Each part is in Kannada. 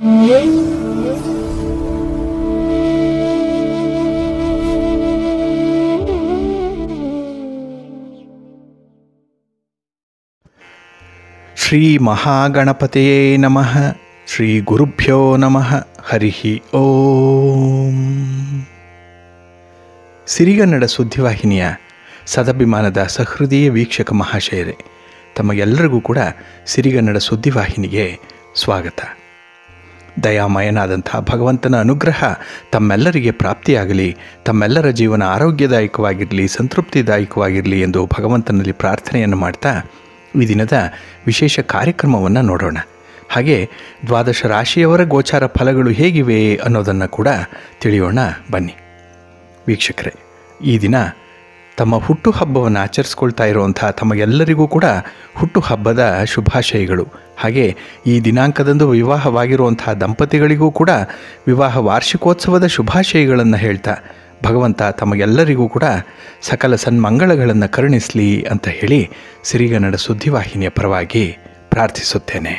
ಶ್ರೀ ಮಹಾಗಣಪತಿಯೇ ನಮಃ. ಶ್ರೀ ಗುರುಭ್ಯೋ ನಮಃ. ಹರಿ ಓಂ. ಸಿರಿಗನ್ನಡ ಸುದ್ದಿವಾಹಿನಿಯ ಸದಭಿಮಾನದ ಸಹೃದಯ ವೀಕ್ಷಕ ಮಹಾಶಯರೇ, ತಮಗೆಲ್ಲರಿಗೂ ಕೂಡ ಸಿರಿಗನ್ನಡ ಸುದ್ದಿವಾಹಿನಿಗೆ ಸ್ವಾಗತ. ದಯಾಮಯನಾದಂಥ ಭಗವಂತನ ಅನುಗ್ರಹ ತಮ್ಮೆಲ್ಲರಿಗೆ ಪ್ರಾಪ್ತಿಯಾಗಲಿ, ತಮ್ಮೆಲ್ಲರ ಜೀವನ ಆರೋಗ್ಯದಾಯಕವಾಗಿರಲಿ, ಸಂತೃಪ್ತಿದಾಯಕವಾಗಿರಲಿ ಎಂದು ಭಗವಂತನಲ್ಲಿ ಪ್ರಾರ್ಥನೆಯನ್ನು ಮಾಡ್ತಾ ಈ ದಿನದ ವಿಶೇಷ ಕಾರ್ಯಕ್ರಮವನ್ನು ನೋಡೋಣ. ಹಾಗೆ ದ್ವಾದಶ ರಾಶಿಯವರ ಗೋಚಾರ ಫಲಗಳು ಹೇಗಿವೆ ಅನ್ನೋದನ್ನು ಕೂಡ ತಿಳಿಯೋಣ ಬನ್ನಿ. ವೀಕ್ಷಕರೇ, ಈ ದಿನ ತಮ್ಮ ಹುಟ್ಟುಹಬ್ಬವನ್ನು ಆಚರಿಸ್ಕೊಳ್ತಾ ಇರುವಂಥ ತಮಗೆಲ್ಲರಿಗೂ ಕೂಡ ಹುಟ್ಟುಹಬ್ಬದ ಶುಭಾಶಯಗಳು. ಹಾಗೆ ಈ ದಿನಾಂಕದಂದು ವಿವಾಹವಾಗಿರುವಂಥ ದಂಪತಿಗಳಿಗೂ ಕೂಡ ವಿವಾಹ ವಾರ್ಷಿಕೋತ್ಸವದ ಶುಭಾಶಯಗಳನ್ನು ಹೇಳ್ತಾ ಭಗವಂತ ತಮಗೆಲ್ಲರಿಗೂ ಕೂಡ ಸಕಲ ಸನ್ಮಂಗಳಗಳನ್ನು ಕರುಣಿಸಲಿ ಅಂತ ಹೇಳಿ ಸಿರಿಗನ್ನಡ ಸುದ್ದಿವಾಹಿನಿಯ ಪರವಾಗಿ ಪ್ರಾರ್ಥಿಸುತ್ತೇನೆ.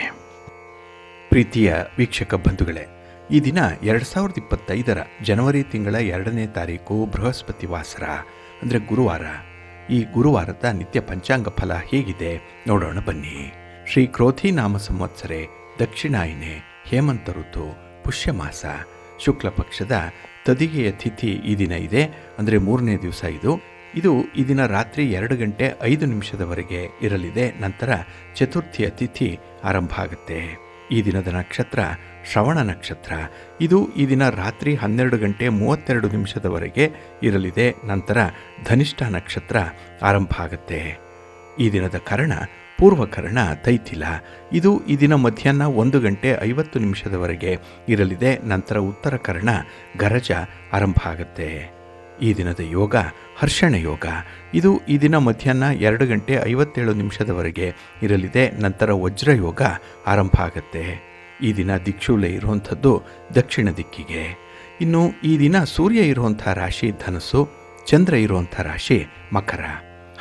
ಪ್ರೀತಿಯ ವೀಕ್ಷಕ ಬಂಧುಗಳೇ, ಈ ದಿನ 2025 ಜನವರಿ ತಿಂಗಳ 2ನೇ ತಾರೀಕು ಬೃಹಸ್ಪತಿ ವಾಸರ, ಅಂದರೆ ಗುರುವಾರ. ಈ ಗುರುವಾರದ ನಿತ್ಯ ಪಂಚಾಂಗ ಫಲ ಹೇಗಿದೆ ನೋಡೋಣ ಬನ್ನಿ. ಶ್ರೀ ಕ್ರೋಧಿ ನಾಮ ಸಂವತ್ಸರೆ, ದಕ್ಷಿಣಾಯನೆ, ಹೇಮಂತ ಋತು, ಪುಷ್ಯಮಾಸ, ಶುಕ್ಲ ಪಕ್ಷದ ತದಿಗೆಯ ತಿಥಿ ಈ ದಿನ ಇದೆ, ಅಂದರೆ 3ನೇ ದಿವಸ ಇದು ಈ ದಿನ ರಾತ್ರಿ 2:05 ಇರಲಿದೆ. ನಂತರ ಚತುರ್ಥಿಯ ತಿಥಿ ಆರಂಭ ಆಗುತ್ತೆ. ಈ ದಿನದ ನಕ್ಷತ್ರ ಶ್ರವಣ ನಕ್ಷತ್ರ. ಇದು ಈ ದಿನ ರಾತ್ರಿ 12:32 ಇರಲಿದೆ. ನಂತರ ಧನಿಷ್ಠ ನಕ್ಷತ್ರ ಆರಂಭ ಆಗುತ್ತೆ. ಈ ದಿನದ ಕರ್ಣ ಪೂರ್ವಕರ್ಣ ತೈತಿಲ. ಇದು ಈ ದಿನ ಮಧ್ಯಾಹ್ನ 1:50 ಇರಲಿದೆ. ನಂತರ ಉತ್ತರ ಕರ್ಣ ಗರಜ ಆರಂಭ ಆಗುತ್ತೆ. ಈ ದಿನದ ಯೋಗ ಹರ್ಷಣ ಯೋಗ. ಇದು ಈ ದಿನ ಮಧ್ಯಾಹ್ನ 2:57 ಇರಲಿದೆ. ನಂತರ ವಜ್ರ ಯೋಗ ಆರಂಭ ಆಗುತ್ತೆ. ಈ ದಿನ ದಿಕ್ಷೂಲೆ ಇರುವಂಥದ್ದು ದಕ್ಷಿಣ ದಿಕ್ಕಿಗೆ. ಇನ್ನು ಈ ದಿನ ಸೂರ್ಯ ಇರುವಂಥ ರಾಶಿ ಧನಸ್ಸು, ಚಂದ್ರ ಇರುವಂಥ ರಾಶಿ ಮಕರ.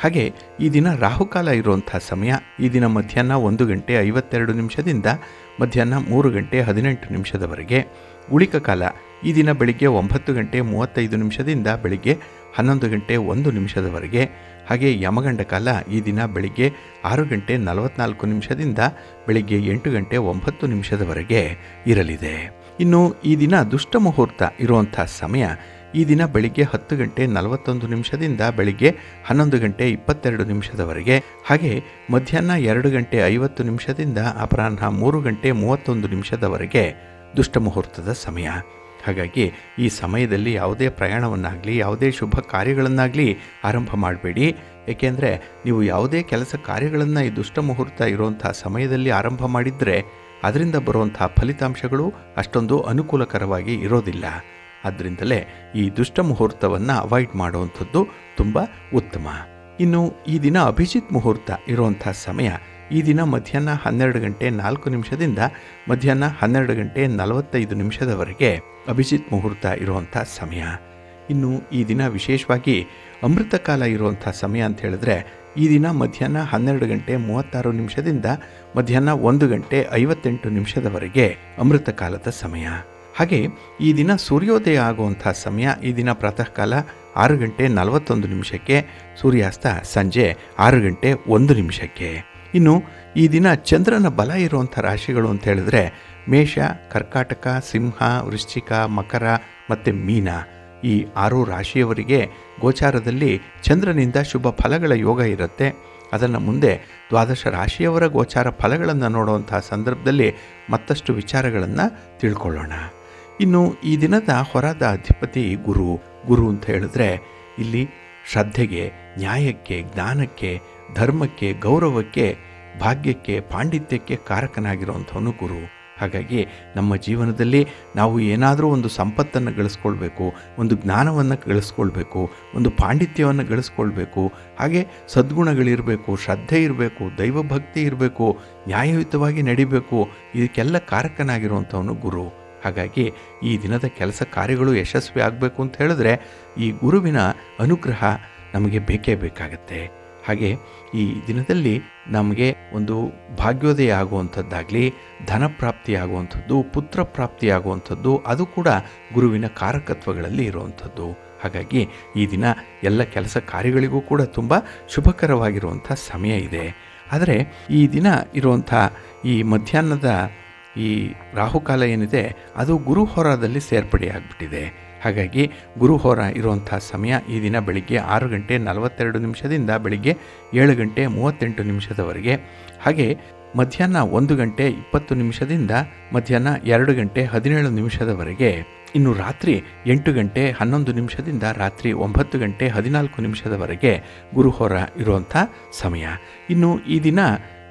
ಹಾಗೆ ಈ ದಿನ ರಾಹುಕಾಲ ಇರುವಂಥ ಸಮಯ ಈ ದಿನ ಮಧ್ಯಾಹ್ನ 1:52 ಮಧ್ಯಾಹ್ನ 3:18 ಉಳಿಕ ಕಾಲ ಈ ದಿನ ಬೆಳಿಗ್ಗೆ 9:35 ಬೆಳಿಗ್ಗೆ 11:01 ಹಾಗೆ ಯಮಗಂಡ ಕಾಲ ಈ ದಿನ ಬೆಳಿಗ್ಗೆ 6:44 ಬೆಳಿಗ್ಗೆ 8:09 ಇರಲಿದೆ. ಇನ್ನು ಈ ದಿನ ದುಷ್ಟ ಮುಹೂರ್ತ ಇರುವಂಥ ಸಮಯ ಈ ದಿನ ಬೆಳಿಗ್ಗೆ 10:41 ಬೆಳಿಗ್ಗೆ 11:22 ಹಾಗೆ ಮಧ್ಯಾಹ್ನ 2:50 ಅಪರಾಹ್ನ 3:31 ದುಷ್ಟ ಮುಹೂರ್ತದ ಸಮಯ. ಹಾಗಾಗಿ ಈ ಸಮಯದಲ್ಲಿ ಯಾವುದೇ ಪ್ರಯಾಣವನ್ನಾಗಲಿ ಯಾವುದೇ ಶುಭ ಕಾರ್ಯಗಳನ್ನಾಗಲಿ ಆರಂಭ ಮಾಡಬೇಡಿ. ಏಕೆಂದರೆ ನೀವು ಯಾವುದೇ ಕೆಲಸ ಕಾರ್ಯಗಳನ್ನು ಈ ದುಷ್ಟ ಮುಹೂರ್ತ ಇರುವಂಥ ಸಮಯದಲ್ಲಿ ಆರಂಭ ಮಾಡಿದರೆ ಅದರಿಂದ ಬರುವಂಥ ಫಲಿತಾಂಶಗಳು ಅಷ್ಟೊಂದು ಅನುಕೂಲಕರವಾಗಿ ಇರೋದಿಲ್ಲ. ಆದ್ದರಿಂದಲೇ ಈ ದುಷ್ಟ ಮುಹೂರ್ತವನ್ನು ಅವಾಯ್ಡ್ ಮಾಡುವಂಥದ್ದು ತುಂಬ ಉತ್ತಮ. ಇನ್ನು ಈ ದಿನ ಅಭಿಜಿತ್ ಮುಹೂರ್ತ ಇರುವಂಥ ಸಮಯ ಈ ದಿನ ಮಧ್ಯಾಹ್ನ 12:04 ಮಧ್ಯಾಹ್ನ 12:45 ಅಭಿಜಿತ್ ಮುಹೂರ್ತ ಇರುವಂಥ ಸಮಯ. ಇನ್ನು ಈ ದಿನ ವಿಶೇಷವಾಗಿ ಅಮೃತ ಕಾಲ ಇರುವಂಥ ಸಮಯ ಅಂತ ಹೇಳಿದ್ರೆ ಈ ದಿನ ಮಧ್ಯಾಹ್ನ 12:36 ಮಧ್ಯಾಹ್ನ 1:58 ಅಮೃತ ಕಾಲದ ಸಮಯ. ಹಾಗೆ ಈ ದಿನ ಸೂರ್ಯೋದಯ ಆಗುವಂಥ ಸಮಯ ಈ ದಿನ ಪ್ರಾತಃ ಕಾಲ 6:41 ಸೂರ್ಯಾಸ್ತ ಸಂಜೆ 6:01. ಇನ್ನು ಈ ದಿನ ಚಂದ್ರನ ಬಲ ಇರುವಂಥ ರಾಶಿಗಳು ಅಂತ ಹೇಳಿದ್ರೆ ಮೇಷ, ಕರ್ಕಾಟಕ, ಸಿಂಹ, ವೃಶ್ಚಿಕ, ಮಕರ ಮತ್ತು ಮೀನ. ಈ 6 ರಾಶಿಯವರಿಗೆ ಗೋಚಾರದಲ್ಲಿ ಚಂದ್ರನಿಂದ ಶುಭ ಫಲಗಳ ಯೋಗ ಇರುತ್ತೆ. ಅದನ್ನು ಮುಂದೆ ದ್ವಾದಶ ರಾಶಿಯವರ ಗೋಚಾರ ಫಲಗಳನ್ನು ನೋಡುವಂಥ ಸಂದರ್ಭದಲ್ಲಿ ಮತ್ತಷ್ಟು ವಿಚಾರಗಳನ್ನು ತಿಳ್ಕೊಳ್ಳೋಣ. ಇನ್ನು ಈ ದಿನದ ಹೊರದ ಅಧಿಪತಿ ಗುರು ಅಂತ ಹೇಳಿದ್ರೆ ಇಲ್ಲಿ ಶ್ರದ್ಧೆಗೆ, ನ್ಯಾಯಕ್ಕೆ, ಜ್ಞಾನಕ್ಕೆ, ಧರ್ಮಕ್ಕೆ, ಗೌರವಕ್ಕೆ, ಭಾಗ್ಯಕ್ಕೆ, ಪಾಂಡಿತ್ಯಕ್ಕೆ ಕಾರಕನಾಗಿರುವಂಥವನು ಗುರು. ಹಾಗಾಗಿ ನಮ್ಮ ಜೀವನದಲ್ಲಿ ನಾವು ಏನಾದರೂ ಒಂದು ಸಂಪತ್ತನ್ನು ಗಳಿಸ್ಕೊಳ್ಬೇಕು, ಒಂದು ಜ್ಞಾನವನ್ನು ಗಳಿಸ್ಕೊಳ್ಬೇಕು, ಒಂದು ಪಾಂಡಿತ್ಯವನ್ನು ಗಳಿಸ್ಕೊಳ್ಬೇಕು, ಹಾಗೆ ಸದ್ಗುಣಗಳಿರಬೇಕು, ಶ್ರದ್ಧೆ ಇರಬೇಕು, ದೈವಭಕ್ತಿ ಇರಬೇಕು, ನ್ಯಾಯಯುತವಾಗಿ ನಡಿಬೇಕು, ಇದಕ್ಕೆಲ್ಲ ಕಾರಕನಾಗಿರುವಂಥವನು ಗುರು. ಹಾಗಾಗಿ ಈ ದಿನದ ಕೆಲಸ ಕಾರ್ಯಗಳು ಯಶಸ್ವಿ ಆಗಬೇಕು ಅಂತ ಹೇಳಿದ್ರೆ ಈ ಗುರುವಿನ ಅನುಗ್ರಹ ನಮಗೆ ಬೇಕೇ ಬೇಕಾಗತ್ತೆ. ಹಾಗೆ ಈ ದಿನದಲ್ಲಿ ನಮಗೆ ಒಂದು ಭಾಗ್ಯೋದಯ ಆಗುವಂಥದ್ದಾಗಲಿ, ಧನಪ್ರಾಪ್ತಿ ಆಗುವಂಥದ್ದು, ಪುತ್ರ ಪ್ರಾಪ್ತಿ ಆಗುವಂಥದ್ದು, ಅದು ಕೂಡ ಗುರುವಿನ ಕಾರಕತ್ವಗಳಲ್ಲಿ ಇರುವಂಥದ್ದು. ಹಾಗಾಗಿ ಈ ದಿನ ಎಲ್ಲ ಕೆಲಸ ಕಾರ್ಯಗಳಿಗೂ ಕೂಡ ತುಂಬ ಶುಭಕರವಾಗಿರುವಂಥ ಸಮಯ ಇದೆ. ಆದರೆ ಈ ದಿನ ಇರುವಂಥ ಈ ಮಧ್ಯಾಹ್ನದ ಈ ರಾಹುಕಾಲ ಏನಿದೆ ಅದು ಗುರುಹೋರಾದಲ್ಲಿ ಸೇರ್ಪಡೆಯಾಗ್ಬಿಟ್ಟಿದೆ. ಹಾಗಾಗಿ ಗುರುಹೋರ ಇರುವಂಥ ಸಮಯ ಈ ದಿನ ಬೆಳಿಗ್ಗೆ 6 ಗಂಟೆ 42 ನಿಮಿಷದಿಂದ ಬೆಳಿಗ್ಗೆ 7 ಗಂಟೆ 38 ನಿಮಿಷದವರೆಗೆ. ಹಾಗೆ ಮಧ್ಯಾಹ್ನ 1 ಗಂಟೆ 20 ನಿಮಿಷದಿಂದ ಮಧ್ಯಾಹ್ನ 2 ಗಂಟೆ 17 ನಿಮಿಷದವರೆಗೆ. ಇನ್ನು ರಾತ್ರಿ 8 ಗಂಟೆ 11 ನಿಮಿಷದಿಂದ ರಾತ್ರಿ 9 ಗಂಟೆ 14 ನಿಮಿಷದವರೆಗೆ ಗುರುಹೋರ ಇರುವಂಥ ಸಮಯ. ಇನ್ನು ಈ ದಿನ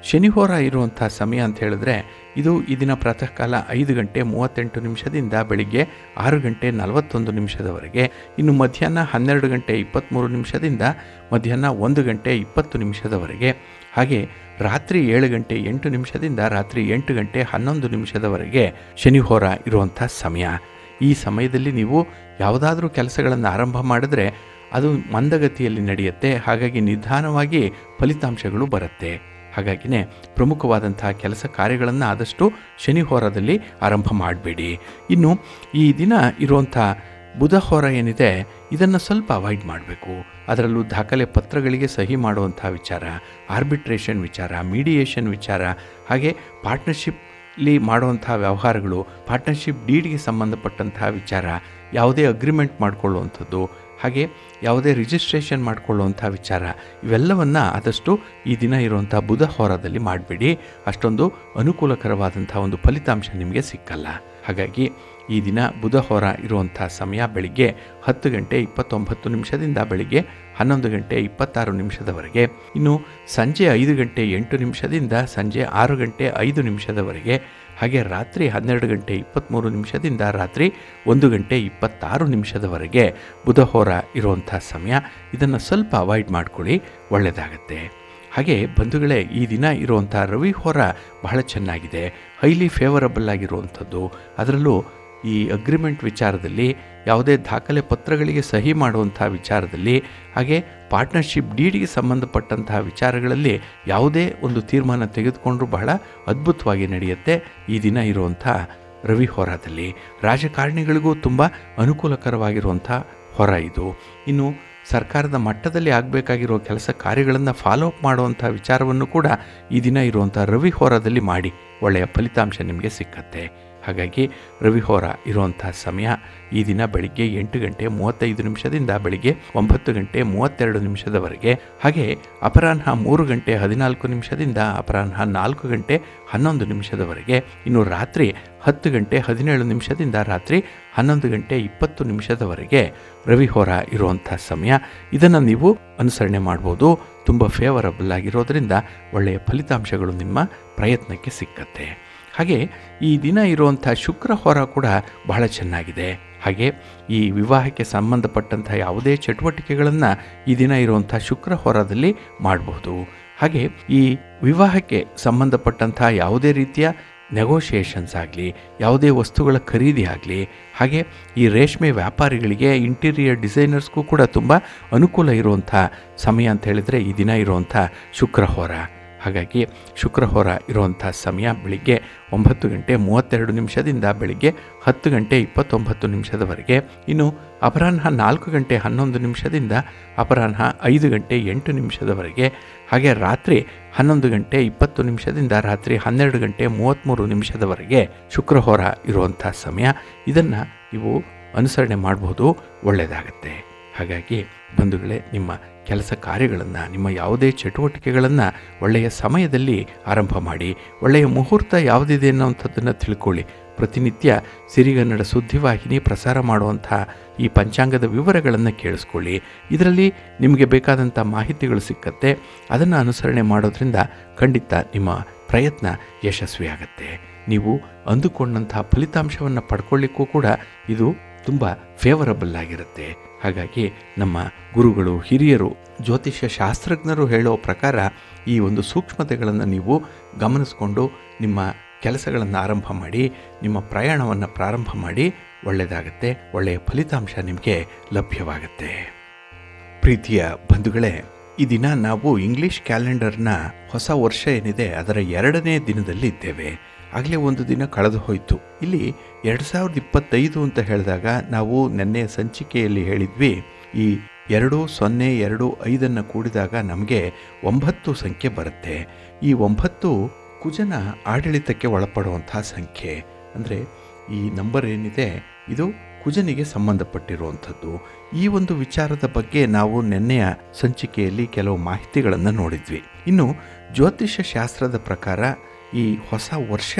ಶನಿಹೋರ ಇರುವಂಥ ಸಮಯ ಅಂತ ಹೇಳಿದ್ರೆ ಇದು ಈ ದಿನ ಪ್ರಾತಃ ಕಾಲ 5 ಗಂಟೆ 38 ನಿಮಿಷದಿಂದ ಬೆಳಿಗ್ಗೆ 6 ಗಂಟೆ 41 ನಿಮಿಷದವರೆಗೆ. ಇನ್ನು ಮಧ್ಯಾಹ್ನ 12 ಗಂಟೆ 23 ನಿಮಿಷದಿಂದ ಮಧ್ಯಾಹ್ನ 1 ಗಂಟೆ 20 ನಿಮಿಷದವರೆಗೆ. ಹಾಗೆ ರಾತ್ರಿ 7 ಗಂಟೆ 8 ನಿಮಿಷದಿಂದ ರಾತ್ರಿ 8 ಗಂಟೆ 11 ನಿಮಿಷದವರೆಗೆ ಶನಿಹೋರ ಇರುವಂಥ ಸಮಯ. ಈ ಸಮಯದಲ್ಲಿ ನೀವು ಯಾವುದಾದ್ರೂ ಕೆಲಸಗಳನ್ನು ಆರಂಭ ಮಾಡಿದ್ರೆ ಅದು ಮಂದಗತಿಯಲ್ಲಿ ನಡೆಯುತ್ತೆ. ಹಾಗಾಗಿ ನಿಧಾನವಾಗಿ ಫಲಿತಾಂಶಗಳು ಬರುತ್ತೆ. ಹಾಗಾಗಿನೇ ಪ್ರಮುಖವಾದಂತಹ ಕೆಲಸ ಕಾರ್ಯಗಳನ್ನು ಆದಷ್ಟು ಶನಿಹೋರದಲ್ಲಿ ಆರಂಭ ಮಾಡಬೇಡಿ. ಇನ್ನು ಈ ದಿನ ಇರುವಂಥ ಬುಧಹೋರ ಏನಿದೆ ಇದನ್ನು ಸ್ವಲ್ಪ ಅವಾಯ್ಡ್ ಮಾಡಬೇಕು. ಅದರಲ್ಲೂ ದಾಖಲೆ ಪತ್ರಗಳಿಗೆ ಸಹಿ ಮಾಡುವಂಥ ವಿಚಾರ, ಆರ್ಬಿಟ್ರೇಷನ್ ವಿಚಾರ, ಮೀಡಿಯೇಷನ್ ವಿಚಾರ, ಹಾಗೆ ಪಾರ್ಟ್ನರ್ಶಿಪ್ಲಿ ಮಾಡುವಂಥ ವ್ಯವಹಾರಗಳು, ಪಾರ್ಟ್ನರ್ಶಿಪ್ ಡೀಡ್ಗೆ ಸಂಬಂಧಪಟ್ಟಂತಹ ವಿಚಾರ, ಯಾವುದೇ ಅಗ್ರಿಮೆಂಟ್ ಮಾಡಿಕೊಳ್ಳುವಂಥದ್ದು, ಹಾಗೆ ಯಾವುದೇ ರಿಜಿಸ್ಟ್ರೇಷನ್ ಮಾಡಿಕೊಳ್ಳುವಂಥ ವಿಚಾರ, ಇವೆಲ್ಲವನ್ನು ಆದಷ್ಟು ಈ ದಿನ ಇರುವಂಥ ಬುಧ ಹೋರಾದಲ್ಲಿ ಮಾಡಬೇಡಿ. ಅಷ್ಟೊಂದು ಅನುಕೂಲಕರವಾದಂಥ ಒಂದು ಫಲಿತಾಂಶ ನಿಮಗೆ ಸಿಕ್ಕಲ್ಲ. ಹಾಗಾಗಿ ಈ ದಿನ ಬುಧ ಹೋರ ಇರುವಂಥ ಸಮಯ ಬೆಳಿಗ್ಗೆ 10 ಗಂಟೆ 29 ನಿಮಿಷದಿಂದ ಬೆಳಿಗ್ಗೆ 11 ಗಂಟೆ 26 ನಿಮಿಷದವರೆಗೆ. ಇನ್ನು ಸಂಜೆ 5 ಗಂಟೆ 8 ನಿಮಿಷದಿಂದ ಸಂಜೆ 6 ಗಂಟೆ 5 ನಿಮಿಷದವರೆಗೆ. ಹಾಗೆ ರಾತ್ರಿ 12 ಗಂಟೆ 23 ನಿಮಿಷದಿಂದ ರಾತ್ರಿ 1 ಗಂಟೆ 26 ನಿಮಿಷದವರೆಗೆ ಬುಧಹೋರ ಇರುವಂಥ ಸಮಯ. ಇದನ್ನು ಸ್ವಲ್ಪ ಅವಾಯ್ಡ್ ಮಾಡ್ಕೊಳ್ಳಿ, ಒಳ್ಳೆಯದಾಗತ್ತೆ. ಹಾಗೆ ಬಂಧುಗಳೇ, ಈ ದಿನ ಇರುವಂಥ ರವಿ ಹೋರ ಬಹಳ ಚೆನ್ನಾಗಿದೆ, ಹೈಲಿ ಫೇವರಬಲ್ ಆಗಿರುವಂಥದ್ದು. ಅದರಲ್ಲೂ ಈ ಅಗ್ರಿಮೆಂಟ್ ವಿಚಾರದಲ್ಲಿ, ಯಾವುದೇ ದಾಖಲೆ ಪತ್ರಗಳಿಗೆ ಸಹಿ ಮಾಡುವಂಥ ವಿಚಾರದಲ್ಲಿ, ಹಾಗೆ ಪಾರ್ಟ್ನರ್ಶಿಪ್ ಡೀಡ್ಗೆ ಸಂಬಂಧಪಟ್ಟಂತಹ ವಿಚಾರಗಳಲ್ಲಿ ಯಾವುದೇ ಒಂದು ತೀರ್ಮಾನ ತೆಗೆದುಕೊಂಡ್ರೂ ಬಹಳ ಅದ್ಭುತವಾಗಿ ನಡೆಯುತ್ತೆ ಈ ದಿನ ಇರುವಂಥ ರವಿ ಹೋರಾದಲ್ಲಿ. ರಾಜಕಾರಣಿಗಳಿಗೂ ತುಂಬ ಅನುಕೂಲಕರವಾಗಿರುವಂಥ ಹೊರ ಇದು. ಇನ್ನು ಸರ್ಕಾರದ ಮಟ್ಟದಲ್ಲಿ ಆಗಬೇಕಾಗಿರೋ ಕೆಲಸ ಕಾರ್ಯಗಳನ್ನು ಫಾಲೋ ಅಪ್ ಮಾಡುವಂಥ ವಿಚಾರವನ್ನು ಕೂಡ ಈ ದಿನ ಇರುವಂಥ ರವಿ ಹೋರಾದಲ್ಲಿ ಮಾಡಿ ಒಳ್ಳೆಯ ಫಲಿತಾಂಶ ನಿಮಗೆ ಸಿಕ್ಕತ್ತೆ. ಹಾಗಾಗಿ ರವಿ ಹೋರ ಇರುವಂಥ ಸಮಯ ಈ ದಿನ ಬೆಳಿಗ್ಗೆ 8 ಗಂಟೆ 35 ನಿಮಿಷದಿಂದ ಬೆಳಿಗ್ಗೆ 9 ಗಂಟೆ 32 ನಿಮಿಷದವರೆಗೆ. ಹಾಗೆ ಅಪರಾಹ್ನ 3 ಗಂಟೆ 14 ನಿಮಿಷದಿಂದ ಅಪರಾಹ್ನ 4 ಗಂಟೆ 11 ನಿಮಿಷದವರೆಗೆ. ಇನ್ನು ರಾತ್ರಿ 10 ಗಂಟೆ 17 ನಿಮಿಷದಿಂದ ರಾತ್ರಿ 11 ಗಂಟೆ 20 ನಿಮಿಷದವರೆಗೆ ರವಿ ಹೋರ ಇರುವಂಥ ಸಮಯ. ಇದನ್ನು ನೀವು ಅನುಸರಣೆ ಮಾಡ್ಬೋದು. ತುಂಬ ಫೇವರಬಲ್ ಆಗಿರೋದರಿಂದ ಒಳ್ಳೆಯ ಫಲಿತಾಂಶಗಳು ನಿಮ್ಮ ಪ್ರಯತ್ನಕ್ಕೆ ಸಿಕ್ಕತ್ತೆ. ಹಾಗೆ ಈ ದಿನ ಇರುವಂಥ ಶುಕ್ರ ಹೋರ ಕೂಡ ಬಹಳ ಚೆನ್ನಾಗಿದೆ. ಹಾಗೆ ಈ ವಿವಾಹಕ್ಕೆ ಸಂಬಂಧಪಟ್ಟಂಥ ಯಾವುದೇ ಚಟುವಟಿಕೆಗಳನ್ನು ಈ ದಿನ ಇರುವಂಥ ಶುಕ್ರ ಹೋರಾದಲ್ಲಿ ಮಾಡಬಹುದು. ಹಾಗೆ ಈ ವಿವಾಹಕ್ಕೆ ಸಂಬಂಧಪಟ್ಟಂಥ ಯಾವುದೇ ರೀತಿಯ ನೆಗೋಷಿಯೇಷನ್ಸ್ ಆಗಲಿ, ಯಾವುದೇ ವಸ್ತುಗಳ ಖರೀದಿ ಆಗಲಿ, ಹಾಗೆ ಈ ರೇಷ್ಮೆ ವ್ಯಾಪಾರಿಗಳಿಗೆ, ಇಂಟೀರಿಯರ್ ಡಿಸೈನರ್ಸ್ಗೂ ಕೂಡ ತುಂಬ ಅನುಕೂಲ ಇರುವಂಥ ಸಮಯ ಅಂತ ಹೇಳಿದರೆ ಈ ದಿನ ಇರುವಂಥ ಶುಕ್ರ ಹೋರ. ಹಾಗಾಗಿ ಶುಕ್ರ ಹೋರ ಇರುವಂಥ ಸಮಯ ಬೆಳಿಗ್ಗೆ 9 ಗಂಟೆ 32 ನಿಮಿಷದಿಂದ ಬೆಳಿಗ್ಗೆ 10 ಗಂಟೆ 29 ನಿಮಿಷದವರೆಗೆ. ಇನ್ನು ಅಪರಾಹ್ನ 4 ಗಂಟೆ 11 ನಿಮಿಷದಿಂದ ಅಪರಾಹ್ನ 5 ಗಂಟೆ 8 ನಿಮಿಷದವರೆಗೆ. ಹಾಗೆ ರಾತ್ರಿ 11 ಗಂಟೆ 20 ನಿಮಿಷದಿಂದ ರಾತ್ರಿ 12 ಗಂಟೆ 33 ನಿಮಿಷದವರೆಗೆ ಶುಕ್ರ ಹೋರ ಇರುವಂಥ ಸಮಯ. ಇದನ್ನು ನೀವು ಅನುಸರಣೆ ಮಾಡಬಹುದು, ಒಳ್ಳೆಯದಾಗತ್ತೆ. ಹಾಗಾಗಿ ಬಂಧುಗಳೇ, ನಿಮ್ಮ ಕೆಲಸ ಕಾರ್ಯಗಳನ್ನು, ನಿಮ್ಮ ಯಾವುದೇ ಚಟುವಟಿಕೆಗಳನ್ನು ಒಳ್ಳೆಯ ಸಮಯದಲ್ಲಿ ಆರಂಭ ಮಾಡಿ. ಒಳ್ಳೆಯ ಮುಹೂರ್ತ ಯಾವುದಿದೆ ಅನ್ನೋವಂಥದ್ದನ್ನು ತಿಳ್ಕೊಳ್ಳಿ. ಪ್ರತಿನಿತ್ಯ ಸಿರಿಗನ್ನಡ ಸುದ್ದಿವಾಹಿನಿ ಪ್ರಸಾರ ಮಾಡುವಂಥ ಈ ಪಂಚಾಂಗದ ವಿವರಗಳನ್ನು ಕೇಳಿಸ್ಕೊಳ್ಳಿ. ಇದರಲ್ಲಿ ನಿಮಗೆ ಬೇಕಾದಂಥ ಮಾಹಿತಿಗಳು ಸಿಕ್ಕತ್ತೆ. ಅದನ್ನು ಅನುಸರಣೆ ಮಾಡೋದ್ರಿಂದ ಖಂಡಿತ ನಿಮ್ಮ ಪ್ರಯತ್ನ ಯಶಸ್ವಿಯಾಗತ್ತೆ. ನೀವು ಅಂದುಕೊಂಡಂಥ ಫಲಿತಾಂಶವನ್ನು ಪಡ್ಕೊಳ್ಳಿಕ್ಕೂ ಕೂಡ ಇದು ತುಂಬ ಫೇವರಬಲ್ ಆಗಿರುತ್ತೆ. ಹಾಗಾಗಿ ನಮ್ಮ ಗುರುಗಳು, ಹಿರಿಯರು, ಜ್ಯೋತಿಷ್ಯ ಶಾಸ್ತ್ರಜ್ಞರು ಹೇಳೋ ಪ್ರಕಾರ ಈ ಒಂದು ಸೂಕ್ಷ್ಮತೆಗಳನ್ನು ನೀವು ಗಮನಿಸ್ಕೊಂಡು ನಿಮ್ಮ ಕೆಲಸಗಳನ್ನು ಆರಂಭ ಮಾಡಿ, ನಿಮ್ಮ ಪ್ರಯಾಣವನ್ನು ಪ್ರಾರಂಭ ಮಾಡಿ. ಒಳ್ಳೆಯದಾಗತ್ತೆ, ಒಳ್ಳೆಯ ಫಲಿತಾಂಶ ನಿಮಗೆ ಲಭ್ಯವಾಗುತ್ತೆ. ಪ್ರೀತಿಯ ಬಂಧುಗಳೇ, ಈ ದಿನ ನಾವು ಇಂಗ್ಲಿಷ್ ಕ್ಯಾಲೆಂಡರ್ನ ಹೊಸ ವರ್ಷ ಏನಿದೆ ಅದರ 2ನೇ ದಿನದಲ್ಲಿ ಇದ್ದೇವೆ. ಆಗಲೇ ಒಂದು ದಿನ ಕಳೆದು ಹೋಯಿತು. ಇಲ್ಲಿ 2025 ಅಂತ ಹೇಳಿದಾಗ ನಾವು ನಿನ್ನೆ ಸಂಚಿಕೆಯಲ್ಲಿ ಹೇಳಿದ್ವಿ, ಈ 2025 ಕೂಡಿದಾಗ ನಮಗೆ 9 ಸಂಖ್ಯೆ ಬರುತ್ತೆ. ಈ 9 ಕುಜನ ಆಡಳಿತಕ್ಕೆ ಒಳಪಡುವಂಥ ಸಂಖ್ಯೆ. ಅಂದರೆ ಈ ನಂಬರ್ ಏನಿದೆ ಇದು ಕುಜನಿಗೆ ಸಂಬಂಧಪಟ್ಟಿರುವಂಥದ್ದು. ಈ ಒಂದು ವಿಚಾರದ ಬಗ್ಗೆ ನಾವು ನಿನ್ನೆಯ ಸಂಚಿಕೆಯಲ್ಲಿ ಕೆಲವು ಮಾಹಿತಿಗಳನ್ನು ನೋಡಿದ್ವಿ. ಇನ್ನು ಜ್ಯೋತಿಷ್ಯ ಶಾಸ್ತ್ರದ ಪ್ರಕಾರ ಈ ಹೊಸ ವರ್ಷ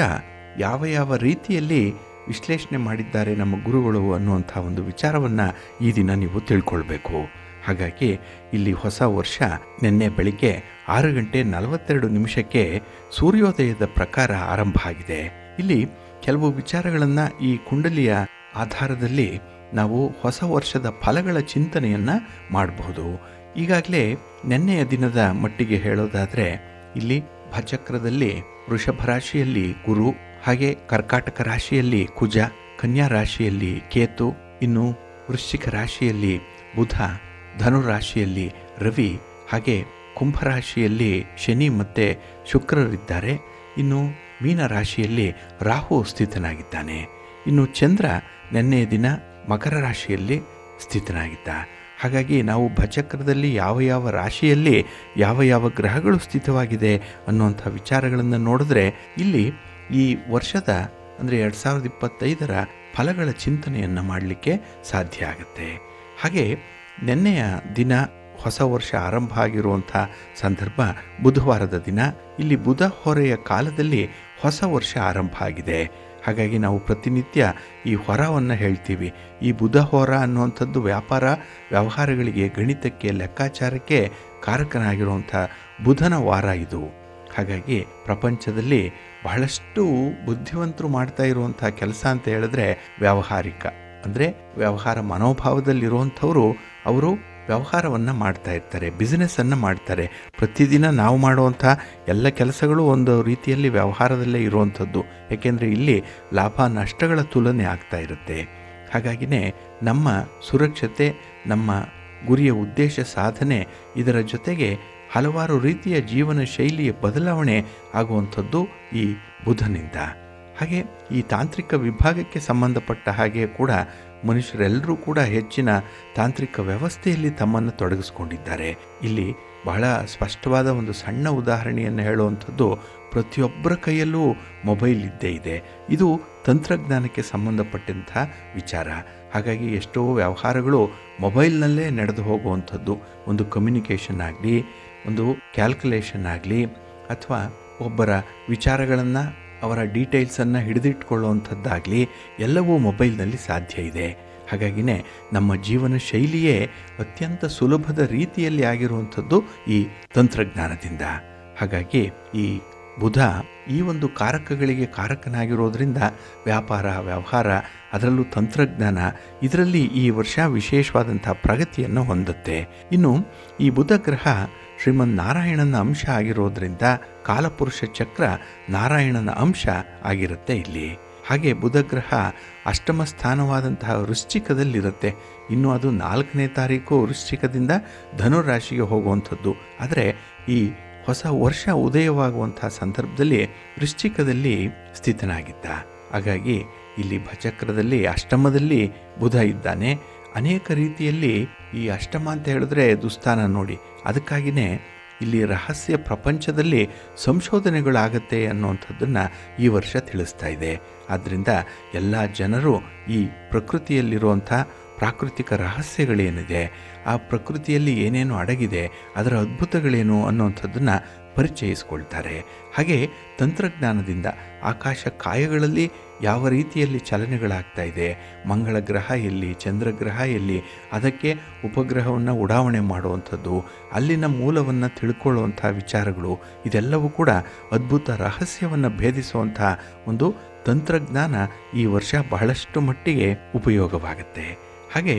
ಯಾವ ಯಾವ ರೀತಿಯಲ್ಲಿ ವಿಶ್ಲೇಷಣೆ ಮಾಡಿದ್ದಾರೆ ನಮ್ಮ ಗುರುಗಳು ಅನ್ನುವಂಥ ಒಂದು ವಿಚಾರವನ್ನು ಈ ದಿನ ನೀವು ತಿಳ್ಕೊಳ್ಬೇಕು. ಹಾಗಾಗಿ ಇಲ್ಲಿ ಹೊಸ ವರ್ಷ ನಿನ್ನೆ ಬೆಳಿಗ್ಗೆ 6:42 ಸೂರ್ಯೋದಯದ ಪ್ರಕಾರ ಆರಂಭ ಆಗಿದೆ. ಇಲ್ಲಿ ಕೆಲವು ವಿಚಾರಗಳನ್ನು ಈ ಕುಂಡಲಿಯ ಆಧಾರದಲ್ಲಿ ನಾವು ಹೊಸ ವರ್ಷದ ಫಲಗಳ ಚಿಂತನೆಯನ್ನು ಮಾಡಬಹುದು. ಈಗಾಗಲೇ ನಿನ್ನೆಯ ದಿನದ ಮಟ್ಟಿಗೆ ಹೇಳೋದಾದರೆ ಇಲ್ಲಿ ಭಚಕ್ರದಲ್ಲಿ ವೃಷಭ ರಾಶಿಯಲ್ಲಿ ಗುರು, ಹಾಗೆ ಕರ್ಕಾಟಕ ರಾಶಿಯಲ್ಲಿ ಕುಜ, ಕನ್ಯಾ ರಾಶಿಯಲ್ಲಿ ಕೇತು, ಇನ್ನು ವೃಶ್ಚಿಕ ರಾಶಿಯಲ್ಲಿ ಬುಧ, ಧನು ರಾಶಿಯಲ್ಲಿ ರವಿ, ಹಾಗೆ ಕುಂಭರಾಶಿಯಲ್ಲಿ ಶನಿ ಮತ್ತು ಶುಕ್ರರಿದ್ದಾರೆ. ಇನ್ನು ಮೀನ ರಾಶಿಯಲ್ಲಿ ರಾಹು ಸ್ಥಿತನಾಗಿದ್ದಾನೆ. ಇನ್ನು ಚಂದ್ರ ನಿನ್ನೆಯ ದಿನ ಮಕರ ರಾಶಿಯಲ್ಲಿ ಸ್ಥಿತನಾಗಿದ್ದ. ಹಾಗಾಗಿ ನಾವು ಭಚಕ್ರದಲ್ಲಿ ಯಾವ ಯಾವ ರಾಶಿಯಲ್ಲಿ ಯಾವ ಯಾವ ಗ್ರಹಗಳು ಸ್ಥಿತವಾಗಿದೆ ಅನ್ನುವಂಥ ವಿಚಾರಗಳನ್ನು ನೋಡಿದ್ರೆ ಇಲ್ಲಿ ಈ ವರ್ಷದ ಅಂದರೆ 2025ರ ಫಲಗಳ ಚಿಂತನೆಯನ್ನು ಮಾಡಲಿಕ್ಕೆ ಸಾಧ್ಯ ಆಗುತ್ತೆ. ಹಾಗೆ ನಿನ್ನೆಯ ದಿನ ಹೊಸ ವರ್ಷ ಆರಂಭ ಆಗಿರುವಂಥ ಸಂದರ್ಭ ಬುಧವಾರದ ದಿನ. ಇಲ್ಲಿ ಬುಧ ಹೊರೆಯ ಕಾಲದಲ್ಲಿ ಹೊಸ ವರ್ಷ ಆರಂಭ ಆಗಿದೆ. ಹಾಗಾಗಿ ನಾವು ಪ್ರತಿನಿತ್ಯ ಈ ಹೊರವನ್ನು ಹೇಳ್ತೀವಿ. ಈ ಬುಧ ಹೊರ ಅನ್ನುವಂಥದ್ದು ವ್ಯಾಪಾರ ವ್ಯವಹಾರಗಳಿಗೆ, ಗಣಿತಕ್ಕೆ, ಲೆಕ್ಕಾಚಾರಕ್ಕೆ ಕಾರಕನಾಗಿರುವಂಥ ಬುಧನ ವಾರ ಇದು. ಹಾಗಾಗಿ ಪ್ರಪಂಚದಲ್ಲಿ ಬಹಳಷ್ಟು ಬುದ್ಧಿವಂತರು ಮಾಡ್ತಾ ಇರುವಂಥ ಕೆಲಸ ಅಂತ ಹೇಳಿದ್ರೆ ವ್ಯಾವಹಾರಿಕ, ಅಂದರೆ ವ್ಯವಹಾರ ಮನೋಭಾವದಲ್ಲಿರುವಂಥವರು ಅವರು ವ್ಯವಹಾರವನ್ನು ಮಾಡ್ತಾ ಇರ್ತಾರೆ, ಬಿಸ್ನೆಸ್ಸನ್ನು ಮಾಡ್ತಾರೆ. ಪ್ರತಿದಿನ ನಾವು ಮಾಡುವಂಥ ಎಲ್ಲ ಕೆಲಸಗಳು ಒಂದು ರೀತಿಯಲ್ಲಿ ವ್ಯವಹಾರದಲ್ಲೇ ಇರುವಂಥದ್ದು. ಏಕೆಂದರೆ ಇಲ್ಲಿ ಲಾಭ ನಷ್ಟಗಳ ತುಲನೆ ಆಗ್ತಾ ಇರುತ್ತೆ. ಹಾಗಾಗಿನೇ ನಮ್ಮ ಸುರಕ್ಷತೆ, ನಮ್ಮ ಗುರಿಯ ಉದ್ದೇಶ ಸಾಧನೆ, ಇದರ ಜೊತೆಗೆ ಹಲವಾರು ರೀತಿಯ ಜೀವನ ಶೈಲಿಯ ಬದಲಾವಣೆ ಆಗುವಂಥದ್ದು ಈ ಬುಧನಿಂದ. ಹಾಗೆ ಈ ತಾಂತ್ರಿಕ ವಿಭಾಗಕ್ಕೆ ಸಂಬಂಧಪಟ್ಟ ಹಾಗೆ ಕೂಡ ಮನುಷ್ಯರೆಲ್ಲರೂ ಕೂಡ ಹೆಚ್ಚಿನ ತಾಂತ್ರಿಕ ವ್ಯವಸ್ಥೆಯಲ್ಲಿ ತಮ್ಮನ್ನು ತೊಡಗಿಸ್ಕೊಂಡಿದ್ದಾರೆ. ಇಲ್ಲಿ ಬಹಳ ಸ್ಪಷ್ಟವಾದ ಒಂದು ಸಣ್ಣ ಉದಾಹರಣೆಯನ್ನು ಹೇಳುವಂಥದ್ದು, ಪ್ರತಿಯೊಬ್ಬರ ಕೈಯಲ್ಲೂ ಮೊಬೈಲ್ ಇದ್ದೇ ಇದೆ. ಇದು ತಂತ್ರಜ್ಞಾನಕ್ಕೆ ಸಂಬಂಧಪಟ್ಟಂಥ ವಿಚಾರ. ಹಾಗಾಗಿ ಎಷ್ಟೋ ವ್ಯವಹಾರಗಳು ಮೊಬೈಲ್ನಲ್ಲೇ ನಡೆದು ಹೋಗುವಂಥದ್ದು. ಒಂದು ಕಮ್ಯುನಿಕೇಷನ್ ಆಗಲಿ, ಒಂದು ಕ್ಯಾಲ್ಕುಲೇಷನ್ ಆಗಲಿ, ಅಥವಾ ಒಬ್ಬರ ವಿಚಾರಗಳನ್ನು ಅವರ ಡೀಟೇಲ್ಸನ್ನು ಹಿಡಿದಿಟ್ಕೊಳ್ಳುವಂಥದ್ದಾಗಲಿ ಎಲ್ಲವೂ ಮೊಬೈಲ್ನಲ್ಲಿ ಸಾಧ್ಯ ಇದೆ. ಹಾಗಾಗಿನೇ ನಮ್ಮ ಜೀವನ ಶೈಲಿಯೇ ಅತ್ಯಂತ ಸುಲಭದ ರೀತಿಯಲ್ಲಿ ಆಗಿರುವಂಥದ್ದು ಈ ತಂತ್ರಜ್ಞಾನದಿಂದ. ಹಾಗಾಗಿ ಈ ಬುಧ ಈ ಒಂದು ಕಾರಕಗಳಿಗೆ ಕಾರಕನಾಗಿರೋದ್ರಿಂದ ವ್ಯಾಪಾರ ವ್ಯವಹಾರ, ಅದರಲ್ಲೂ ತಂತ್ರಜ್ಞಾನ, ಇದರಲ್ಲಿ ಈ ವರ್ಷ ವಿಶೇಷವಾದಂಥ ಪ್ರಗತಿಯನ್ನು ಹೊಂದುತ್ತೆ. ಇನ್ನು ಈ ಬುಧ ಗ್ರಹ ಶ್ರೀಮನ್ ನಾರಾಯಣನ ಅಂಶ ಆಗಿರೋದ್ರಿಂದ ಕಾಲಪುರುಷ ಚಕ್ರ ನಾರಾಯಣನ ಅಂಶ ಆಗಿರುತ್ತೆ ಇಲ್ಲಿ. ಹಾಗೆ ಬುಧ ಗ್ರಹ ಅಷ್ಟಮ ಸ್ಥಾನವಾದಂತಹ ವೃಶ್ಚಿಕದಲ್ಲಿರುತ್ತೆ. ಇನ್ನು ಅದು 4ನೇ ತಾರೀಕು ವೃಶ್ಚಿಕದಿಂದ ಧನುರಾಶಿಗೆ ಹೋಗುವಂಥದ್ದು. ಆದರೆ ಈ ಹೊಸ ವರ್ಷ ಉದಯವಾಗುವಂಥ ಸಂದರ್ಭದಲ್ಲಿ ವೃಶ್ಚಿಕದಲ್ಲಿ ಸ್ಥಿತನಾಗಿದ್ದ. ಹಾಗಾಗಿ ಇಲ್ಲಿ ಭಚಕ್ರದಲ್ಲಿ ಅಷ್ಟಮದಲ್ಲಿ ಬುಧ ಇದ್ದಾನೆ. ಅನೇಕ ರೀತಿಯಲ್ಲಿ ಈ ಅಷ್ಟಮ ಅಂತ ಹೇಳಿದ್ರೆ ದುಸ್ಥಾನ ನೋಡಿ. ಅದಕ್ಕಾಗಿಯೇ ಇಲ್ಲಿ ರಹಸ್ಯ ಪ್ರಪಂಚದಲ್ಲಿ ಸಂಶೋಧನೆಗಳಾಗತ್ತೆ ಅನ್ನುವಂಥದ್ದನ್ನು ಈ ವರ್ಷ ತಿಳಿಸ್ತಾ ಇದೆ. ಆದ್ದರಿಂದ ಎಲ್ಲ ಜನರು ಈ ಪ್ರಕೃತಿಯಲ್ಲಿರುವಂಥ ಪ್ರಾಕೃತಿಕ ರಹಸ್ಯಗಳೇನಿದೆ, ಆ ಪ್ರಕೃತಿಯಲ್ಲಿ ಏನೇನು ಅಡಗಿದೆ, ಅದರ ಅದ್ಭುತಗಳೇನು ಅನ್ನುವಂಥದ್ದನ್ನು ಪರಿಚಯಿಸ್ಕೊಳ್ತಾರೆ. ಹಾಗೆ ತಂತ್ರಜ್ಞಾನದಿಂದ ಆಕಾಶ ಕಾಯಗಳಲ್ಲಿ ಯಾವ ರೀತಿಯಲ್ಲಿ ಚಲನೆಗಳಾಗ್ತಾ ಇದೆ, ಮಂಗಳ ಗ್ರಹ ಎಲ್ಲಿ, ಚಂದ್ರಗ್ರಹ ಎಲ್ಲಿ, ಅದಕ್ಕೆ ಉಪಗ್ರಹವನ್ನು ಉಡಾವಣೆ ಮಾಡುವಂಥದ್ದು, ಅಲ್ಲಿನ ಮೂಲವನ್ನು ತಿಳ್ಕೊಳ್ಳುವಂಥ ವಿಚಾರಗಳು, ಇದೆಲ್ಲವೂ ಕೂಡ ಅದ್ಭುತ ರಹಸ್ಯವನ್ನು ಭೇದಿಸುವಂಥ ಒಂದು ತಂತ್ರಜ್ಞಾನ ಈ ವರ್ಷ ಬಹಳಷ್ಟು ಮಟ್ಟಿಗೆ ಉಪಯೋಗವಾಗುತ್ತೆ. ಹಾಗೆ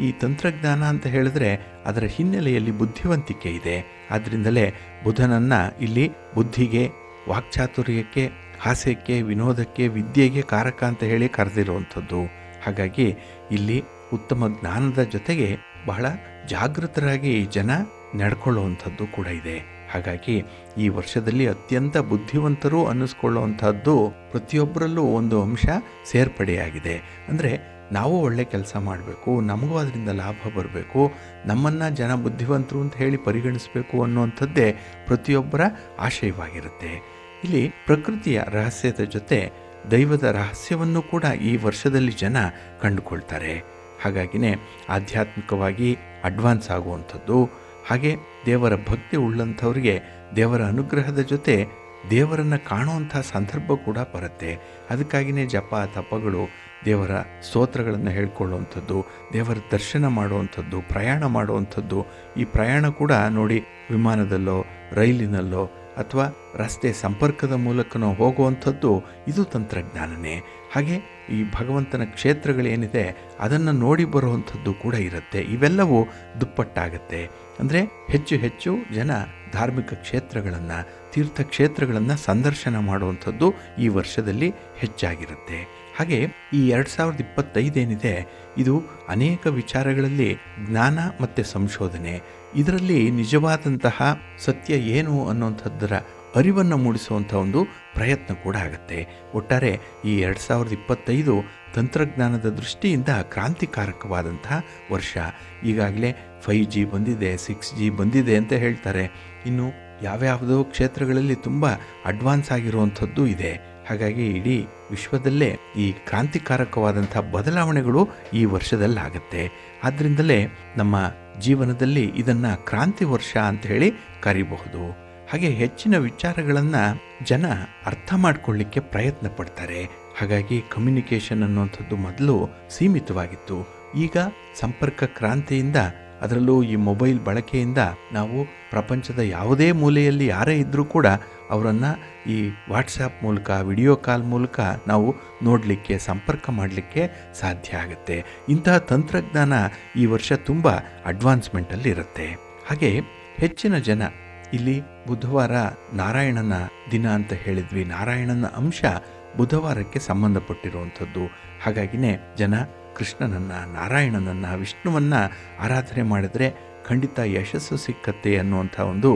ಈ ತಂತ್ರಜ್ಞಾನ ಅಂತ ಹೇಳಿದ್ರೆ ಅದರ ಹಿನ್ನೆಲೆಯಲ್ಲಿ ಬುದ್ಧಿವಂತಿಕೆ ಇದೆ. ಆದ್ದರಿಂದಲೇ ಬುಧನನ್ನು ಇಲ್ಲಿ ಬುದ್ಧಿಗೆ, ವಾಕ್ಚಾತುರ್ಯಕ್ಕೆ, ಹಾಸ್ಯಕ್ಕೆ, ವಿನೋದಕ್ಕೆ, ವಿದ್ಯೆಗೆ ಕಾರಕ ಅಂತ ಹೇಳಿ ಕರೆದಿರುವಂಥದ್ದು. ಹಾಗಾಗಿ ಇಲ್ಲಿ ಉತ್ತಮ ಜ್ಞಾನದ ಜೊತೆಗೆ ಬಹಳ ಜಾಗೃತರಾಗಿ ಜನ ನಡ್ಕೊಳ್ಳುವಂಥದ್ದು ಕೂಡ ಇದೆ. ಹಾಗಾಗಿ ಈ ವರ್ಷದಲ್ಲಿ ಅತ್ಯಂತ ಬುದ್ಧಿವಂತರು ಅನ್ನಿಸ್ಕೊಳ್ಳುವಂಥದ್ದು ಪ್ರತಿಯೊಬ್ಬರಲ್ಲೂ ಒಂದು ಅಂಶ ಸೇರ್ಪಡೆಯಾಗಿದೆ. ಅಂದರೆ ನಾವು ಒಳ್ಳೆ ಕೆಲಸ ಮಾಡಬೇಕು, ನಮಗೂ ಅದರಿಂದ ಲಾಭ ಬರಬೇಕು, ನಮ್ಮನ್ನು ಜನ ಬುದ್ಧಿವಂತರು ಅಂತ ಹೇಳಿ ಪರಿಗಣಿಸಬೇಕು ಅನ್ನುವಂಥದ್ದೇ ಪ್ರತಿಯೊಬ್ಬರ ಆಶಯವಾಗಿರುತ್ತೆ. ಇಲ್ಲಿ ಪ್ರಕೃತಿಯ ರಹಸ್ಯದ ಜೊತೆ ದೈವದ ರಹಸ್ಯವನ್ನು ಕೂಡ ಈ ವರ್ಷದಲ್ಲಿ ಜನ ಕಂಡುಕೊಳ್ತಾರೆ. ಹಾಗಾಗಿನೇ ಆಧ್ಯಾತ್ಮಿಕವಾಗಿ ಅಡ್ವಾನ್ಸ್ ಆಗುವಂಥದ್ದು, ಹಾಗೆ ದೇವರ ಭಕ್ತಿ ಉಳ್ಳಂಥವ್ರಿಗೆ ದೇವರ ಅನುಗ್ರಹದ ಜೊತೆ ದೇವರನ್ನು ಕಾಣುವಂಥ ಸಂದರ್ಭ ಕೂಡ ಬರುತ್ತೆ. ಅದಕ್ಕಾಗಿಯೇ ಜಪ ತಪಗಳು, ದೇವರ ಸ್ತೋತ್ರಗಳನ್ನು ಹೇಳ್ಕೊಳ್ಳುವಂಥದ್ದು, ದೇವರ ದರ್ಶನ ಮಾಡುವಂಥದ್ದು, ಪ್ರಯಾಣ ಮಾಡುವಂಥದ್ದು. ಈ ಪ್ರಯಾಣ ಕೂಡ ನೋಡಿ, ವಿಮಾನದಲ್ಲೋ ರೈಲಿನಲ್ಲೋ ಅಥವಾ ರಸ್ತೆ ಸಂಪರ್ಕದ ಮೂಲಕನೋ ಹೋಗುವಂಥದ್ದು ಇದು ತಂತ್ರಜ್ಞಾನನೇ. ಹಾಗೆ ಈ ಭಗವಂತನ ಕ್ಷೇತ್ರಗಳೇನಿದೆ ಅದನ್ನು ನೋಡಿ ಬರುವಂಥದ್ದು ಕೂಡ ಇರುತ್ತೆ. ಇವೆಲ್ಲವೂ ದುಪ್ಪಟ್ಟಾಗತ್ತೆ. ಅಂದರೆ ಹೆಚ್ಚು ಹೆಚ್ಚು ಜನ ಧಾರ್ಮಿಕ ಕ್ಷೇತ್ರಗಳನ್ನು, ತೀರ್ಥಕ್ಷೇತ್ರಗಳನ್ನು ಸಂದರ್ಶನ ಮಾಡುವಂಥದ್ದು ಈ ವರ್ಷದಲ್ಲಿ ಹೆಚ್ಚಾಗಿರುತ್ತೆ. ಹಾಗೆ ಈ 2025 ಏನಿದೆ ಇದು ಅನೇಕ ವಿಚಾರಗಳಲ್ಲಿ ಜ್ಞಾನ ಮತ್ತು ಸಂಶೋಧನೆ, ಇದರಲ್ಲಿ ನಿಜವಾದಂತಹ ಸತ್ಯ ಏನು ಅನ್ನುವಂಥದ್ದರ ಅರಿವನ್ನು ಮೂಡಿಸುವಂಥ ಒಂದು ಪ್ರಯತ್ನ ಕೂಡ ಆಗುತ್ತೆ. ಒಟ್ಟಾರೆ ಈ 2025 ತಂತ್ರಜ್ಞಾನದ ದೃಷ್ಟಿಯಿಂದ ಕ್ರಾಂತಿಕಾರಕವಾದಂತಹ ವರ್ಷ. ಈಗಾಗಲೇ 5G ಬಂದಿದೆ, 6G ಬಂದಿದೆ ಅಂತ ಹೇಳ್ತಾರೆ. ಇನ್ನು ಯಾವ್ಯಾವುದೋ ಕ್ಷೇತ್ರಗಳಲ್ಲಿ ತುಂಬ ಅಡ್ವಾನ್ಸ್ ಆಗಿರುವಂಥದ್ದು ಇದೆ. ಹಾಗಾಗಿ ಇಡೀ ವಿಶ್ವದಲ್ಲೇ ಈ ಕ್ರಾಂತಿಕಾರಕವಾದಂಥ ಬದಲಾವಣೆಗಳು ಈ ವರ್ಷದಲ್ಲಾಗತ್ತೆ. ಆದ್ದರಿಂದಲೇ ನಮ್ಮ ಜೀವನದಲ್ಲಿ ಇದನ್ನು ಕ್ರಾಂತಿ ವರ್ಷ ಅಂತ ಹೇಳಿ ಕರೀಬಹುದು. ಹಾಗೆ ಹೆಚ್ಚಿನ ವಿಚಾರಗಳನ್ನು ಜನ ಅರ್ಥ ಮಾಡಿಕೊಳ್ಳಿಕ್ಕೆ ಪ್ರಯತ್ನ ಪಡ್ತಾರೆ. ಹಾಗಾಗಿ ಕಮ್ಯುನಿಕೇಷನ್ ಅನ್ನುವಂಥದ್ದು ಮೊದಲು ಸೀಮಿತವಾಗಿತ್ತು. ಈಗ ಸಂಪರ್ಕ ಕ್ರಾಂತಿಯಿಂದ, ಅದರಲ್ಲೂ ಈ ಮೊಬೈಲ್ ಬಳಕೆಯಿಂದ ನಾವು ಪ್ರಪಂಚದ ಯಾವುದೇ ಮೂಲೆಯಲ್ಲಿ ಯಾರೇ ಇದ್ದರೂ ಕೂಡ ಅವರನ್ನು ಈ ವಾಟ್ಸಪ್ ಮೂಲಕ, ವಿಡಿಯೋ ಕಾಲ್ ಮೂಲಕ ನಾವು ನೋಡಲಿಕ್ಕೆ, ಸಂಪರ್ಕ ಮಾಡಲಿಕ್ಕೆ ಸಾಧ್ಯ ಆಗುತ್ತೆ. ಇಂತಹ ತಂತ್ರಜ್ಞಾನ ಈ ವರ್ಷ ತುಂಬ ಅಡ್ವಾನ್ಸ್ಮೆಂಟಲ್ಲಿರುತ್ತೆ. ಹಾಗೆ ಹೆಚ್ಚಿನ ಜನ ಇಲ್ಲಿ ಬುಧವಾರ ನಾರಾಯಣನ ದಿನ ಅಂತ ಹೇಳಿದ್ವಿ. ನಾರಾಯಣನ ಅಂಶ ಬುಧವಾರಕ್ಕೆ ಸಂಬಂಧಪಟ್ಟಿರುವಂಥದ್ದು. ಹಾಗಾಗಿನೇ ಜನ ಕೃಷ್ಣನನ್ನು, ನಾರಾಯಣನನ್ನು, ವಿಷ್ಣುವನ್ನು ಆರಾಧನೆ ಮಾಡಿದರೆ ಖಂಡಿತ ಯಶಸ್ಸು ಸಿಕ್ಕತ್ತೆ ಅನ್ನುವಂಥ ಒಂದು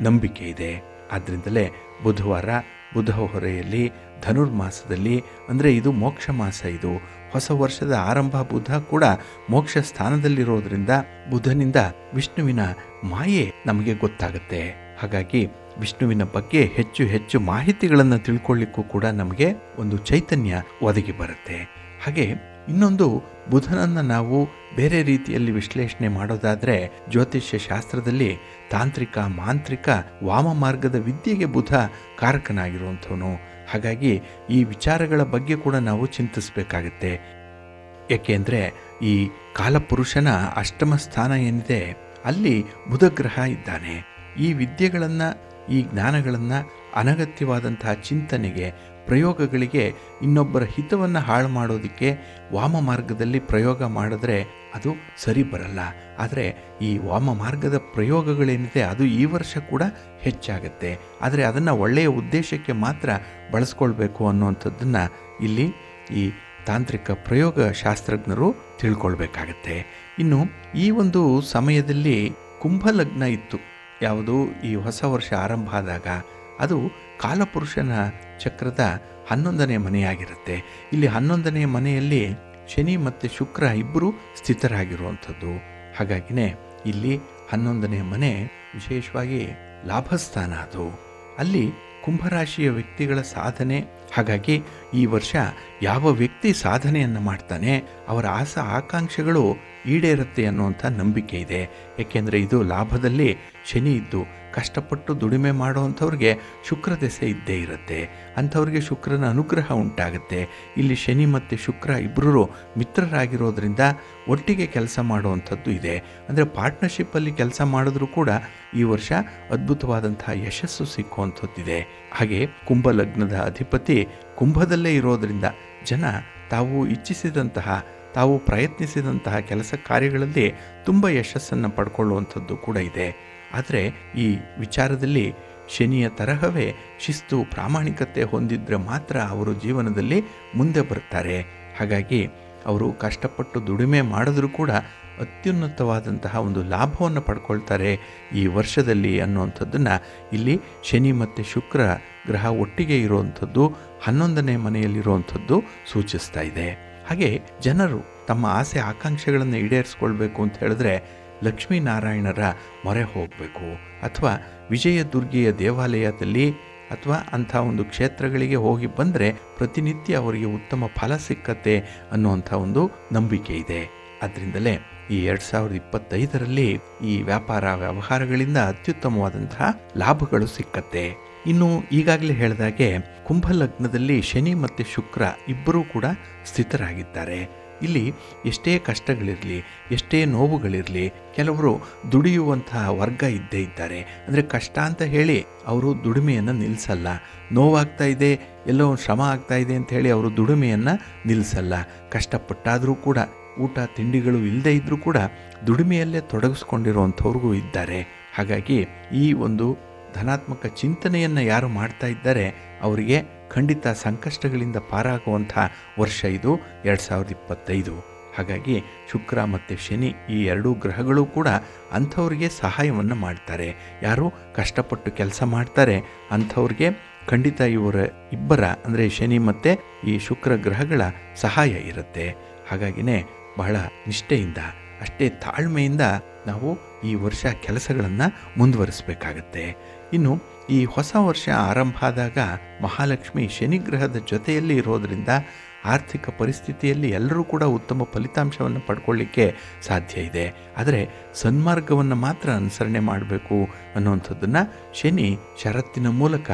ನಂಬಿಕೆ ಇದೆ. ಆದ್ದರಿಂದಲೇ ಬುಧವಾರ, ಬುಧ ಹೊರೆಯಲ್ಲಿ, ಧನುರ್ಮಾಸದಲ್ಲಿ, ಅಂದರೆ ಇದು ಮೋಕ್ಷ ಮಾಸ, ಇದು ಹೊಸ ವರ್ಷದ ಆರಂಭ. ಬುಧ ಕೂಡ ಮೋಕ್ಷ ಸ್ಥಾನದಲ್ಲಿರೋದ್ರಿಂದ ಬುಧನಿಂದ ವಿಷ್ಣುವಿನ ಮಾಯೆ ನಮಗೆ ಗೊತ್ತಾಗುತ್ತೆ. ಹಾಗಾಗಿ ವಿಷ್ಣುವಿನ ಬಗ್ಗೆ ಹೆಚ್ಚು ಹೆಚ್ಚು ಮಾಹಿತಿಗಳನ್ನು ತಿಳ್ಕೊಳ್ಳಿಕ್ಕೂ ಕೂಡ ನಮಗೆ ಒಂದು ಚೈತನ್ಯ ಒದಗಿ ಬರುತ್ತೆ. ಹಾಗೆ ಇನ್ನೊಂದು, ಬುಧನನ್ನು ನಾವು ಬೇರೆ ರೀತಿಯಲ್ಲಿ ವಿಶ್ಲೇಷಣೆ ಮಾಡೋದಾದರೆ ಜ್ಯೋತಿಷ್ಯ ಶಾಸ್ತ್ರದಲ್ಲಿ ತಾಂತ್ರಿಕ, ಮಾಂತ್ರಿಕ, ವಾಮ ಮಾರ್ಗದ ವಿದ್ಯೆಗೆ ಬುಧ ಕಾರಕನಾಗಿರುವಂಥವನು. ಹಾಗಾಗಿ ಈ ವಿಚಾರಗಳ ಬಗ್ಗೆ ಕೂಡ ನಾವು ಚಿಂತಿಸಬೇಕಾಗತ್ತೆ. ಏಕೆಂದರೆ ಈ ಕಾಲಪುರುಷನ ಅಷ್ಟಮ ಸ್ಥಾನ ಏನಿದೆ ಅಲ್ಲಿ ಬುಧಗ್ರಹ ಇದ್ದಾನೆ. ಈ ವಿದ್ಯೆಗಳನ್ನು, ಈ ಜ್ಞಾನಗಳನ್ನು ಅನಗತ್ಯವಾದಂತಹ ಚಿಂತನೆಗೆ, ಪ್ರಯೋಗಗಳಿಗೆ, ಇನ್ನೊಬ್ಬರ ಹಿತವನ್ನು ಹಾಳು ಮಾಡೋದಕ್ಕೆ ವಾಮ ಮಾರ್ಗದಲ್ಲಿ ಪ್ರಯೋಗ ಮಾಡಿದ್ರೆ ಅದು ಸರಿ ಬರಲ್ಲ. ಆದರೆ ಈ ವಾಮ ಮಾರ್ಗದ ಪ್ರಯೋಗಗಳೇನಿದೆ ಅದು ಈ ವರ್ಷ ಕೂಡ ಹೆಚ್ಚಾಗುತ್ತೆ. ಆದರೆ ಅದನ್ನು ಒಳ್ಳೆಯ ಉದ್ದೇಶಕ್ಕೆ ಮಾತ್ರ ಬಳಸ್ಕೊಳ್ಬೇಕು ಅನ್ನುವಂಥದ್ದನ್ನು ಇಲ್ಲಿ ಈ ತಾಂತ್ರಿಕ ಪ್ರಯೋಗ ಶಾಸ್ತ್ರಜ್ಞರು ತಿಳ್ಕೊಳ್ಬೇಕಾಗತ್ತೆ. ಇನ್ನು ಈ ಒಂದು ಸಮಯದಲ್ಲಿ ಕುಂಭಲಗ್ನ ಇತ್ತು. ಯಾವುದು ಈ ಹೊಸ ವರ್ಷ ಆರಂಭ ಆದಾಗ ಅದು ಕಾಲಪುರುಷನ ಚಕ್ರದ 11ನೇ ಮನೆಯಾಗಿರುತ್ತೆ. ಇಲ್ಲಿ 11ನೇ ಮನೆಯಲ್ಲಿ ಶನಿ ಮತ್ತು ಶುಕ್ರ ಇಬ್ಬರು ಸ್ಥಿತರಾಗಿರುವಂಥದ್ದು. ಹಾಗಾಗಿನೇ ಇಲ್ಲಿ 11ನೇ ಮನೆ ವಿಶೇಷವಾಗಿ ಲಾಭಸ್ಥಾನ. ಅದು ಅಲ್ಲಿ ಕುಂಭರಾಶಿಯ ವ್ಯಕ್ತಿಗಳ ಸಾಧನೆ. ಹಾಗಾಗಿ ಈ ವರ್ಷ ಯಾವ ವ್ಯಕ್ತಿ ಸಾಧನೆಯನ್ನು ಮಾಡ್ತಾನೆ ಅವರ ಆಕಾಂಕ್ಷೆಗಳು ಈಡೇರುತ್ತೆ ಅನ್ನುವಂಥ ನಂಬಿಕೆ ಇದೆ. ಏಕೆಂದರೆ ಇದು ಲಾಭದಲ್ಲಿ ಶನಿ ಇದ್ದು ಕಷ್ಟಪಟ್ಟು ದುಡಿಮೆ ಮಾಡುವಂಥವ್ರಿಗೆ ಶುಕ್ರ ದೆಸೆ ಇದ್ದೇ ಇರುತ್ತೆ. ಅಂಥವ್ರಿಗೆ ಶುಕ್ರನ ಅನುಗ್ರಹ ಉಂಟಾಗುತ್ತೆ. ಇಲ್ಲಿ ಶನಿ ಮತ್ತು ಶುಕ್ರ ಇಬ್ಬರು ಮಿತ್ರರಾಗಿರೋದ್ರಿಂದ ಒಟ್ಟಿಗೆ ಕೆಲಸ ಮಾಡುವಂಥದ್ದು ಇದೆ. ಅಂದರೆ ಪಾರ್ಟ್ನರ್ಶಿಪ್ಪಲ್ಲಿ ಕೆಲಸ ಮಾಡಿದ್ರೂ ಕೂಡ ಈ ವರ್ಷ ಅದ್ಭುತವಾದಂತಹ ಯಶಸ್ಸು ಸಿಕ್ಕುವಂಥದ್ದಿದೆ. ಹಾಗೆ ಕುಂಭಲಗ್ನದ ಅಧಿಪತಿ ಕುಂಭದಲ್ಲೇ ಇರೋದರಿಂದ ಜನ ತಾವು ಇಚ್ಛಿಸಿದಂತಹ, ತಾವು ಪ್ರಯತ್ನಿಸಿದಂತಹ ಕೆಲಸ ಕಾರ್ಯಗಳಲ್ಲಿ ತುಂಬ ಯಶಸ್ಸನ್ನು ಪಡ್ಕೊಳ್ಳುವಂಥದ್ದು ಕೂಡ ಇದೆ. ಆದರೆ ಈ ವಿಚಾರದಲ್ಲಿ ಶನಿಯ ತರಹವೇ ಶಿಸ್ತು, ಪ್ರಾಮಾಣಿಕತೆ ಹೊಂದಿದ್ರೆ ಮಾತ್ರ ಅವರು ಜೀವನದಲ್ಲಿ ಮುಂದೆ ಬರ್ತಾರೆ. ಹಾಗಾಗಿ ಅವರು ಕಷ್ಟಪಟ್ಟು ದುಡಿಮೆ ಮಾಡಿದ್ರೂ ಕೂಡ ಅತ್ಯುನ್ನತವಾದಂತಹ ಒಂದು ಲಾಭವನ್ನು ಪಡ್ಕೊಳ್ತಾರೆ ಈ ವರ್ಷದಲ್ಲಿ ಅನ್ನುವಂಥದ್ದನ್ನು ಇಲ್ಲಿ ಶನಿ ಮತ್ತು ಶುಕ್ರ ಗ್ರಹ ಒಟ್ಟಿಗೆ ಇರುವಂಥದ್ದು 11ನೇ ಮನೆಯಲ್ಲಿರುವಂಥದ್ದು ಸೂಚಿಸ್ತಾ ಇದೆ. ಹಾಗೆ ಜನರು ತಮ್ಮ ಆಸೆ ಆಕಾಂಕ್ಷೆಗಳನ್ನು ಈಡೇರಿಸ್ಕೊಳ್ಬೇಕು ಅಂತ ಹೇಳಿದ್ರೆ ಲಕ್ಷ್ಮೀನಾರಾಯಣರ ಮೊರೆ ಹೋಗಬೇಕು, ಅಥವಾ ವಿಜಯದುರ್ಗಿಯ ದೇವಾಲಯದಲ್ಲಿ ಅಥವಾ ಅಂಥ ಒಂದು ಕ್ಷೇತ್ರಗಳಿಗೆ ಹೋಗಿ ಬಂದರೆ ಪ್ರತಿನಿತ್ಯ ಅವರಿಗೆ ಉತ್ತಮ ಫಲ ಸಿಕ್ಕತ್ತೆ ಅನ್ನುವಂಥ ಒಂದು ನಂಬಿಕೆ ಇದೆ. ಅದರಿಂದಲೇ ಈ 2025ರಲ್ಲಿ ಈ ವ್ಯಾಪಾರ ವ್ಯವಹಾರಗಳಿಂದ ಅತ್ಯುತ್ತಮವಾದಂತಹ ಲಾಭಗಳು ಸಿಕ್ಕತ್ತೆ. ಇನ್ನು ಈಗಾಗಲೇ ಹೇಳಿದಾಗೆ ಕುಂಭಲಗ್ನದಲ್ಲಿ ಶನಿ ಮತ್ತು ಶುಕ್ರ ಇಬ್ಬರೂ ಕೂಡ ಸ್ಥಿತರಾಗಿದ್ದಾರೆ. ಇಲ್ಲಿ ಎಷ್ಟೇ ಕಷ್ಟಗಳಿರಲಿ, ಎಷ್ಟೇ ನೋವುಗಳಿರಲಿ, ಕೆಲವರು ದುಡಿಯುವಂತಹ ವರ್ಗ ಇದ್ದೇ ಇದ್ದಾರೆ. ಅಂದರೆ ಕಷ್ಟ ಅಂತ ಹೇಳಿ ಅವರು ದುಡಿಮೆಯನ್ನು ನಿಲ್ಲಿಸಲ್ಲ. ನೋವಾಗ್ತಾ ಇದೆ, ಎಲ್ಲೋ ಶ್ರಮ ಆಗ್ತಾ ಇದೆ ಅಂತ ಹೇಳಿ ಅವರು ದುಡಿಮೆಯನ್ನು ನಿಲ್ಲಿಸಲ್ಲ. ಕಷ್ಟಪಟ್ಟಾದರೂ ಕೂಡ ಊಟ ತಿಂಡಿಗಳು ಇಲ್ಲದೇ ಇದ್ದರೂ ಕೂಡ ದುಡಿಮೆಯಲ್ಲೇ ತೊಡಗಿಸ್ಕೊಂಡಿರುವಂಥವ್ರಿಗೂ ಇದ್ದಾರೆ. ಹಾಗಾಗಿ ಈ ಒಂದು ಧನಾತ್ಮಕ ಚಿಂತನೆಯನ್ನು ಯಾರು ಮಾಡ್ತಾ ಇದ್ದಾರೆ ಅವರಿಗೆ ಖಂಡಿತ ಸಂಕಷ್ಟಗಳಿಂದ ಪಾರಾಗುವಂಥ ವರ್ಷ ಇದು 2025. ಹಾಗಾಗಿ ಶುಕ್ರ ಮತ್ತು ಶನಿ ಈ ಎರಡೂ ಗ್ರಹಗಳು ಕೂಡ ಅಂಥವ್ರಿಗೆ ಸಹಾಯವನ್ನು ಮಾಡ್ತಾರೆ. ಯಾರು ಕಷ್ಟಪಟ್ಟು ಕೆಲಸ ಮಾಡ್ತಾರೆ ಅಂಥವ್ರಿಗೆ ಖಂಡಿತ ಇವರ ಇಬ್ಬರ ಅಂದರೆ ಶನಿ ಮತ್ತು ಈ ಶುಕ್ರ ಗ್ರಹಗಳ ಸಹಾಯ ಇರುತ್ತೆ. ಹಾಗಾಗಿನೇ ಬಹಳ ನಿಷ್ಠೆಯಿಂದ, ಅಷ್ಟೇ ತಾಳ್ಮೆಯಿಂದ ನಾವು ಈ ವರ್ಷ ಕೆಲಸಗಳನ್ನು ಮುಂದುವರಿಸಬೇಕಾಗತ್ತೆ. ಇನ್ನು ಈ ಹೊಸ ವರ್ಷ ಆರಂಭ ಆದಾಗ ಮಹಾಲಕ್ಷ್ಮಿ ಶನಿಗ್ರಹದ ಜೊತೆಯಲ್ಲಿ ಇರೋದರಿಂದ ಆರ್ಥಿಕ ಪರಿಸ್ಥಿತಿಯಲ್ಲಿ ಎಲ್ಲರೂ ಕೂಡ ಉತ್ತಮ ಫಲಿತಾಂಶವನ್ನು ಪಡ್ಕೊಳ್ಳಿಕ್ಕೆ ಸಾಧ್ಯ ಇದೆ. ಆದರೆ ಸನ್ಮಾರ್ಗವನ್ನು ಮಾತ್ರ ಅನುಸರಣೆ ಮಾಡಬೇಕು ಅನ್ನುವಂಥದ್ದನ್ನು ಶನಿ ಷರತ್ತಿನ ಮೂಲಕ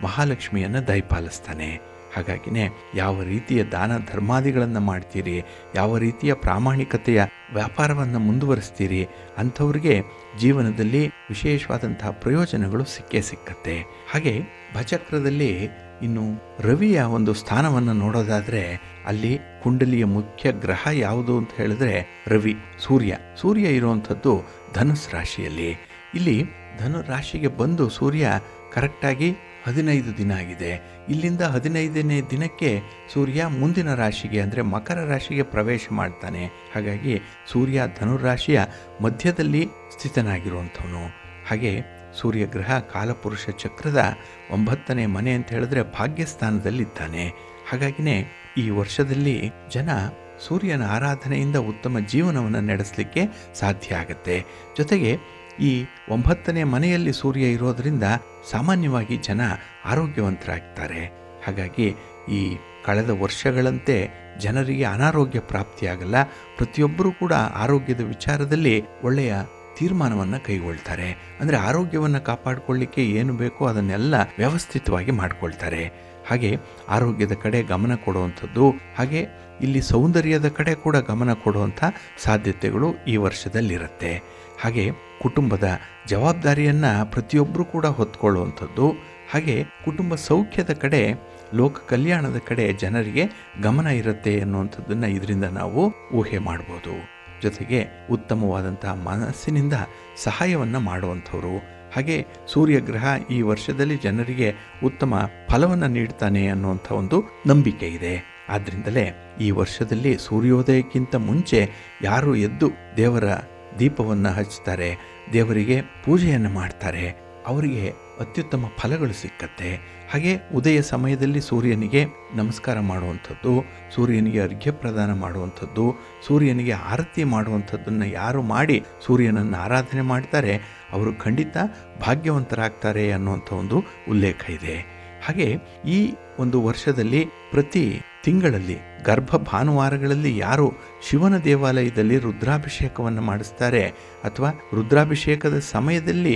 ಮಹಾಲಕ್ಷ್ಮಿಯನ್ನು ದಯಪಾಲಿಸ್ತಾನೆ. ಹಾಗಾಗಿನೇ ಯಾವ ರೀತಿಯ ದಾನ ಧರ್ಮಾದಿಗಳನ್ನು ಮಾಡ್ತೀರಿ, ಯಾವ ರೀತಿಯ ಪ್ರಾಮಾಣಿಕತೆಯ ವ್ಯಾಪಾರವನ್ನು ಮುಂದುವರಿಸ್ತೀರಿ ಅಂಥವ್ರಿಗೆ ಜೀವನದಲ್ಲಿ ವಿಶೇಷವಾದಂತಹ ಪ್ರಯೋಜನಗಳು ಸಿಕ್ಕೇ ಸಿಕ್ಕತ್ತೆ. ಹಾಗೆ ಭಚಕ್ರದಲ್ಲಿ ಇನ್ನು ರವಿಯ ಒಂದು ಸ್ಥಾನವನ್ನು ನೋಡೋದಾದರೆ ಅಲ್ಲಿ ಕುಂಡಲಿಯ ಮುಖ್ಯ ಗ್ರಹ ಯಾವುದು ಅಂತ ಹೇಳಿದ್ರೆ ರವಿ, ಸೂರ್ಯ ಇರುವಂಥದ್ದು ಧನುಸ್ ರಾಶಿಯಲ್ಲಿ. ಇಲ್ಲಿ ಧನು ರಾಶಿಗೆ ಬಂದು ಸೂರ್ಯ ಕರೆಕ್ಟಾಗಿ 15 ದಿನ ಆಗಿದೆ. ಇಲ್ಲಿಂದ 15ನೇ ದಿನಕ್ಕೆ ಸೂರ್ಯ ಮುಂದಿನ ರಾಶಿಗೆ ಅಂದರೆ ಮಕರ ರಾಶಿಗೆ ಪ್ರವೇಶ ಮಾಡ್ತಾನೆ. ಹಾಗಾಗಿ ಸೂರ್ಯ ಧನುರಾಶಿಯ ಮಧ್ಯದಲ್ಲಿ ಸ್ಥಿತನಾಗಿರುವಂಥವನು. ಹಾಗೆ ಸೂರ್ಯಗ್ರಹ ಕಾಲಪುರುಷ ಚಕ್ರದ 9ನೇ ಮನೆ ಅಂತ ಹೇಳಿದ್ರೆ ಭಾಗ್ಯಸ್ಥಾನದಲ್ಲಿದ್ದಾನೆ. ಹಾಗಾಗಿನೇ ಈ ವರ್ಷದಲ್ಲಿ ಜನ ಸೂರ್ಯನ ಆರಾಧನೆಯಿಂದ ಉತ್ತಮ ಜೀವನವನ್ನು ನಡೆಸಲಿಕ್ಕೆ ಸಾಧ್ಯ ಆಗುತ್ತೆ. ಜೊತೆಗೆ ಈ 9ನೇ ಮನೆಯಲ್ಲಿ ಸೂರ್ಯ ಇರೋದರಿಂದ ಸಾಮಾನ್ಯವಾಗಿ ಜನ ಆರೋಗ್ಯವಂತರಾಗ್ತಾರೆ. ಹಾಗಾಗಿ ಈ ಕಳೆದ ವರ್ಷಗಳಂತೆ ಜನರಿಗೆ ಅನಾರೋಗ್ಯ ಪ್ರಾಪ್ತಿಯಾಗಲ್ಲ. ಪ್ರತಿಯೊಬ್ಬರೂ ಕೂಡ ಆರೋಗ್ಯದ ವಿಚಾರದಲ್ಲಿ ಒಳ್ಳೆಯ ತೀರ್ಮಾನವನ್ನು ಕೈಗೊಳ್ತಾರೆ. ಅಂದರೆ ಆರೋಗ್ಯವನ್ನು ಕಾಪಾಡಿಕೊಳ್ಳಿಕ್ಕೆ ಏನು ಬೇಕೋ ಅದನ್ನೆಲ್ಲ ವ್ಯವಸ್ಥಿತವಾಗಿ ಮಾಡಿಕೊಳ್ತಾರೆ. ಹಾಗೆ ಆರೋಗ್ಯದ ಕಡೆ ಗಮನ ಕೊಡುವಂಥದ್ದು, ಹಾಗೆ ಇಲ್ಲಿ ಸೌಂದರ್ಯದ ಕಡೆ ಕೂಡ ಗಮನ ಕೊಡುವಂಥ ಸಾಧ್ಯತೆಗಳು ಈ ವರ್ಷದಲ್ಲಿರುತ್ತೆ. ಹಾಗೆ ಕುಟುಂಬದ ಜವಾಬ್ದಾರಿಯನ್ನು ಪ್ರತಿಯೊಬ್ಬರೂ ಕೂಡ ಹೊತ್ಕೊಳ್ಳುವಂಥದ್ದು, ಹಾಗೆ ಕುಟುಂಬ ಸೌಖ್ಯದ ಕಡೆ, ಲೋಕ ಕಲ್ಯಾಣದ ಕಡೆ ಜನರಿಗೆ ಗಮನ ಇರುತ್ತೆ ಅನ್ನುವಂಥದ್ದನ್ನು ಇದರಿಂದ ನಾವು ಊಹೆ ಮಾಡ್ಬೋದು. ಜೊತೆಗೆ ಉತ್ತಮವಾದಂತಹ ಮನಸ್ಸಿನಿಂದ ಸಹಾಯವನ್ನು ಮಾಡುವಂಥವ್ರು. ಹಾಗೆ ಸೂರ್ಯಗ್ರಹ ಈ ವರ್ಷದಲ್ಲಿ ಜನರಿಗೆ ಉತ್ತಮ ಫಲವನ್ನು ನೀಡ್ತಾನೆ ಅನ್ನುವಂಥ ಒಂದು ನಂಬಿಕೆ ಇದೆ. ಆದ್ದರಿಂದಲೇ ಈ ವರ್ಷದಲ್ಲಿ ಸೂರ್ಯೋದಯಕ್ಕಿಂತ ಮುಂಚೆ ಯಾರು ಎದ್ದು ದೇವರ ದೀಪವನ್ನು ಹಚ್ತಾರೆ, ದೇವರಿಗೆ ಪೂಜೆಯನ್ನು ಮಾಡ್ತಾರೆ, ಅವರಿಗೆ ಅತ್ಯುತ್ತಮ ಫಲಗಳು ಸಿಕ್ಕತ್ತೆ. ಹಾಗೆ ಉದಯ ಸಮಯದಲ್ಲಿ ಸೂರ್ಯನಿಗೆ ನಮಸ್ಕಾರ ಮಾಡುವಂಥದ್ದು, ಸೂರ್ಯನಿಗೆ ಅರ್ಘ್ಯ ಪ್ರದಾನ ಮಾಡುವಂಥದ್ದು, ಸೂರ್ಯನಿಗೆ ಆರತಿ ಮಾಡುವಂಥದ್ದನ್ನು ಯಾರು ಮಾಡಿ ಸೂರ್ಯನನ್ನು ಆರಾಧನೆ ಮಾಡ್ತಾರೆ ಅವರು ಖಂಡಿತ ಭಾಗ್ಯವಂತರಾಗ್ತಾರೆ ಅನ್ನುವಂಥ ಒಂದು ಉಲ್ಲೇಖ ಇದೆ. ಹಾಗೆ ಈ ಒಂದು ವರ್ಷದಲ್ಲಿ ಪ್ರತಿ ತಿಂಗಳಲ್ಲಿ ಗರ್ಭ ಭಾನುವಾರಗಳಲ್ಲಿ ಯಾರು ಶಿವನ ದೇವಾಲಯದಲ್ಲಿ ರುದ್ರಾಭಿಷೇಕವನ್ನು ಮಾಡಿಸ್ತಾರೆ ಅಥವಾ ರುದ್ರಾಭಿಷೇಕದ ಸಮಯದಲ್ಲಿ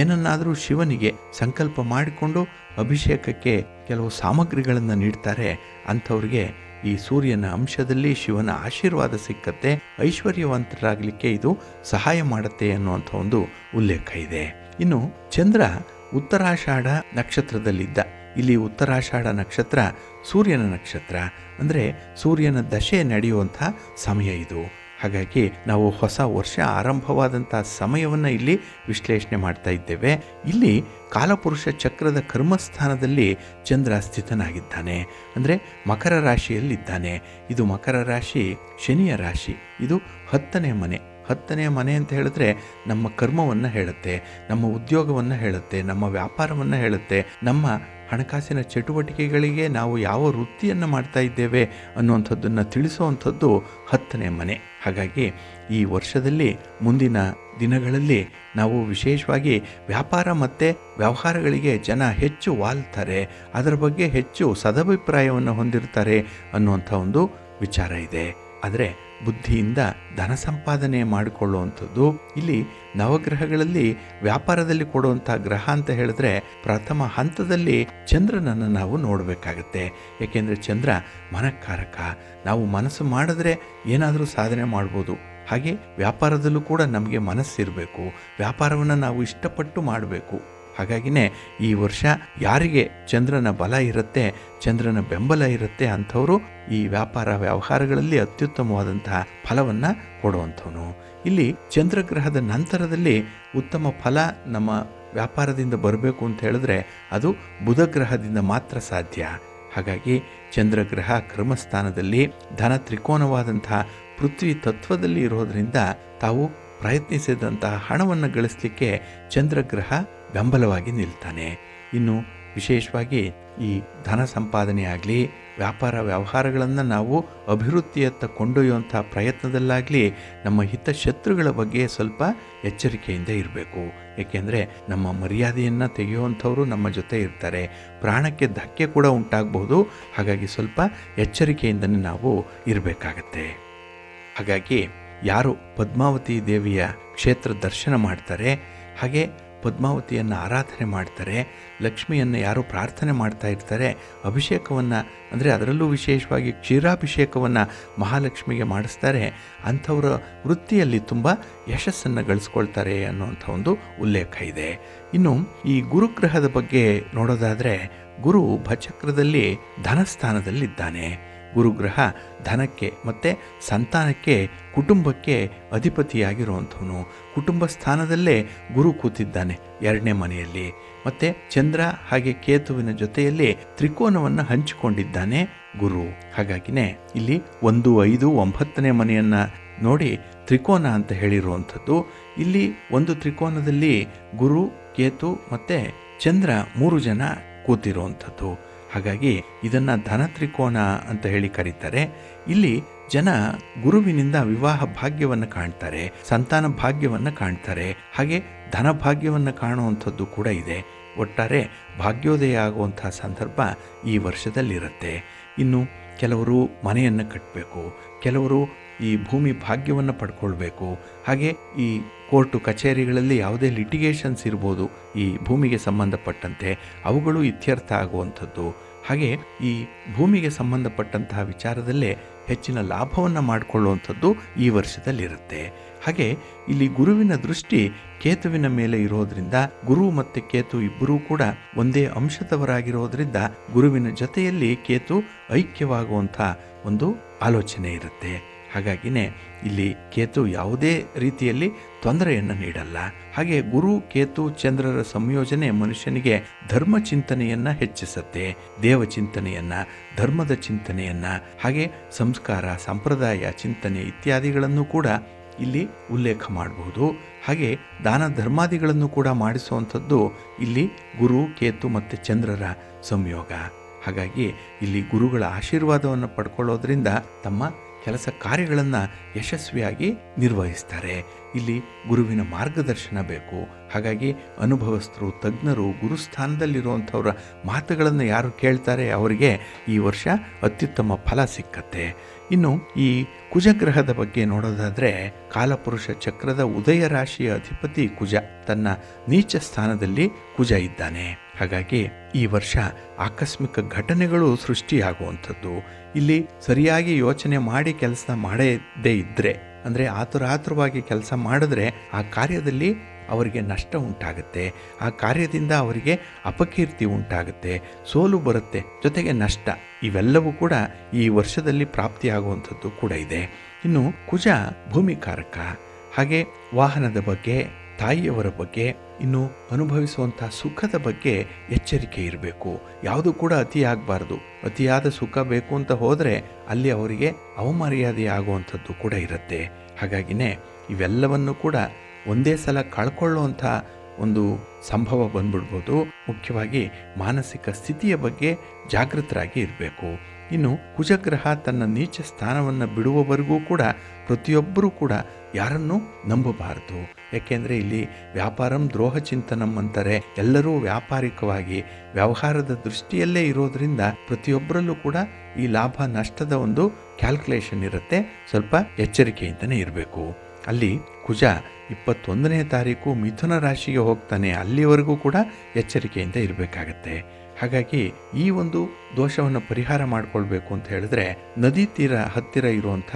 ಏನನ್ನಾದರೂ ಶಿವನಿಗೆ ಸಂಕಲ್ಪ ಮಾಡಿಕೊಂಡು ಅಭಿಷೇಕಕ್ಕೆ ಕೆಲವು ಸಾಮಗ್ರಿಗಳನ್ನು ನೀಡ್ತಾರೆ ಅಂಥವ್ರಿಗೆ ಈ ಸೂರ್ಯನ ಅಂಶದಲ್ಲಿ ಶಿವನ ಆಶೀರ್ವಾದ ಸಿಕ್ಕತ್ತೆ, ಐಶ್ವರ್ಯವಂತರಾಗಲಿಕ್ಕೆ ಇದು ಸಹಾಯ ಮಾಡುತ್ತೆ ಅನ್ನುವಂಥ ಒಂದು ಉಲ್ಲೇಖ ಇದೆ. ಇನ್ನು ಚಂದ್ರ ಉತ್ತರಾಷಾಢ ನಕ್ಷತ್ರದಲ್ಲಿದ್ದ, ಇಲ್ಲಿ ಉತ್ತರಾಷಾಢ ನಕ್ಷತ್ರ ಸೂರ್ಯನ ನಕ್ಷತ್ರ, ಅಂದರೆ ಸೂರ್ಯನ ದಶೆ ನಡೆಯುವಂಥ ಸಮಯ ಇದು. ಹಾಗಾಗಿ ನಾವು ಹೊಸ ವರ್ಷ ಆರಂಭವಾದಂಥ ಸಮಯವನ್ನು ಇಲ್ಲಿ ವಿಶ್ಲೇಷಣೆ ಮಾಡ್ತಾ ಇದ್ದೇವೆ. ಇಲ್ಲಿ ಕಾಲಪುರುಷ ಚಕ್ರದ ಕರ್ಮಸ್ಥಾನದಲ್ಲಿ ಚಂದ್ರ ಸ್ಥಿತನಾಗಿದ್ದಾನೆ, ಅಂದರೆ ಮಕರ ರಾಶಿಯಲ್ಲಿದ್ದಾನೆ. ಇದು ಮಕರ ರಾಶಿ ಶನಿಯ ರಾಶಿ, ಇದು 10ನೇ ಮನೆ. 10ನೇ ಮನೆ ಅಂತ ಹೇಳಿದ್ರೆ ನಮ್ಮ ಕರ್ಮವನ್ನು ಹೇಳುತ್ತೆ, ನಮ್ಮ ಉದ್ಯೋಗವನ್ನು ಹೇಳುತ್ತೆ, ನಮ್ಮ ವ್ಯಾಪಾರವನ್ನು ಹೇಳುತ್ತೆ, ನಮ್ಮ ಹಣಕಾಸಿನ ಚಟುವಟಿಕೆಗಳಿಗೆ ನಾವು ಯಾವ ವೃತ್ತಿಯನ್ನು ಮಾಡ್ತಾ ಇದ್ದೇವೆ ಅನ್ನುವಂಥದ್ದನ್ನು ತಿಳಿಸುವಂಥದ್ದು 10ನೇ ಮನೆ. ಹಾಗಾಗಿ ಈ ವರ್ಷದಲ್ಲಿ ಮುಂದಿನ ದಿನಗಳಲ್ಲಿ ನಾವು ವಿಶೇಷವಾಗಿ ವ್ಯಾಪಾರ ಮತ್ತು ವ್ಯವಹಾರಗಳಿಗೆ ಜನ ಹೆಚ್ಚು ವಾಲ್ತಾರೆ, ಅದರ ಬಗ್ಗೆ ಹೆಚ್ಚು ಸದಭಿಪ್ರಾಯವನ್ನು ಹೊಂದಿರ್ತಾರೆ ಅನ್ನುವಂಥ ಒಂದು ವಿಚಾರ ಇದೆ. ಆದರೆ ಬುದ್ಧಿಯಿಂದ ಧನ ಸಂಪಾದನೆ ಮಾಡಿಕೊಳ್ಳುವಂಥದ್ದು ಇಲ್ಲಿ ನವಗ್ರಹಗಳಲ್ಲಿ ವ್ಯಾಪಾರದಲ್ಲಿ ಕೊಡುವಂಥ ಗ್ರಹ ಅಂತ ಹೇಳಿದ್ರೆ ಪ್ರಥಮ ಹಂತದಲ್ಲಿ ಚಂದ್ರನನ್ನು ನಾವು ನೋಡಬೇಕಾಗತ್ತೆ. ಏಕೆಂದರೆ ಚಂದ್ರ ಮನಃಕಾರಕ. ನಾವು ಮನಸ್ಸು ಮಾಡಿದ್ರೆ ಏನಾದರೂ ಸಾಧನೆ ಮಾಡ್ಬೋದು. ಹಾಗೆ ವ್ಯಾಪಾರದಲ್ಲೂ ಕೂಡ ನಮಗೆ ಮನಸ್ಸಿರಬೇಕು, ವ್ಯಾಪಾರವನ್ನು ನಾವು ಇಷ್ಟಪಟ್ಟು ಮಾಡಬೇಕು. ಹಾಗಾಗಿನೇ ಈ ವರ್ಷ ಯಾರಿಗೆ ಚಂದ್ರನ ಬಲ ಇರುತ್ತೆ, ಚಂದ್ರನ ಬೆಂಬಲ ಇರುತ್ತೆ ಅಂಥವರು ಈ ವ್ಯಾಪಾರ ವ್ಯವಹಾರಗಳಲ್ಲಿ ಅತ್ಯುತ್ತಮವಾದಂತಹ ಫಲವನ್ನು ಕೊಡುವಂಥವನು. ಇಲ್ಲಿ ಚಂದ್ರಗ್ರಹದ ನಂತರದಲ್ಲಿ ಉತ್ತಮ ಫಲ ನಮ್ಮ ವ್ಯಾಪಾರದಿಂದ ಬರಬೇಕು ಅಂತ ಹೇಳಿದ್ರೆ ಅದು ಬುಧಗ್ರಹದಿಂದ ಮಾತ್ರ ಸಾಧ್ಯ. ಹಾಗಾಗಿ ಚಂದ್ರಗ್ರಹ ಕರ್ಮಸ್ಥಾನದಲ್ಲಿ ಧನ ತ್ರಿಕೋನವಾದಂತಹ ಪೃಥ್ವಿ ತತ್ವದಲ್ಲಿ ಇರೋದರಿಂದ ತಾವು ಪ್ರಯತ್ನಿಸಿದಂತಹ ಹಣವನ್ನು ಗಳಿಸಲಿಕ್ಕೆ ಚಂದ್ರಗ್ರಹ ಬೆಂಬಲವಾಗಿ ನಿಲ್ತಾನೆ. ಇನ್ನು ವಿಶೇಷವಾಗಿ ಈ ಧನ ಸಂಪಾದನೆ ಆಗಲಿ, ವ್ಯಾಪಾರ ವ್ಯವಹಾರಗಳನ್ನು ನಾವು ಅಭಿವೃದ್ಧಿಯತ್ತ ಕೊಂಡೊಯ್ಯುವಂಥ ಪ್ರಯತ್ನದಲ್ಲಾಗಲಿ ನಮ್ಮ ಹಿತಶತ್ರುಗಳ ಬಗ್ಗೆ ಸ್ವಲ್ಪ ಎಚ್ಚರಿಕೆಯಿಂದ ಇರಬೇಕು. ಏಕೆಂದರೆ ನಮ್ಮ ಮರ್ಯಾದೆಯನ್ನು ತೆಗೆಯುವಂಥವರು ನಮ್ಮ ಜೊತೆ ಇರ್ತಾರೆ, ಪ್ರಾಣಕ್ಕೆ ಧಕ್ಕೆ ಕೂಡ ಉಂಟಾಗಬಹುದು. ಹಾಗಾಗಿ ಸ್ವಲ್ಪ ಎಚ್ಚರಿಕೆಯಿಂದನೇ ನಾವು ಇರಬೇಕಾಗತ್ತೆ. ಹಾಗಾಗಿ ಯಾರು ಪದ್ಮಾವತಿ ದೇವಿಯ ಕ್ಷೇತ್ರ ದರ್ಶನ ಮಾಡ್ತಾರೆ, ಹಾಗೆ ಪದ್ಮಾವತಿಯನ್ನು ಆರಾಧನೆ ಮಾಡ್ತಾರೆ, ಲಕ್ಷ್ಮಿಯನ್ನು ಯಾರು ಪ್ರಾರ್ಥನೆ ಮಾಡ್ತಾ ಇರ್ತಾರೆ, ಅಭಿಷೇಕವನ್ನು ಅಂದರೆ ಅದರಲ್ಲೂ ವಿಶೇಷವಾಗಿ ಕ್ಷೀರಾಭಿಷೇಕವನ್ನು ಮಹಾಲಕ್ಷ್ಮಿಗೆ ಮಾಡಿಸ್ತಾರೆ, ಅಂಥವರ ವೃತ್ತಿಯಲ್ಲಿ ತುಂಬ ಯಶಸ್ಸನ್ನು ಗಳಿಸ್ಕೊಳ್ತಾರೆ ಅನ್ನುವಂಥ ಒಂದು ಉಲ್ಲೇಖ ಇದೆ. ಇನ್ನು ಈ ಗುರುಗ್ರಹದ ಬಗ್ಗೆ ನೋಡೋದಾದರೆ ಗುರು ಭಚಕ್ರದಲ್ಲಿ ಧನಸ್ಥಾನದಲ್ಲಿದ್ದಾನೆ. ಗುರುಗ್ರಹ ಧನಕ್ಕೆ ಮತ್ತು ಸಂತಾನಕ್ಕೆ, ಕುಟುಂಬಕ್ಕೆ ಅಧಿಪತಿಯಾಗಿರುವಂಥವನು. ಕುಟುಂಬ ಸ್ಥಾನದಲ್ಲೇ ಗುರು ಕೂತಿದ್ದಾನೆ 2ನೇ ಮನೆಯಲ್ಲಿ. ಮತ್ತು ಚಂದ್ರ ಹಾಗೆ ಕೇತುವಿನ ಜೊತೆಯಲ್ಲಿ ತ್ರಿಕೋನವನ್ನು ಹಂಚಿಕೊಂಡಿದ್ದಾನೆ ಗುರು. ಹಾಗಾಗಿನೇ ಇಲ್ಲಿ 1, 5, 9ನೇ ಮನೆಯನ್ನು ನೋಡಿ ತ್ರಿಕೋನ ಅಂತ ಹೇಳಿರುವಂಥದ್ದು. ಇಲ್ಲಿ ಒಂದು ತ್ರಿಕೋನದಲ್ಲಿ ಗುರು, ಕೇತು ಮತ್ತು ಚಂದ್ರ 3 ಜನ ಕೂತಿರುವಂಥದ್ದು. ಹಾಗಾಗಿ ಇದನ್ನು ಧನ ತ್ರಿಕೋನ ಅಂತ ಹೇಳಿ ಕರೀತಾರೆ. ಇಲ್ಲಿ ಜನ ಗುರುವಿನಿಂದ ವಿವಾಹ ಭಾಗ್ಯವನ್ನು ಕಾಣ್ತಾರೆ, ಸಂತಾನ ಭಾಗ್ಯವನ್ನು ಕಾಣ್ತಾರೆ, ಹಾಗೆ ಧನ ಭಾಗ್ಯವನ್ನು ಕಾಣುವಂಥದ್ದು ಕೂಡ ಇದೆ. ಒಟ್ಟಾರೆ ಭಾಗ್ಯೋದಯ ಆಗುವಂಥ ಸಂದರ್ಭ ಈ ವರ್ಷದಲ್ಲಿರುತ್ತೆ. ಇನ್ನು ಕೆಲವರು ಮನೆಯನ್ನು ಕಟ್ಟಬೇಕು, ಕೆಲವರು ಈ ಭೂಮಿ ಭಾಗ್ಯವನ್ನು ಪಡ್ಕೊಳ್ಬೇಕು. ಹಾಗೆ ಈ ಕೋರ್ಟು ಕಚೇರಿಗಳಲ್ಲಿ ಯಾವುದೇ ಲಿಟಿಗೇಷನ್ಸ್ ಇರ್ಬೋದು ಈ ಭೂಮಿಗೆ ಸಂಬಂಧಪಟ್ಟಂತೆ, ಅವುಗಳು ಇತ್ಯರ್ಥ ಆಗುವಂಥದ್ದು. ಹಾಗೆ ಈ ಭೂಮಿಗೆ ಸಂಬಂಧಪಟ್ಟಂತಹ ವಿಚಾರದಲ್ಲೇ ಹೆಚ್ಚಿನ ಲಾಭವನ್ನು ಮಾಡಿಕೊಳ್ಳುವಂಥದ್ದು ಈ ವರ್ಷದಲ್ಲಿರುತ್ತೆ. ಹಾಗೆ ಇಲ್ಲಿ ಗುರುವಿನ ದೃಷ್ಟಿ ಕೇತುವಿನ ಮೇಲೆ ಇರೋದ್ರಿಂದ, ಗುರು ಮತ್ತು ಕೇತು ಇಬ್ಬರೂ ಕೂಡ ಒಂದೇ ಅಂಶದವರಾಗಿರೋದ್ರಿಂದ ಗುರುವಿನ ಜೊತೆಯಲ್ಲಿ ಕೇತು ಐಕ್ಯವಾಗುವಂಥ ಒಂದು ಆಲೋಚನೆ ಇರುತ್ತೆ. ಹಾಗಾಗಿನೇ ಇಲ್ಲಿ ಕೇತು ಯಾವುದೇ ರೀತಿಯಲ್ಲಿ ತೊಂದರೆಯನ್ನು ನೀಡಲ್ಲ. ಹಾಗೆ ಗುರು, ಕೇತು, ಚಂದ್ರರ ಸಂಯೋಜನೆ ಮನುಷ್ಯನಿಗೆ ಧರ್ಮ ಚಿಂತನೆಯನ್ನು ಹೆಚ್ಚಿಸುತ್ತೆ. ದೇವಚಿಂತನೆಯನ್ನು, ಧರ್ಮದ ಚಿಂತನೆಯನ್ನು, ಹಾಗೆ ಸಂಸ್ಕಾರ, ಸಂಪ್ರದಾಯ ಚಿಂತನೆ ಇತ್ಯಾದಿಗಳನ್ನು ಕೂಡ ಇಲ್ಲಿ ಉಲ್ಲೇಖ ಮಾಡಬಹುದು. ಹಾಗೆ ದಾನ ಧರ್ಮಾದಿಗಳನ್ನು ಕೂಡ ಮಾಡಿಸುವಂಥದ್ದು ಇಲ್ಲಿ ಗುರು, ಕೇತು ಮತ್ತು ಚಂದ್ರರ ಸಂಯೋಗ. ಹಾಗಾಗಿ ಇಲ್ಲಿ ಗುರುಗಳ ಆಶೀರ್ವಾದವನ್ನು ಪಡ್ಕೊಳ್ಳೋದ್ರಿಂದ ತಮ್ಮ ಕೆಲಸ ಕಾರ್ಯಗಳನ್ನು ಯಶಸ್ವಿಯಾಗಿ ನಿರ್ವಹಿಸ್ತಾರೆ. ಇಲ್ಲಿ ಗುರುವಿನ ಮಾರ್ಗದರ್ಶನ ಬೇಕು. ಹಾಗಾಗಿ ಅನುಭವಸ್ಥರು, ತಜ್ಞರು, ಗುರುಸ್ಥಾನದಲ್ಲಿರುವಂಥವರ ಮಾತುಗಳನ್ನು ಯಾರು ಕೇಳ್ತಾರೆ ಅವರಿಗೆ ಈ ವರ್ಷ ಅತ್ಯುತ್ತಮ ಫಲ ಸಿಕ್ಕತ್ತೆ. ಇನ್ನು ಈ ಕುಜಗ್ರಹದ ಬಗ್ಗೆ ನೋಡೋದಾದರೆ ಕಾಲಪುರುಷ ಚಕ್ರದ ಉದಯ ರಾಶಿಯ ಅಧಿಪತಿ ಕುಜ, ತನ್ನ ನೀಚ ಸ್ಥಾನದಲ್ಲಿ ಕುಜ ಇದ್ದಾನೆ. ಹಾಗಾಗಿ ಈ ವರ್ಷ ಆಕಸ್ಮಿಕ ಘಟನೆಗಳು ಸೃಷ್ಟಿಯಾಗುವಂಥದ್ದು. ಇಲ್ಲಿ ಸರಿಯಾಗಿ ಯೋಚನೆ ಮಾಡಿ ಕೆಲಸ ಮಾಡದೇ ಇದ್ದರೆ, ಅಂದರೆ ಆತುರಾತುರವಾಗಿ ಕೆಲಸ ಮಾಡಿದ್ರೆ ಆ ಕಾರ್ಯದಲ್ಲಿ ಅವರಿಗೆ ನಷ್ಟ ಉಂಟಾಗುತ್ತೆ, ಆ ಕಾರ್ಯದಿಂದ ಅವರಿಗೆ ಅಪಕೀರ್ತಿ ಉಂಟಾಗುತ್ತೆ, ಸೋಲು ಬರುತ್ತೆ, ಜೊತೆಗೆ ನಷ್ಟ. ಇವೆಲ್ಲವೂ ಕೂಡ ಈ ವರ್ಷದಲ್ಲಿ ಪ್ರಾಪ್ತಿಯಾಗುವಂಥದ್ದು ಕೂಡ ಇದೆ. ಇನ್ನು ಕುಜ ಭೂಮಿಕಾರಕ. ಹಾಗೆ ವಾಹನದ ಬಗ್ಗೆ, ತಾಯಿಯವರ ಬಗ್ಗೆ, ಇನ್ನು ಅನುಭವಿಸುವಂಥ ಸುಖದ ಬಗ್ಗೆ ಎಚ್ಚರಿಕೆ ಇರಬೇಕು. ಯಾವುದು ಕೂಡ ಅತಿಯಾಗಬಾರ್ದು. ಅತಿಯಾದ ಸುಖ ಬೇಕು ಅಂತ ಹೋದರೆ ಅಲ್ಲಿ ಅವರಿಗೆ ಅವಮರ್ಯಾದೆ ಆಗುವಂಥದ್ದು ಕೂಡ ಇರುತ್ತೆ. ಹಾಗಾಗಿನೇ ಇವೆಲ್ಲವನ್ನು ಕೂಡ ಒಂದೇ ಸಲ ಕಳ್ಕೊಳ್ಳುವಂಥ ಒಂದು ಸಂಭವ ಬಂದ್ಬಿಡ್ಬೋದು. ಮುಖ್ಯವಾಗಿ ಮಾನಸಿಕ ಸ್ಥಿತಿಯ ಬಗ್ಗೆ ಜಾಗೃತರಾಗಿ ಇರಬೇಕು. ಇನ್ನು ಕುಜಗ್ರಹ ತನ್ನ ನೀಚ ಸ್ಥಾನವನ್ನು ಬಿಡುವವರೆಗೂ ಕೂಡ ಪ್ರತಿಯೊಬ್ಬರೂ ಕೂಡ ಯಾರನ್ನೂ ನಂಬಬಾರದು. ಯಾಕೆಂದರೆ ಇಲ್ಲಿ ವ್ಯಾಪಾರಂ ದ್ರೋಹ ಚಿಂತನಂ ಅಂತಾರೆ. ಎಲ್ಲರೂ ವ್ಯಾಪಾರಿಕವಾಗಿ ವ್ಯವಹಾರದ ದೃಷ್ಟಿಯಲ್ಲೇ ಇರೋದ್ರಿಂದ ಪ್ರತಿಯೊಬ್ಬರಲ್ಲೂ ಕೂಡ ಈ ಲಾಭ ನಷ್ಟದ ಒಂದು ಕ್ಯಾಲ್ಕುಲೇಷನ್ ಇರುತ್ತೆ. ಸ್ವಲ್ಪ ಎಚ್ಚರಿಕೆಯಿಂದನೇ ಇರಬೇಕು. ಅಲ್ಲಿ ಕುಜ 21ನೇ ತಾರೀಕು ಮಿಥುನ ರಾಶಿಗೆ ಹೋಗ್ತಾನೆ. ಅಲ್ಲಿವರೆಗೂ ಕೂಡ ಎಚ್ಚರಿಕೆಯಿಂದ ಇರಬೇಕಾಗತ್ತೆ. ಹಾಗಾಗಿ ಈ ಒಂದು ದೋಷವನ್ನು ಪರಿಹಾರ ಮಾಡಿಕೊಳ್ಬೇಕು ಅಂತ ಹೇಳಿದ್ರೆ ನದಿ ತೀರ ಹತ್ತಿರ ಇರುವಂಥ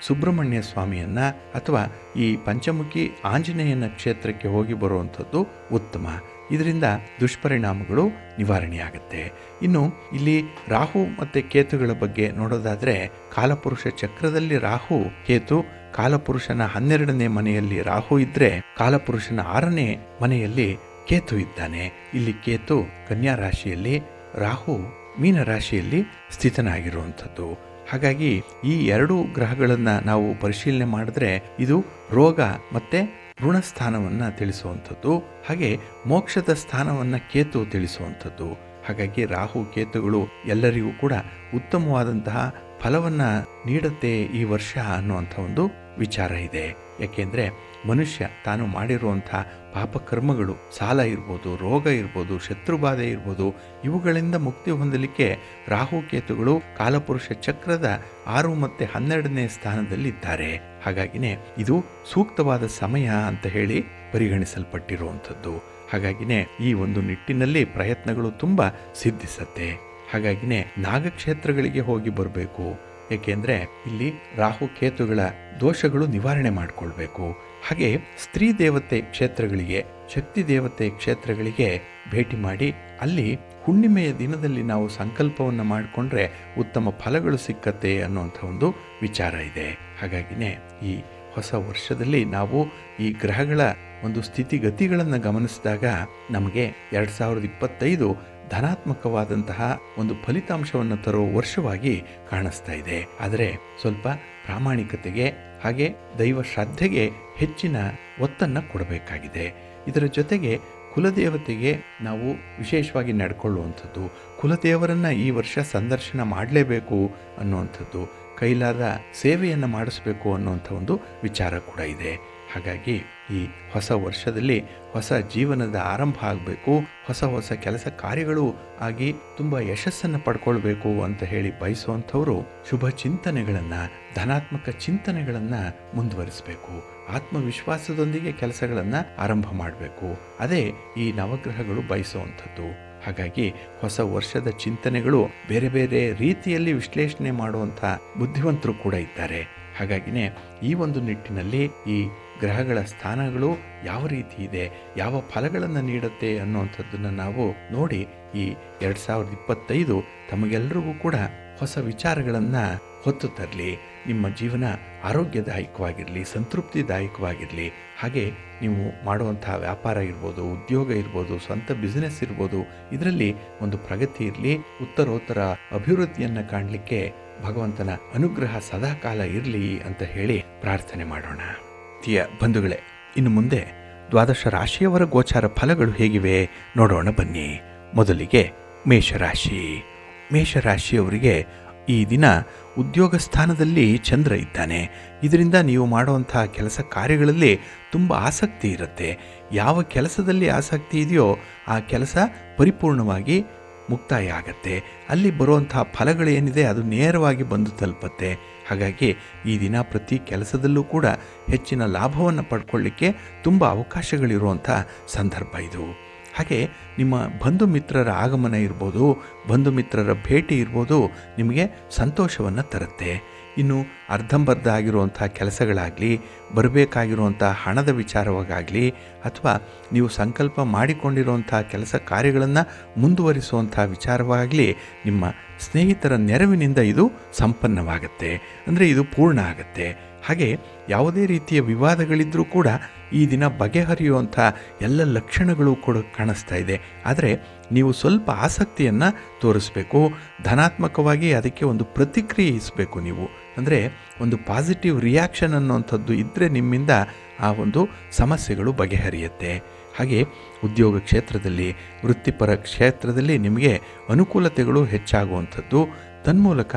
ಸುಬ್ರಹ್ಮಣ್ಯ ಸ್ವಾಮಿಯನ್ನು ಅಥವಾ ಈ ಪಂಚಮುಖಿ ಆಂಜನೇಯನ ಕ್ಷೇತ್ರಕ್ಕೆ ಹೋಗಿ ಬರುವಂಥದ್ದು ಉತ್ತಮ. ಇದರಿಂದ ದುಷ್ಪರಿಣಾಮಗಳು ನಿವಾರಣೆಯಾಗುತ್ತೆ. ಇನ್ನು ಇಲ್ಲಿ ರಾಹು ಮತ್ತು ಕೇತುಗಳ ಬಗ್ಗೆ ನೋಡೋದಾದರೆ ಕಾಲಪುರುಷ ಚಕ್ರದಲ್ಲಿ ರಾಹು ಕೇತು, ಕಾಲಪುರುಷನ 12ನೇ ಮನೆಯಲ್ಲಿ ರಾಹು ಇದ್ದರೆ ಕಾಲಪುರುಷನ 6ನೇ ಮನೆಯಲ್ಲಿ ಕೇತು ಇದ್ದಾನೆ. ಇಲ್ಲಿ ಕೇತು ಕನ್ಯಾ ರಾಶಿಯಲ್ಲಿ, ರಾಹು ಮೀನ ರಾಶಿಯಲ್ಲಿ ಸ್ಥಿತನಾಗಿರುವಂಥದ್ದು. ಹಾಗಾಗಿ ಈ ಎರಡೂ ಗ್ರಹಗಳನ್ನು ನಾವು ಪರಿಶೀಲನೆ ಮಾಡಿದ್ರೆ ಇದು ರೋಗ ಮತ್ತು ಋಣಸ್ಥಾನವನ್ನು ತಿಳಿಸುವಂಥದ್ದು, ಹಾಗೆ ಮೋಕ್ಷದ ಸ್ಥಾನವನ್ನು ಕೇತು ತಿಳಿಸುವಂಥದ್ದು. ಹಾಗಾಗಿ ರಾಹು ಕೇತುಗಳು ಎಲ್ಲರಿಗೂ ಕೂಡ ಉತ್ತಮವಾದಂತಹ ಫಲವನ್ನು ನೀಡುತ್ತೆ ಈ ವರ್ಷ ಅನ್ನುವಂಥ ಒಂದು ವಿಚಾರ ಇದೆ. ಯಾಕೆಂದರೆ ಮನುಷ್ಯ ತಾನು ಮಾಡಿರುವಂಥ ಪಾಪಕರ್ಮಗಳು, ಸಾಲ ಇರ್ಬೋದು, ರೋಗ ಇರ್ಬೋದು, ಶತ್ರುಬಾಧೆ ಇರ್ಬೋದು, ಇವುಗಳಿಂದ ಮುಕ್ತಿ ಹೊಂದಲಿಕ್ಕೆ ರಾಹುಕೇತುಗಳು ಕಾಲಪುರುಷ ಚಕ್ರದ 6 ಮತ್ತು 12ನೇ ಸ್ಥಾನದಲ್ಲಿದ್ದಾರೆ. ಹಾಗಾಗಿನೇ ಇದು ಸೂಕ್ತವಾದ ಸಮಯ ಅಂತ ಹೇಳಿ ಪರಿಗಣಿಸಲ್ಪಟ್ಟಿರುವಂಥದ್ದು. ಹಾಗಾಗಿನೇ ಈ ಒಂದು ನಿಟ್ಟಿನಲ್ಲಿ ಪ್ರಯತ್ನಗಳು ತುಂಬ ಸಿದ್ಧಿಸತ್ತೆ. ಹಾಗಾಗಿನೇ ನಾಗಕ್ಷೇತ್ರಗಳಿಗೆ ಹೋಗಿ ಬರಬೇಕು. ಏಕೆಂದರೆ ಇಲ್ಲಿ ರಾಹುಕೇತುಗಳ ದೋಷಗಳು ನಿವಾರಣೆ ಮಾಡಿಕೊಳ್ಬೇಕು. ಹಾಗೆ ಸ್ತ್ರೀ ದೇವತೆ ಕ್ಷೇತ್ರಗಳಿಗೆ, ಶಕ್ತಿ ದೇವತೆ ಕ್ಷೇತ್ರಗಳಿಗೆ ಭೇಟಿ ಮಾಡಿ ಅಲ್ಲಿ ಹುಣ್ಣಿಮೆಯ ದಿನದಲ್ಲಿ ನಾವು ಸಂಕಲ್ಪವನ್ನು ಮಾಡಿಕೊಂಡ್ರೆ ಉತ್ತಮ ಫಲಗಳು ಸಿಕ್ಕತ್ತೆ ಅನ್ನುವಂಥ ಒಂದು ವಿಚಾರ ಇದೆ. ಹಾಗಾಗಿನೇ ಈ ಹೊಸ ವರ್ಷದಲ್ಲಿ ನಾವು ಈ ಗ್ರಹಗಳ ಒಂದು ಸ್ಥಿತಿಗತಿಗಳನ್ನು ಗಮನಿಸಿದಾಗ ನಮಗೆ 2025 ಧನಾತ್ಮಕವಾದಂತಹ ಒಂದು ಫಲಿತಾಂಶವನ್ನು ತರೋ ವರ್ಷವಾಗಿ ಕಾಣಿಸ್ತಾ ಇದೆ. ಆದರೆ ಸ್ವಲ್ಪ ಪ್ರಾಮಾಣಿಕತೆಗೆ ಹಾಗೆ ದೈವ ಶ್ರದ್ಧೆಗೆ ಹೆಚ್ಚಿನ ಒತ್ತನ್ನು ಕೊಡಬೇಕಾಗಿದೆ. ಇದರ ಜೊತೆಗೆ ಕುಲದೇವತೆಗೆ ನಾವು ವಿಶೇಷವಾಗಿ ನಡ್ಕೊಳ್ಳುವಂಥದ್ದು, ಕುಲದೇವರನ್ನು ಈ ವರ್ಷ ಸಂದರ್ಶನ ಮಾಡಲೇಬೇಕು ಅನ್ನುವಂಥದ್ದು, ಕೈಲಾದ ಸೇವೆಯನ್ನು ಮಾಡಿಸ್ಬೇಕು ಅನ್ನುವಂಥ ಒಂದು ವಿಚಾರ ಕೂಡ ಇದೆ. ಹಾಗಾಗಿ ಈ ಹೊಸ ವರ್ಷದಲ್ಲಿ ಹೊಸ ಜೀವನದ ಆರಂಭ ಆಗಬೇಕು, ಹೊಸ ಕೆಲಸ ಕಾರ್ಯಗಳು ಆಗಿ ತುಂಬ ಯಶಸ್ಸನ್ನು ಪಡ್ಕೊಳ್ಬೇಕು ಅಂತ ಹೇಳಿ ಬಯಸುವಂಥವರು ಶುಭ ಚಿಂತನೆಗಳನ್ನು, ಧನಾತ್ಮಕ ಚಿಂತನೆಗಳನ್ನು ಮುಂದುವರಿಸಬೇಕು. ಆತ್ಮವಿಶ್ವಾಸದೊಂದಿಗೆ ಕೆಲಸಗಳನ್ನು ಆರಂಭ ಮಾಡಬೇಕು. ಅದೇ ಈ ನವಗ್ರಹಗಳು ಬಯಸುವಂಥದ್ದು. ಹಾಗಾಗಿ ಹೊಸ ವರ್ಷದ ಚಿಂತನೆಗಳು ಬೇರೆ ಬೇರೆ ರೀತಿಯಲ್ಲಿ ವಿಶ್ಲೇಷಣೆ ಮಾಡುವಂಥ ಬುದ್ಧಿವಂತರು ಕೂಡ ಇದ್ದಾರೆ. ಹಾಗಾಗಿನೇ ಈ ಒಂದು ನಿಟ್ಟಿನಲ್ಲಿ ಈ ಗ್ರಹಗಳ ಸ್ಥಾನಗಳು ಯಾವ ರೀತಿ ಇದೆ, ಯಾವ ಫಲಗಳನ್ನು ನೀಡುತ್ತೆ ಅನ್ನುವಂಥದ್ದನ್ನು ನಾವು ನೋಡಿ ಈ 2025 ತಮಗೆಲ್ಲರಿಗೂ ಕೂಡ ಹೊಸ ವಿಚಾರಗಳನ್ನು ಹೊತ್ತು ತರಲಿ. ನಿಮ್ಮ ಜೀವನ ಆರೋಗ್ಯದಾಯಕವಾಗಿರಲಿ, ಸಂತೃಪ್ತಿದಾಯಕವಾಗಿರಲಿ. ಹಾಗೆ ನೀವು ಮಾಡುವಂಥ ವ್ಯಾಪಾರ ಇರ್ಬೋದು, ಉದ್ಯೋಗ ಇರ್ಬೋದು, ಸ್ವಂತ ಬಿಸ್ನೆಸ್ ಇರ್ಬೋದು, ಇದರಲ್ಲಿ ಒಂದು ಪ್ರಗತಿ ಇರಲಿ, ಉತ್ತರೋತ್ತರ ಅಭಿವೃದ್ಧಿಯನ್ನು ಕಾಣಲಿಕ್ಕೆ ಭಗವಂತನ ಅನುಗ್ರಹ ಸದಾಕಾಲ ಇರಲಿ ಅಂತ ಹೇಳಿ ಪ್ರಾರ್ಥನೆ ಮಾಡೋಣ. ಬಂಧುಗಳೇ, ಇನ್ನು ಮುಂದೆ 12 ರಾಶಿಯವರ ಗೋಚಾರ ಫಲಗಳು ಹೇಗಿವೆ ನೋಡೋಣ ಬನ್ನಿ. ಮೊದಲಿಗೆ ಮೇಷರಾಶಿ. ಮೇಷರಾಶಿಯವರಿಗೆ ಈ ದಿನ ಉದ್ಯೋಗ ಸ್ಥಾನದಲ್ಲಿ ಚಂದ್ರ ಇದ್ದಾನೆ. ಇದರಿಂದ ನೀವು ಮಾಡುವಂಥ ಕೆಲಸ ಕಾರ್ಯಗಳಲ್ಲಿ ತುಂಬ ಆಸಕ್ತಿ ಇರುತ್ತೆ. ಯಾವ ಕೆಲಸದಲ್ಲಿ ಆಸಕ್ತಿ ಇದೆಯೋ ಆ ಕೆಲಸ ಪರಿಪೂರ್ಣವಾಗಿ ಮುಕ್ತಾಯ ಆಗತ್ತೆ. ಅಲ್ಲಿ ಬರುವಂಥ ಫಲಗಳೇನಿದೆ ಅದು ನೇರವಾಗಿ ಬಂದು ತಲುಪತ್ತೆ. ಹಾಗಾಗಿ ಈ ದಿನ ಪ್ರತಿ ಕೆಲಸದಲ್ಲೂ ಕೂಡ ಹೆಚ್ಚಿನ ಲಾಭವನ್ನು ಪಡ್ಕೊಳ್ಳಿಕ್ಕೆ ತುಂಬ ಅವಕಾಶಗಳಿರುವಂಥ ಸಂದರ್ಭ ಇದು. ಹಾಗೆ ನಿಮ್ಮ ಬಂಧು ಮಿತ್ರರ ಆಗಮನ ಇರ್ಬೋದು, ಬಂಧು ಮಿತ್ರರ ಭೇಟಿ ಇರ್ಬೋದು, ನಿಮಗೆ ಸಂತೋಷವನ್ನು ತರುತ್ತೆ. ಇನ್ನು ಅರ್ಧಂಬರ್ಧ ಆಗಿರುವಂಥ ಕೆಲಸಗಳಾಗಲಿ, ಬರಬೇಕಾಗಿರುವಂಥ ಹಣದ ವಿಚಾರವಾಗಲಿ, ಅಥವಾ ನೀವು ಸಂಕಲ್ಪ ಮಾಡಿಕೊಂಡಿರುವಂಥ ಕೆಲಸ ಕಾರ್ಯಗಳನ್ನು ಮುಂದುವರಿಸುವಂಥ ವಿಚಾರವಾಗಲಿ, ನಿಮ್ಮ ಸ್ನೇಹಿತರ ನೆರವಿನಿಂದ ಇದು ಸಂಪನ್ನವಾಗುತ್ತೆ. ಅಂದರೆ ಇದು ಪೂರ್ಣ ಆಗುತ್ತೆ. ಹಾಗೆ ಯಾವುದೇ ರೀತಿಯ ವಿವಾದಗಳಿದ್ದರೂ ಕೂಡ ಈ ದಿನ ಬಗೆಹರಿಯುವಂಥ ಎಲ್ಲ ಲಕ್ಷಣಗಳು ಕೂಡ ಕಾಣಿಸ್ತಾ ಇದೆ. ಆದರೆ ನೀವು ಸ್ವಲ್ಪ ಆಸಕ್ತಿಯನ್ನು ತೋರಿಸಬೇಕು, ಧನಾತ್ಮಕವಾಗಿ ಅದಕ್ಕೆ ಒಂದು ಪ್ರತಿಕ್ರಿಯಿಸಬೇಕು. ನೀವು ಅಂದರೆ ಒಂದು ಪಾಸಿಟಿವ್ ರಿಯಾಕ್ಷನ್ ಅನ್ನುವಂಥದ್ದು ಇದ್ದರೆ ನಿಮ್ಮಿಂದ ಆ ಒಂದು ಸಮಸ್ಯೆಗಳು ಬಗೆಹರಿಯುತ್ತೆ. ಹಾಗೆ ಉದ್ಯೋಗ ಕ್ಷೇತ್ರದಲ್ಲಿ, ವೃತ್ತಿಪರ ಕ್ಷೇತ್ರದಲ್ಲಿ ನಿಮಗೆ ಅನುಕೂಲತೆಗಳು ಹೆಚ್ಚಾಗುವಂಥದ್ದು, ತನ್ಮೂಲಕ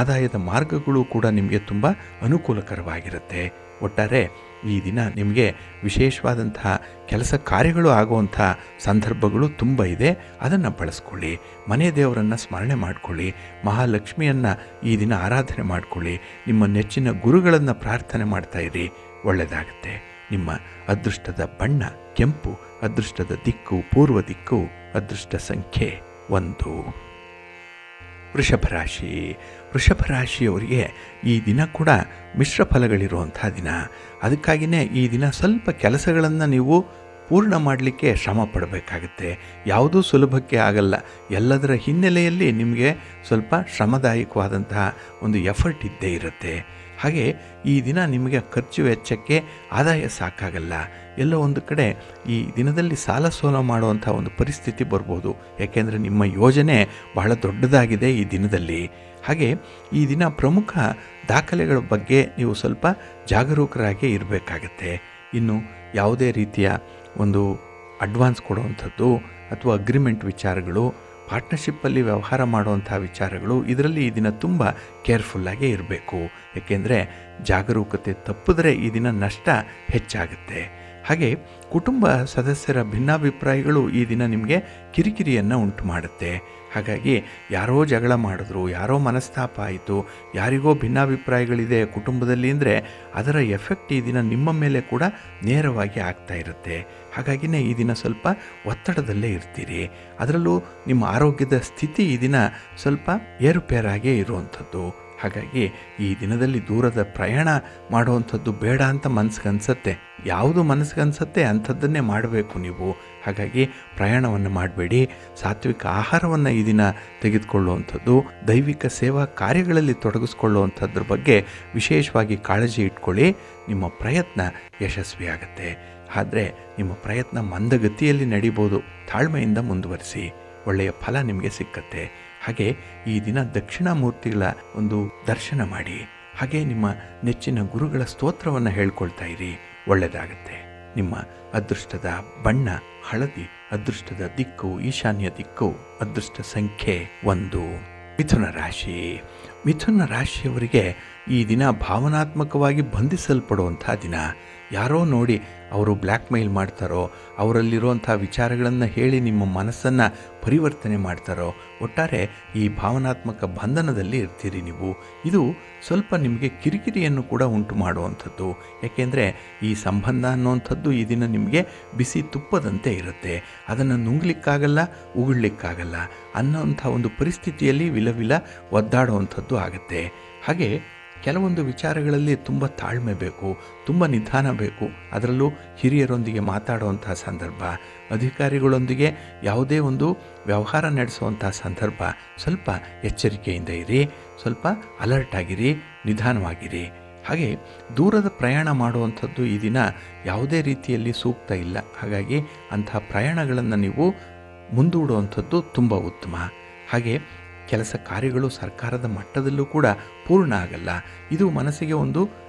ಆದಾಯದ ಮಾರ್ಗಗಳು ಕೂಡ ನಿಮಗೆ ತುಂಬ ಅನುಕೂಲಕರವಾಗಿರುತ್ತೆ. ಒಟ್ಟಾರೆ ಈ ದಿನ ನಿಮಗೆ ವಿಶೇಷವಾದಂತಹ ಕೆಲಸ ಕಾರ್ಯಗಳು ಆಗುವಂಥ ಸಂದರ್ಭಗಳು ತುಂಬ ಇದೆ. ಅದನ್ನು ಬಳಸ್ಕೊಳ್ಳಿ. ಮನೆ ದೇವರನ್ನು ಸ್ಮರಣೆ ಮಾಡಿಕೊಳ್ಳಿ. ಮಹಾಲಕ್ಷ್ಮಿಯನ್ನು ಈ ದಿನ ಆರಾಧನೆ ಮಾಡಿಕೊಳ್ಳಿ. ನಿಮ್ಮ ನೆಚ್ಚಿನ ಗುರುಗಳನ್ನು ಪ್ರಾರ್ಥನೆ ಮಾಡ್ತಾಯಿರಿ. ಒಳ್ಳೆಯದಾಗುತ್ತೆ. ನಿಮ್ಮ ಅದೃಷ್ಟದ ಬಣ್ಣ ಕೆಂಪು, ಅದೃಷ್ಟದ ದಿಕ್ಕು ಪೂರ್ವ ದಿಕ್ಕು, ಅದೃಷ್ಟ ಸಂಖ್ಯೆ 1. ವೃಷಭ ರಾಶಿ. ವೃಷಭ ರಾಶಿಯವರಿಗೆ ಈ ದಿನ ಕೂಡ ಮಿಶ್ರ ಫಲಗಳಿರುವಂಥ ದಿನ. ಅದಕ್ಕಾಗಿಯೇ ಈ ದಿನ ಸ್ವಲ್ಪ ಕೆಲಸಗಳನ್ನು ನೀವು ಪೂರ್ಣ ಮಾಡಲಿಕ್ಕೆ ಶ್ರಮ ಪಡಬೇಕಾಗುತ್ತೆ. ಯಾವುದೂ ಸುಲಭಕ್ಕೆ ಆಗಲ್ಲ. ಎಲ್ಲದರ ಹಿನ್ನೆಲೆಯಲ್ಲಿ ನಿಮಗೆ ಸ್ವಲ್ಪ ಶ್ರಮದಾಯಕವಾದಂತಹ ಒಂದು ಎಫರ್ಟ್ ಇದ್ದೇ ಇರುತ್ತೆ. ಹಾಗೆ ಈ ದಿನ ನಿಮಗೆ ಖರ್ಚು ವೆಚ್ಚಕ್ಕೆ ಆದಾಯ ಸಾಕಾಗಲ್ಲ. ಎಲ್ಲೋ ಒಂದು ಕಡೆ ಈ ದಿನದಲ್ಲಿ ಸಾಲ ಸೋಲ ಮಾಡುವಂಥ ಒಂದು ಪರಿಸ್ಥಿತಿ ಬರ್ಬೋದು. ಯಾಕೆಂದರೆ ನಿಮ್ಮ ಯೋಜನೆ ಬಹಳ ದೊಡ್ಡದಾಗಿದೆ ಈ ದಿನದಲ್ಲಿ. ಹಾಗೆ ಈ ದಿನ ಪ್ರಮುಖ ದಾಖಲೆಗಳ ಬಗ್ಗೆ ನೀವು ಸ್ವಲ್ಪ ಜಾಗರೂಕರಾಗಿ ಇರಬೇಕಾಗತ್ತೆ. ಇನ್ನು ಯಾವುದೇ ರೀತಿಯ ಒಂದು ಅಡ್ವಾನ್ಸ್ ಕೊಡುವಂಥದ್ದು ಅಥವಾ ಅಗ್ರಿಮೆಂಟ್ ವಿಚಾರಗಳು, ಪಾರ್ಟ್ನರ್ಶಿಪ್ಪಲ್ಲಿ ವ್ಯವಹಾರ ಮಾಡುವಂಥ ವಿಚಾರಗಳು, ಇದರಲ್ಲಿ ಈ ದಿನ ತುಂಬ ಕೇರ್ಫುಲ್ಲಾಗೇ ಇರಬೇಕು. ಏಕೆಂದರೆ ಜಾಗರೂಕತೆ ತಪ್ಪಿದ್ರೆ ಈ ದಿನ ನಷ್ಟ ಹೆಚ್ಚಾಗುತ್ತೆ. ಹಾಗೆ ಕುಟುಂಬ ಸದಸ್ಯರ ಭಿನ್ನಾಭಿಪ್ರಾಯಗಳು ಈ ದಿನ ನಿಮಗೆ ಕಿರಿಕಿರಿಯನ್ನು ಉಂಟು ಮಾಡುತ್ತೆ. ಹಾಗಾಗಿ ಯಾರೋ ಜಗಳ ಮಾಡಿದ್ರು, ಯಾರೋ ಮನಸ್ತಾಪ ಆಯಿತು, ಯಾರಿಗೋ ಭಿನ್ನಾಭಿಪ್ರಾಯಗಳಿದೆ ಕುಟುಂಬದಲ್ಲಿ ಅಂದರೆ ಅದರ ಎಫೆಕ್ಟ್ ಈ ದಿನ ನಿಮ್ಮ ಮೇಲೆ ಕೂಡ ನೇರವಾಗಿ ಆಗ್ತಾ ಇರುತ್ತೆ. ಹಾಗಾಗಿಯೇ ಈ ದಿನ ಸ್ವಲ್ಪ ಒತ್ತಡದಲ್ಲೇ ಇರ್ತೀರಿ. ಅದರಲ್ಲೂ ನಿಮ್ಮ ಆರೋಗ್ಯದ ಸ್ಥಿತಿ ಈ ದಿನ ಸ್ವಲ್ಪ ಏರುಪೇರಾಗೇ ಇರುವಂಥದ್ದು. ಹಾಗಾಗಿ ಈ ದಿನದಲ್ಲಿ ದೂರದ ಪ್ರಯಾಣ ಮಾಡುವಂಥದ್ದು ಬೇಡ ಅಂತ ಮನಸ್ಸಿಗನ್ಸತ್ತೆ. ಯಾವುದು ಮನಸ್ಸಿಗನ್ಸತ್ತೆ ಅಂಥದ್ದನ್ನೇ ಮಾಡಬೇಕು ನೀವು. ಹಾಗಾಗಿ ಪ್ರಯಾಣವನ್ನು ಮಾಡಬೇಡಿ. ಸಾತ್ವಿಕ ಆಹಾರವನ್ನು ಈ ದಿನ ತೆಗೆದುಕೊಳ್ಳುವಂಥದ್ದು, ದೈವಿಕ ಸೇವಾ ಕಾರ್ಯಗಳಲ್ಲಿ ತೊಡಗಿಸ್ಕೊಳ್ಳುವಂಥದ್ರ ಬಗ್ಗೆ ವಿಶೇಷವಾಗಿ ಕಾಳಜಿ ಇಟ್ಕೊಳ್ಳಿ. ನಿಮ್ಮ ಪ್ರಯತ್ನ ಯಶಸ್ವಿಯಾಗತ್ತೆ. ಆದರೆ ನಿಮ್ಮ ಪ್ರಯತ್ನ ಮಂದಗತಿಯಲ್ಲಿ ನಡೀಬೋದು. ತಾಳ್ಮೆಯಿಂದ ಮುಂದುವರಿಸಿ. ಒಳ್ಳೆಯ ಫಲ ನಿಮಗೆ ಸಿಕ್ಕತ್ತೆ. ಹಾಗೆ ಈ ದಿನ ದಕ್ಷಿಣಾಮೂರ್ತಿಗಳ ಒಂದು ದರ್ಶನ ಮಾಡಿ. ಹಾಗೆ ನಿಮ್ಮ ನೆಚ್ಚಿನ ಗುರುಗಳ ಸ್ತೋತ್ರವನ್ನು ಹೇಳ್ಕೊಳ್ತಾ ಇರಿ. ಒಳ್ಳೆಯದಾಗತ್ತೆ. ನಿಮ್ಮ ಅದೃಷ್ಟದ ಬಣ್ಣ ಹಳದಿ, ಅದೃಷ್ಟದ ದಿಕ್ಕು ಈಶಾನ್ಯ ದಿಕ್ಕು, ಅದೃಷ್ಟ ಸಂಖ್ಯೆ 1. ಮಿಥುನ ರಾಶಿ. ಮಿಥುನ ರಾಶಿಯವರಿಗೆ ಈ ದಿನ ಭಾವನಾತ್ಮಕವಾಗಿ ಬಂಧಿಸಲ್ಪಡುವಂಥ ದಿನ. ಯಾರೋ ನೋಡಿ ಅವರು ಬ್ಲ್ಯಾಕ್ ಮೇಲ್ ಮಾಡ್ತಾರೋ, ಅವರಲ್ಲಿರುವಂಥ ವಿಚಾರಗಳನ್ನು ಹೇಳಿ ನಿಮ್ಮ ಮನಸ್ಸನ್ನು ಪರಿವರ್ತನೆ ಮಾಡ್ತಾರೋ, ಒಟ್ಟಾರೆ ಈ ಭಾವನಾತ್ಮಕ ಬಂಧನದಲ್ಲಿ ಇರ್ತೀರಿ ನೀವು. ಇದು ಸ್ವಲ್ಪ ನಿಮಗೆ ಕಿರಿಕಿರಿಯನ್ನು ಕೂಡ ಉಂಟು ಮಾಡುವಂಥದ್ದು. ಏಕೆಂದರೆ ಈ ಸಂಬಂಧ ಅನ್ನುವಂಥದ್ದು ಈ ದಿನ ನಿಮಗೆ ಬಿಸಿ ತುಪ್ಪದಂತೆ ಇರುತ್ತೆ. ಅದನ್ನು ನುಂಗ್ಲಿಕ್ಕಾಗಲ್ಲ, ಉಗುಳ್ಲಿಕ್ಕಾಗಲ್ಲ ಅನ್ನೋಂಥ ಒಂದು ಪರಿಸ್ಥಿತಿಯಲ್ಲಿ ವಿಲವಿಲ ಒದ್ದಾಡುವಂಥದ್ದು ಆಗುತ್ತೆ. ಹಾಗೆ ಕೆಲವೊಂದು ವಿಚಾರಗಳಲ್ಲಿ ತುಂಬ ತಾಳ್ಮೆ ಬೇಕು, ತುಂಬ ನಿಧಾನ ಬೇಕು. ಅದರಲ್ಲೂ ಹಿರಿಯರೊಂದಿಗೆ ಮಾತಾಡುವಂಥ ಸಂದರ್ಭ, ಅಧಿಕಾರಿಗಳೊಂದಿಗೆ ಯಾವುದೇ ಒಂದು ವ್ಯವಹಾರ ನಡೆಸುವಂಥ ಸಂದರ್ಭ ಸ್ವಲ್ಪ ಎಚ್ಚರಿಕೆಯಿಂದ ಇರಿ. ಸ್ವಲ್ಪ ಅಲರ್ಟ್ ಆಗಿರಿ, ನಿಧಾನವಾಗಿರಿ. ಹಾಗೆ ದೂರದ ಪ್ರಯಾಣ ಮಾಡುವಂಥದ್ದು ಈ ದಿನ ಯಾವುದೇ ರೀತಿಯಲ್ಲಿ ಸೂಕ್ತ ಇಲ್ಲ. ಹಾಗಾಗಿ ಅಂತಹ ಪ್ರಯಾಣಗಳನ್ನು ನೀವು ಮುಂದೂಡುವಂಥದ್ದು ತುಂಬ ಉತ್ತಮ. ಹಾಗೆ ಕೆಲಸ ಕಾರ್ಯಗಳು ಸರ್ಕಾರದ ಮಟ್ಟದಲ್ಲೂ ಕೂಡ ಪೂರ್ಣ ಆಗಲ್ಲ. ಇದು ಮನಸ್ಸಿಗೆ ಒಂದು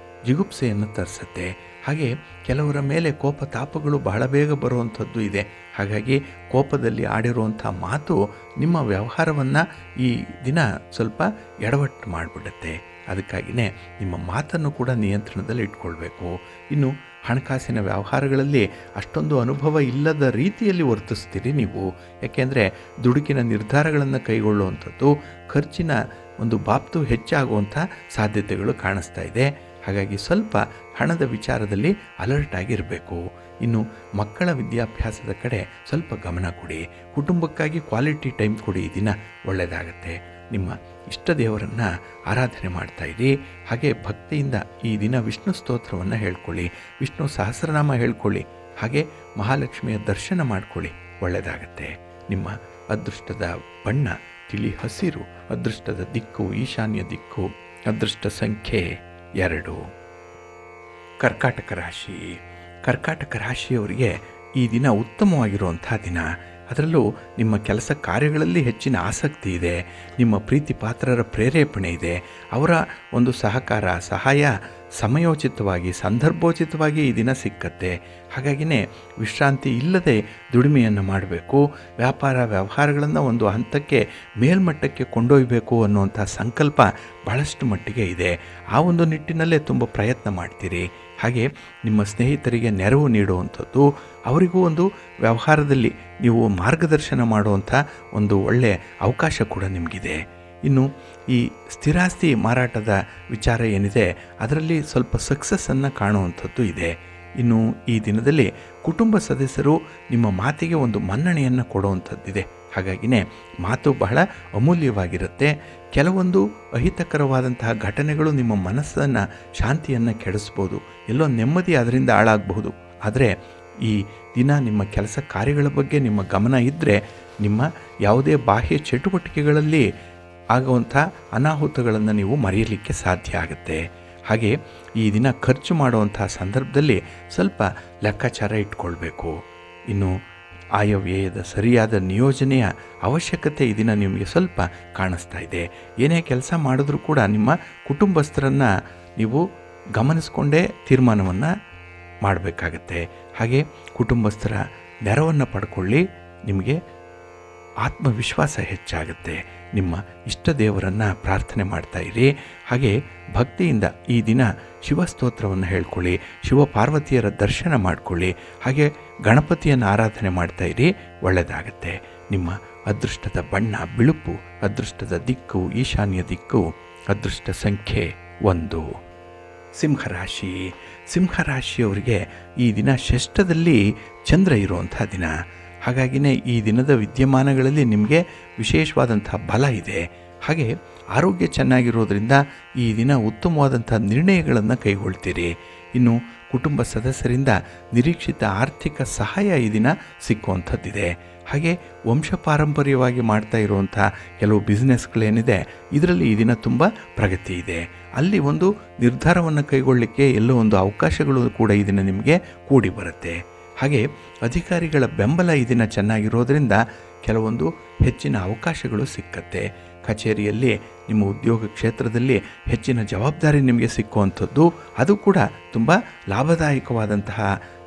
ಜಿಗುಪ್ಸೆಯನ್ನು ತರಿಸುತ್ತೆ. ಹಾಗೆ ಕೆಲವರ ಮೇಲೆ ಕೋಪ ತಾಪಗಳು ಬಹಳ ಬೇಗ ಬರುವಂಥದ್ದು ಇದೆ. ಹಾಗಾಗಿ ಕೋಪದಲ್ಲಿ ಆಡಿರುವಂಥ ಮಾತು ನಿಮ್ಮ ವ್ಯವಹಾರವನ್ನು ಈ ದಿನ ಸ್ವಲ್ಪ ಎಡವಟ್ಟು ಮಾಡಿಬಿಡುತ್ತೆ. ಅದಕ್ಕಾಗಿಯೇ ನಿಮ್ಮ ಮಾತನ್ನು ಕೂಡ ನಿಯಂತ್ರಣದಲ್ಲಿ ಇಟ್ಕೊಳ್ಬೇಕು. ಇನ್ನು ಹಣಕಾಸಿನ ವ್ಯವಹಾರಗಳಲ್ಲಿ ಅಷ್ಟೊಂದು ಅನುಭವ ಇಲ್ಲದ ರೀತಿಯಲ್ಲಿ ವರ್ತಿಸ್ತೀರಿ ನೀವು. ಯಾಕೆಂದರೆ ದುಡುಕಿನ ನಿರ್ಧಾರಗಳನ್ನು ಕೈಗೊಳ್ಳುವಂಥದ್ದು, ಖರ್ಚಿನ ಒಂದು ಬಾಬ್ತು ಹೆಚ್ಚಾಗುವಂಥ ಸಾಧ್ಯತೆಗಳು ಕಾಣಿಸ್ತಾ ಇದೆ. ಹಾಗಾಗಿ ಸ್ವಲ್ಪ ಹಣದ ವಿಚಾರದಲ್ಲಿ ಅಲರ್ಟ್ ಆಗಿರಬೇಕು. ಇನ್ನು ಮಕ್ಕಳ ವಿದ್ಯಾಭ್ಯಾಸದ ಕಡೆ ಸ್ವಲ್ಪ ಗಮನ ಕೊಡಿ. ಕುಟುಂಬಕ್ಕಾಗಿ ಕ್ವಾಲಿಟಿ ಟೈಮ್ ಕೊಡಿ. ಈ ದಿನ ಒಳ್ಳೆಯದಾಗತ್ತೆ. ನಿಮ್ಮ ಇಷ್ಟ ದೇವರನ್ನು ಆರಾಧನೆ ಮಾಡ್ತಾ ಇರಿ. ಹಾಗೆ ಭಕ್ತಿಯಿಂದ ಈ ದಿನ ವಿಷ್ಣು ಸ್ತೋತ್ರವನ್ನು ಹೇಳ್ಕೊಳ್ಳಿ, ವಿಷ್ಣು ಸಹಸ್ರನಾಮ ಹೇಳ್ಕೊಳ್ಳಿ. ಹಾಗೆ ಮಹಾಲಕ್ಷ್ಮಿಯ ದರ್ಶನ ಮಾಡ್ಕೊಳ್ಳಿ. ಒಳ್ಳೆಯದಾಗತ್ತೆ. ನಿಮ್ಮ ಅದೃಷ್ಟದ ಬಣ್ಣ ತಿಳಿ ಹಸಿರು, ಅದೃಷ್ಟದ ದಿಕ್ಕು ಈಶಾನ್ಯ ದಿಕ್ಕು, ಅದೃಷ್ಟ ಸಂಖ್ಯೆ 2. ಕರ್ಕಾಟಕ ರಾಶಿ. ಕರ್ಕಾಟಕ ರಾಶಿಯವರಿಗೆ ಈ ದಿನ ಉತ್ತಮವಾಗಿರುವಂಥ ದಿನ. ಅದರಲ್ಲೂ ನಿಮ್ಮ ಕೆಲಸ ಕಾರ್ಯಗಳಲ್ಲಿ ಹೆಚ್ಚಿನ ಆಸಕ್ತಿ ಇದೆ, ನಿಮ್ಮ ಪ್ರೀತಿ ಪಾತ್ರರ ಪ್ರೇರೇಪಣೆ ಇದೆ, ಅವರ ಒಂದು ಸಹಕಾರ ಸಹಾಯ ಸಮಯೋಚಿತವಾಗಿ ಸಂದರ್ಭೋಚಿತವಾಗಿ ಈ ದಿನ ಸಿಕ್ಕತ್ತೆ. ಹಾಗಾಗಿನೇ ವಿಶ್ರಾಂತಿ ಇಲ್ಲದೆ ದುಡಿಮೆಯನ್ನು ಮಾಡಬೇಕು, ವ್ಯಾಪಾರ ವ್ಯವಹಾರಗಳನ್ನು ಒಂದು ಹಂತಕ್ಕೆ ಮೇಲ್ಮಟ್ಟಕ್ಕೆ ಕೊಂಡೊಯ್ಯಬೇಕು ಅನ್ನುವಂಥ ಸಂಕಲ್ಪ ಭಾಳಷ್ಟು ಮಟ್ಟಿಗೆ ಇದೆ. ಆ ಒಂದು ನಿಟ್ಟಿನಲ್ಲೇ ತುಂಬ ಪ್ರಯತ್ನ ಮಾಡ್ತೀರಿ. ಹಾಗೆ ನಿಮ್ಮ ಸ್ನೇಹಿತರಿಗೆ ನೆರವು ನೀಡುವಂಥದ್ದು, ಅವರಿಗೂ ಒಂದು ವ್ಯವಹಾರದಲ್ಲಿ ನೀವು ಮಾರ್ಗದರ್ಶನ ಮಾಡುವಂಥ ಒಂದು ಒಳ್ಳೆಯ ಅವಕಾಶ ಕೂಡ ನಿಮಗಿದೆ. ಇನ್ನು ಈ ಸ್ಥಿರಾಸ್ತಿ ಮಾರಾಟದ ವಿಚಾರ ಏನಿದೆ ಅದರಲ್ಲಿ ಸ್ವಲ್ಪ ಸಕ್ಸಸ್ಸನ್ನು ಕಾಣುವಂಥದ್ದು ಇದೆ. ಇನ್ನು ಈ ದಿನದಲ್ಲಿ ಕುಟುಂಬ ಸದಸ್ಯರು ನಿಮ್ಮ ಮಾತಿಗೆ ಒಂದು ಮನ್ನಣೆಯನ್ನು ಕೊಡುವಂಥದ್ದಿದೆ. ಹಾಗಾಗಿನೇ ಮಾತು ಬಹಳ ಅಮೂಲ್ಯವಾಗಿರುತ್ತೆ. ಕೆಲವೊಂದು ಅಹಿತಕರವಾದಂತಹ ಘಟನೆಗಳು ನಿಮ್ಮ ಮನಸ್ಸನ್ನು ಶಾಂತಿಯನ್ನು ಕೆಡಿಸ್ಬೋದು, ಎಲ್ಲೋ ನೆಮ್ಮದಿ ಅದರಿಂದ ಹಾಳಾಗಬಹುದು. ಆದರೆ ಈ ದಿನ ನಿಮ್ಮ ಕೆಲಸ ಕಾರ್ಯಗಳ ಬಗ್ಗೆ ನಿಮ್ಮ ಗಮನ ಇದ್ದರೆ ನಿಮ್ಮ ಯಾವುದೇ ಬಾಹ್ಯ ಚಟುವಟಿಕೆಗಳಲ್ಲಿ ಆಗುವಂಥ ಅನಾಹುತಗಳನ್ನು ನೀವು ಮರೆಯಲಿಕ್ಕೆ ಸಾಧ್ಯ ಆಗುತ್ತೆ. ಹಾಗೆ ಈ ದಿನ ಖರ್ಚು ಮಾಡುವಂಥ ಸಂದರ್ಭದಲ್ಲಿ ಸ್ವಲ್ಪ ಲೆಕ್ಕಾಚಾರ ಇಟ್ಕೊಳ್ಬೇಕು. ಇನ್ನು ಆಯವ್ಯಯದ ಸರಿಯಾದ ನಿಯೋಜನೆಯ ಅವಶ್ಯಕತೆ ಈ ದಿನ ನಿಮಗೆ ಸ್ವಲ್ಪ ಕಾಣಿಸ್ತಾ ಇದೆ. ಏನೇ ಕೆಲಸ ಮಾಡಿದ್ರೂ ಕೂಡ ನಿಮ್ಮ ಕುಟುಂಬಸ್ಥರನ್ನು ನೀವು ಗಮನಿಸ್ಕೊಂಡೇ ತೀರ್ಮಾನವನ್ನು ಮಾಡಬೇಕಾಗತ್ತೆ. ಹಾಗೆ ಕುಟುಂಬಸ್ಥರ ನೆರವನ್ನು ಪಡ್ಕೊಳ್ಳಿ, ನಿಮಗೆ ಆತ್ಮವಿಶ್ವಾಸ ಹೆಚ್ಚಾಗುತ್ತೆ. ನಿಮ್ಮ ಇಷ್ಟ ದೇವರನ್ನು ಪ್ರಾರ್ಥನೆ ಮಾಡ್ತಾಯಿರಿ. ಹಾಗೆ ಭಕ್ತಿಯಿಂದ ಈ ದಿನ ಶಿವಸ್ತೋತ್ರವನ್ನು ಹೇಳ್ಕೊಳ್ಳಿ, ಶಿವಪಾರ್ವತಿಯರ ದರ್ಶನ ಮಾಡಿಕೊಳ್ಳಿ, ಹಾಗೆ ಗಣಪತಿಯನ್ನು ಆರಾಧನೆ ಮಾಡ್ತಾಯಿರಿ, ಒಳ್ಳೆಯದಾಗತ್ತೆ. ನಿಮ್ಮ ಅದೃಷ್ಟದ ಬಣ್ಣ ಬಿಳುಪು, ಅದೃಷ್ಟದ ದಿಕ್ಕು ಈಶಾನ್ಯ ದಿಕ್ಕು, ಅದೃಷ್ಟ ಸಂಖ್ಯೆ 1. ಸಿಂಹರಾಶಿ. ಸಿಂಹರಾಶಿಯವರಿಗೆ ಈ ದಿನ ಷಷ್ಠದಲ್ಲಿ ಚಂದ್ರ ಇರುವಂಥ ದಿನ. ಹಾಗಾಗಿನೇ ಈ ದಿನದ ವಿದ್ಯಮಾನಗಳಲ್ಲಿ ನಿಮಗೆ ವಿಶೇಷವಾದಂಥ ಬಲ ಇದೆ. ಹಾಗೆ ಆರೋಗ್ಯ ಚೆನ್ನಾಗಿರೋದ್ರಿಂದ ಈ ದಿನ ಉತ್ತಮವಾದಂಥ ನಿರ್ಣಯಗಳನ್ನು ಕೈಗೊಳ್ತೀರಿ. ಇನ್ನು ಕುಟುಂಬ ಸದಸ್ಯರಿಂದ ನಿರೀಕ್ಷಿತ ಆರ್ಥಿಕ ಸಹಾಯ ಈ ದಿನ ಸಿಕ್ಕುವಂಥದ್ದಿದೆ. ಹಾಗೆ ವಂಶ ಪಾರಂಪರ್ಯವಾಗಿ ಮಾಡ್ತಾ ಇರುವಂಥ ಕೆಲವು ಬಿಸ್ನೆಸ್ಗಳೇನಿದೆ ಇದರಲ್ಲಿ ಈ ದಿನ ತುಂಬ ಪ್ರಗತಿ ಇದೆ. ಅಲ್ಲಿ ಒಂದು ನಿರ್ಧಾರವನ್ನು ಕೈಗೊಳ್ಳಲಿಕ್ಕೆ ಎಲ್ಲೋ ಒಂದು ಅವಕಾಶಗಳು ಕೂಡ ಈ ದಿನ ನಿಮಗೆ ಕೂಡಿ ಬರುತ್ತೆ. ಹಾಗೆ ಅಧಿಕಾರಿಗಳ ಬೆಂಬಲ ಈ ದಿನ ಚೆನ್ನಾಗಿರೋದ್ರಿಂದ ಕೆಲವೊಂದು ಹೆಚ್ಚಿನ ಅವಕಾಶಗಳು ಸಿಕ್ಕತ್ತೆ. ಕಚೇರಿಯಲ್ಲಿ ನಿಮ್ಮ ಉದ್ಯೋಗ ಕ್ಷೇತ್ರದಲ್ಲಿ ಹೆಚ್ಚಿನ ಜವಾಬ್ದಾರಿ ನಿಮಗೆ ಸಿಕ್ಕುವಂಥದ್ದು, ಅದು ಕೂಡ ತುಂಬ ಲಾಭದಾಯಕವಾದಂತಹ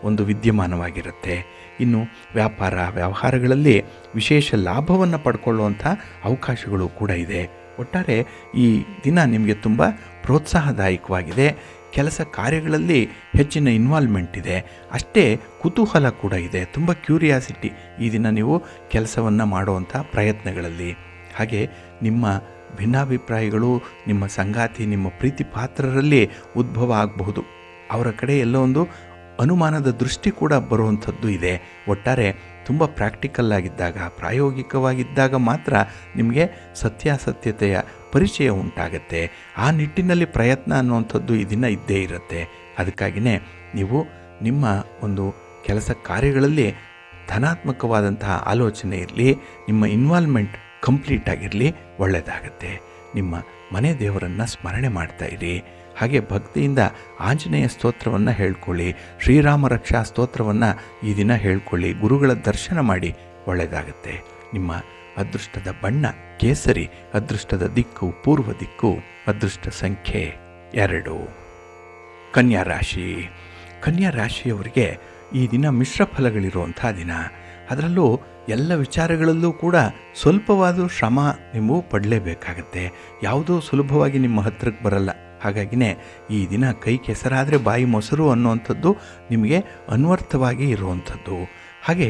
ಒಂದು ವಿದ್ಯಮಾನವಾಗಿರುತ್ತೆ. ಇನ್ನು ವ್ಯಾಪಾರ ವ್ಯವಹಾರಗಳಲ್ಲಿ ವಿಶೇಷ ಲಾಭವನ್ನು ಪಡ್ಕೊಳ್ಳುವಂಥ ಅವಕಾಶಗಳು ಕೂಡ ಇದೆ. ಒಟ್ಟಾರೆ ಈ ದಿನ ನಿಮಗೆ ತುಂಬ ಪ್ರೋತ್ಸಾಹದಾಯಕವಾಗಿದೆ. ಕೆಲಸ ಕಾರ್ಯಗಳಲ್ಲಿ ಹೆಚ್ಚಿನ ಇನ್ವಾಲ್ವ್ಮೆಂಟ್ ಇದೆ, ಅಷ್ಟೇ ಕುತೂಹಲ ಕೂಡ ಇದೆ, ತುಂಬ ಕ್ಯೂರಿಯಾಸಿಟಿ ಈ ದಿನ ನೀವು ಕೆಲಸವನ್ನು ಮಾಡುವಂಥ ಪ್ರಯತ್ನಗಳಲ್ಲಿ. ಹಾಗೆ ನಿಮ್ಮ ಭಿನ್ನಾಭಿಪ್ರಾಯಗಳು ನಿಮ್ಮ ಸಂಗಾತಿ ನಿಮ್ಮ ಪ್ರೀತಿ ಪಾತ್ರರಲ್ಲಿ ಉದ್ಭವ ಆಗಬಹುದು. ಅವರ ಕಡೆ ಎಲ್ಲೋ ಒಂದು ಅನುಮಾನದ ದೃಷ್ಟಿ ಕೂಡ ಬರುವಂಥದ್ದು ಇದೆ. ಒಟ್ಟಾರೆ ತುಂಬ ಪ್ರಾಕ್ಟಿಕಲ್ ಆಗಿದ್ದಾಗ ಪ್ರಾಯೋಗಿಕವಾಗಿದ್ದಾಗ ಮಾತ್ರ ನಿಮಗೆ ಸತ್ಯಾಸತ್ಯತೆಯ ಪರಿಚಯ ಉಂಟಾಗತ್ತೆ. ಆ ನಿಟ್ಟಿನಲ್ಲಿ ಪ್ರಯತ್ನ ಅನ್ನುವಂಥದ್ದು ಈ ದಿನ ಇದ್ದೇ ಇರುತ್ತೆ. ಅದಕ್ಕಾಗಿಯೇ ನೀವು ನಿಮ್ಮ ಒಂದು ಕೆಲಸ ಕಾರ್ಯಗಳಲ್ಲಿ ಧನಾತ್ಮಕವಾದಂತಹ ಆಲೋಚನೆ ಇರಲಿ, ನಿಮ್ಮ ಇನ್ವಾಲ್ವ್ಮೆಂಟ್ ಕಂಪ್ಲೀಟ್ ಆಗಿರಲಿ, ಒಳ್ಳೆಯದಾಗತ್ತೆ. ನಿಮ್ಮ ಮನೆ ದೇವರನ್ನು ಸ್ಮರಣೆ ಮಾಡ್ತಾಯಿರಿ. ಹಾಗೆ ಭಕ್ತಿಯಿಂದ ಆಂಜನೇಯ ಸ್ತೋತ್ರವನ್ನು ಹೇಳ್ಕೊಳ್ಳಿ, ಶ್ರೀರಾಮ ರಕ್ಷಾ ಸ್ತೋತ್ರವನ್ನು ಈ ದಿನ ಹೇಳ್ಕೊಳ್ಳಿ, ಗುರುಗಳ ದರ್ಶನ ಮಾಡಿ, ಒಳ್ಳೆಯದಾಗತ್ತೆ. ನಿಮ್ಮ ಅದೃಷ್ಟದ ಬಣ್ಣ ಕೇಸರಿ, ಅದೃಷ್ಟದ ದಿಕ್ಕು ಪೂರ್ವ ದಿಕ್ಕು, ಅದೃಷ್ಟ ಸಂಖ್ಯೆ 2. ಕನ್ಯಾ ರಾಶಿ. ಕನ್ಯಾ ರಾಶಿಯವರಿಗೆ ಈ ದಿನ ಮಿಶ್ರ ಫಲಗಳಿರುವಂಥ ದಿನ. ಅದರಲ್ಲೂ ಎಲ್ಲ ವಿಚಾರಗಳಲ್ಲೂ ಕೂಡ ಸ್ವಲ್ಪವಾದ ಶ್ರಮ ನೀವು ಪಡಲೇಬೇಕಾಗತ್ತೆ. ಯಾವುದೂ ಸುಲಭವಾಗಿ ನಿಮ್ಮ ಹತ್ರಕ್ಕೆ ಬರಲ್ಲ. ಹಾಗಾಗಿನೇ ಈ ದಿನ ಕೈ ಕೆಸರಾದರೆ ಬಾಯಿ ಮೊಸರು ಅನ್ನುವಂಥದ್ದು ನಿಮಗೆ ಅನ್ವರ್ಥವಾಗಿ ಇರುವಂಥದ್ದು. ಹಾಗೆ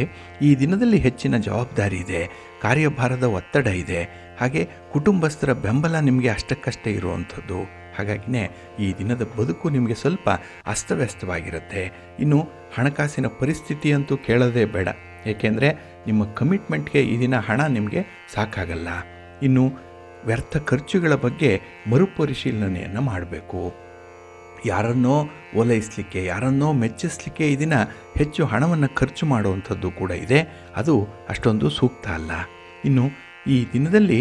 ಈ ದಿನದಲ್ಲಿ ಹೆಚ್ಚಿನ ಜವಾಬ್ದಾರಿ ಇದೆ, ಕಾರ್ಯಭಾರದ ಒತ್ತಡ ಇದೆ. ಹಾಗೆ ಕುಟುಂಬಸ್ಥರ ಬೆಂಬಲ ನಿಮಗೆ ಅಷ್ಟಕ್ಕಷ್ಟೇ ಇರುವಂಥದ್ದು. ಹಾಗಾಗಿನೇ ಈ ದಿನದ ಬದುಕು ನಿಮಗೆ ಸ್ವಲ್ಪ ಅಸ್ತವ್ಯಸ್ತವಾಗಿರುತ್ತೆ. ಇನ್ನು ಹಣಕಾಸಿನ ಪರಿಸ್ಥಿತಿಯಂತೂ ಕೇಳೋದೇ ಬೇಡ, ಏಕೆಂದರೆ ನಿಮ್ಮ ಕಮಿಟ್ಮೆಂಟ್ಗೆ ಈ ದಿನ ಹಣ ನಿಮಗೆ ಸಾಕಾಗಲ್ಲ. ಇನ್ನು ವ್ಯರ್ಥ ಖರ್ಚುಗಳ ಬಗ್ಗೆ ಮರುಪರಿಶೀಲನೆಯನ್ನು ಮಾಡಬೇಕು. ಯಾರನ್ನೋ ಓಲೈಸಲಿಕ್ಕೆ, ಯಾರನ್ನೋ ಮೆಚ್ಚಿಸಲಿಕ್ಕೆ ಈ ದಿನ ಹೆಚ್ಚು ಹಣವನ್ನು ಖರ್ಚು ಮಾಡುವಂಥದ್ದು ಕೂಡ ಇದೆ. ಅದು ಅಷ್ಟೊಂದು ಸೂಕ್ತ ಅಲ್ಲ. ಇನ್ನು ಈ ದಿನದಲ್ಲಿ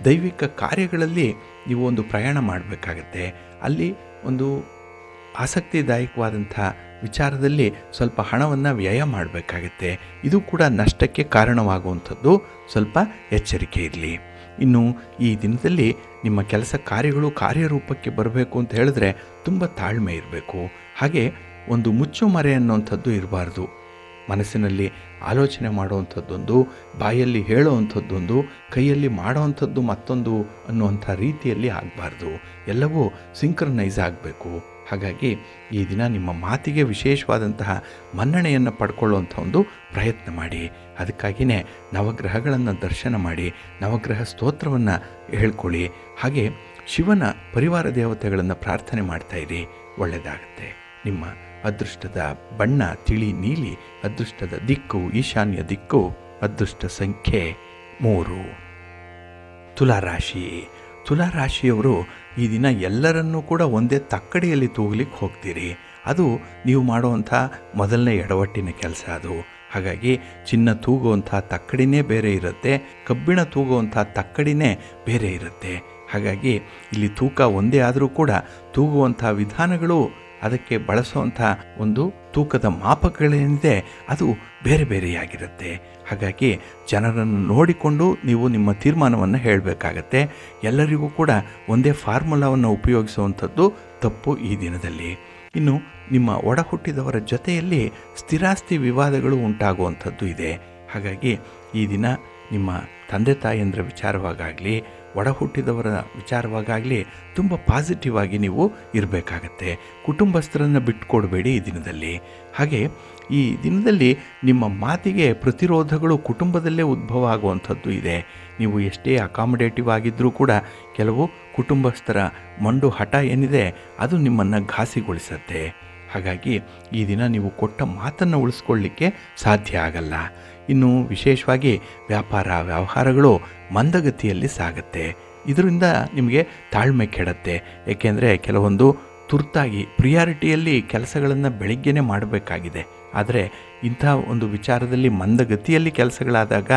ದೈವಿಕ ಕಾರ್ಯಗಳಲ್ಲಿ ನೀವು ಒಂದು ಪ್ರಯಾಣ ಮಾಡಬೇಕಾಗತ್ತೆ. ಅಲ್ಲಿ ಒಂದು ಆಸಕ್ತಿದಾಯಕವಾದಂಥ ವಿಚಾರದಲ್ಲಿ ಸ್ವಲ್ಪ ಹಣವನ್ನು ವ್ಯಯ ಮಾಡಬೇಕಾಗತ್ತೆ. ಇದು ಕೂಡ ನಷ್ಟಕ್ಕೆ ಕಾರಣವಾಗುವಂಥದ್ದು. ಸ್ವಲ್ಪ ಎಚ್ಚರಿಕೆ ಇರಲಿ. ಇನ್ನು ಈ ದಿನದಲ್ಲಿ ನಿಮ್ಮ ಕೆಲಸ ಕಾರ್ಯಗಳು ಕಾರ್ಯರೂಪಕ್ಕೆ ಬರಬೇಕು ಅಂತ ಹೇಳಿದ್ರೆ ತುಂಬ ತಾಳ್ಮೆ ಇರಬೇಕು. ಹಾಗೆ ಒಂದು ಮುಚ್ಚುಮರೆ ಅನ್ನುವಂಥದ್ದು ಇರಬಾರ್ದು. ಮನಸ್ಸಿನಲ್ಲಿ ಆಲೋಚನೆ ಮಾಡುವಂಥದ್ದೊಂದು, ಬಾಯಲ್ಲಿ ಹೇಳುವಂಥದ್ದೊಂದು, ಕೈಯಲ್ಲಿ ಮಾಡುವಂಥದ್ದು ಮತ್ತೊಂದು ಅನ್ನುವಂಥ ರೀತಿಯಲ್ಲಿ ಆಗಬಾರ್ದು. ಎಲ್ಲವೂ ಸಿಂಕ್ರನೈಸ್ ಆಗಬೇಕು. ಹಾಗಾಗಿ ಈ ದಿನ ನಿಮ್ಮ ಮಾತಿಗೆ ವಿಶೇಷವಾದಂತಹ ಮನ್ನಣೆಯನ್ನು ಪಡ್ಕೊಳ್ಳುವಂಥ ಒಂದು ಪ್ರಯತ್ನ ಮಾಡಿ. ಅದಕ್ಕಾಗಿಯೇ ನವಗ್ರಹಗಳನ್ನು ದರ್ಶನ ಮಾಡಿ, ನವಗ್ರಹ ಸ್ತೋತ್ರವನ್ನು ಹೇಳ್ಕೊಳ್ಳಿ. ಹಾಗೆ ಶಿವನ ಪರಿವಾರ ದೇವತೆಗಳನ್ನು ಪ್ರಾರ್ಥನೆ ಮಾಡ್ತಾಯಿರಿ, ಒಳ್ಳೆಯದಾಗುತ್ತೆ. ನಿಮ್ಮ ಅದೃಷ್ಟದ ಬಣ್ಣ ತಿಳಿ ನೀಲಿ, ಅದೃಷ್ಟದ ದಿಕ್ಕು ಈಶಾನ್ಯ ದಿಕ್ಕು, ಅದೃಷ್ಟ ಸಂಖ್ಯೆ 3. ತುಲಾರಾಶಿ. ತುಲಾರಾಶಿಯವರು ಈ ದಿನ ಎಲ್ಲರನ್ನೂ ಕೂಡ ಒಂದೇ ತಕ್ಕಡಿಯಲ್ಲಿ ತೂಗಲಿಕ್ಕೆ ಹೋಗ್ತೀರಿ. ಅದು ನೀವು ಮಾಡುವಂಥ ಮೊದಲನೇ ಎಡವಟ್ಟಿನ ಕೆಲಸ ಅದು. ಹಾಗಾಗಿ ಚಿನ್ನ ತೂಗುವಂಥ ತಕ್ಕಡಿನೇ ಬೇರೆ ಇರುತ್ತೆ, ಕಬ್ಬಿಣ ತೂಗುವಂಥ ತಕ್ಕಡಿನೇ ಬೇರೆ ಇರುತ್ತೆ. ಹಾಗಾಗಿ ಇಲ್ಲಿ ತೂಕ ಒಂದೇ ಆದರೂ ಕೂಡ ತೂಗುವಂಥ ವಿಧಾನಗಳು, ಅದಕ್ಕೆ ಬಳಸುವಂಥ ಒಂದು ತೂಕದ ಮಾಪಕಗಳೇನಿದೆ ಅದು ಬೇರೆ ಬೇರೆಯಾಗಿರುತ್ತೆ. ಹಾಗಾಗಿ ಜನರನ್ನು ನೋಡಿಕೊಂಡು ನೀವು ನಿಮ್ಮ ತೀರ್ಮಾನವನ್ನು ಹೇಳಬೇಕಾಗತ್ತೆ. ಎಲ್ಲರಿಗೂ ಕೂಡ ಒಂದೇ ಫಾರ್ಮುಲಾವನ್ನು ಉಪಯೋಗಿಸುವಂಥದ್ದು ತಪ್ಪು ಈ ದಿನದಲ್ಲಿ. ಇನ್ನು ನಿಮ್ಮ ಒಡ ಹುಟ್ಟಿದವರ ಜೊತೆಯಲ್ಲಿ ಸ್ಥಿರಾಸ್ತಿ ವಿವಾದಗಳು ಉಂಟಾಗುವಂಥದ್ದು ಇದೆ. ಹಾಗಾಗಿ ಈ ದಿನ ನಿಮ್ಮ ತಂದೆ ತಾಯಿಯಂದ್ರ ವಿಚಾರವಾಗಲಿ, ಒಡ ಹುಟ್ಟಿದವರ ವಿಚಾರವಾಗಲಿ ತುಂಬ ಪಾಸಿಟಿವ್ ಆಗಿ ನೀವು ಇರಬೇಕಾಗತ್ತೆ. ಕುಟುಂಬಸ್ಥರನ್ನು ಬಿಟ್ಟುಕೊಡಬೇಡಿ ಈ ದಿನದಲ್ಲಿ. ಹಾಗೆ ಈ ದಿನದಲ್ಲಿ ನಿಮ್ಮ ಮಾತಿಗೆ ಪ್ರತಿರೋಧಗಳು ಕುಟುಂಬದಲ್ಲೇ ಉದ್ಭವ ಆಗುವಂಥದ್ದು ಇದೆ. ನೀವು ಎಷ್ಟೇ ಅಕಾಮಡೇಟಿವ್ ಆಗಿದ್ದರೂ ಕೂಡ ಕೆಲವು ಕುಟುಂಬಸ್ಥರ ಮಂಡು ಹಠ ಏನಿದೆ ಅದು ನಿಮ್ಮನ್ನು ಘಾಸಿಗೊಳಿಸುತ್ತೆ. ಹಾಗಾಗಿ ಈ ದಿನ ನೀವು ಕೊಟ್ಟ ಮಾತನ್ನು ಉಳಿಸ್ಕೊಳ್ಳಿಕ್ಕೆ ಸಾಧ್ಯ ಆಗಲ್ಲ. ಇನ್ನು ವಿಶೇಷವಾಗಿ ವ್ಯವಹಾರಗಳು ಮಂದಗತಿಯಲ್ಲಿ ಸಾಗುತ್ತೆ. ಇದರಿಂದ ನಿಮಗೆ ತಾಳ್ಮೆ ಕೆಡುತ್ತೆ. ಏಕೆಂದರೆ ಕೆಲವೊಂದು ತುರ್ತಾಗಿ ಪ್ರಿಯಾರಿಟಿಯಲ್ಲಿ ಕೆಲಸಗಳನ್ನು ಬೆಳಿಗ್ಗೆನೇ ಮಾಡಬೇಕಾಗಿದೆ. ಆದರೆ ಇಂಥ ಒಂದು ವಿಚಾರದಲ್ಲಿ ಮಂದಗತಿಯಲ್ಲಿ ಕೆಲಸಗಳಾದಾಗ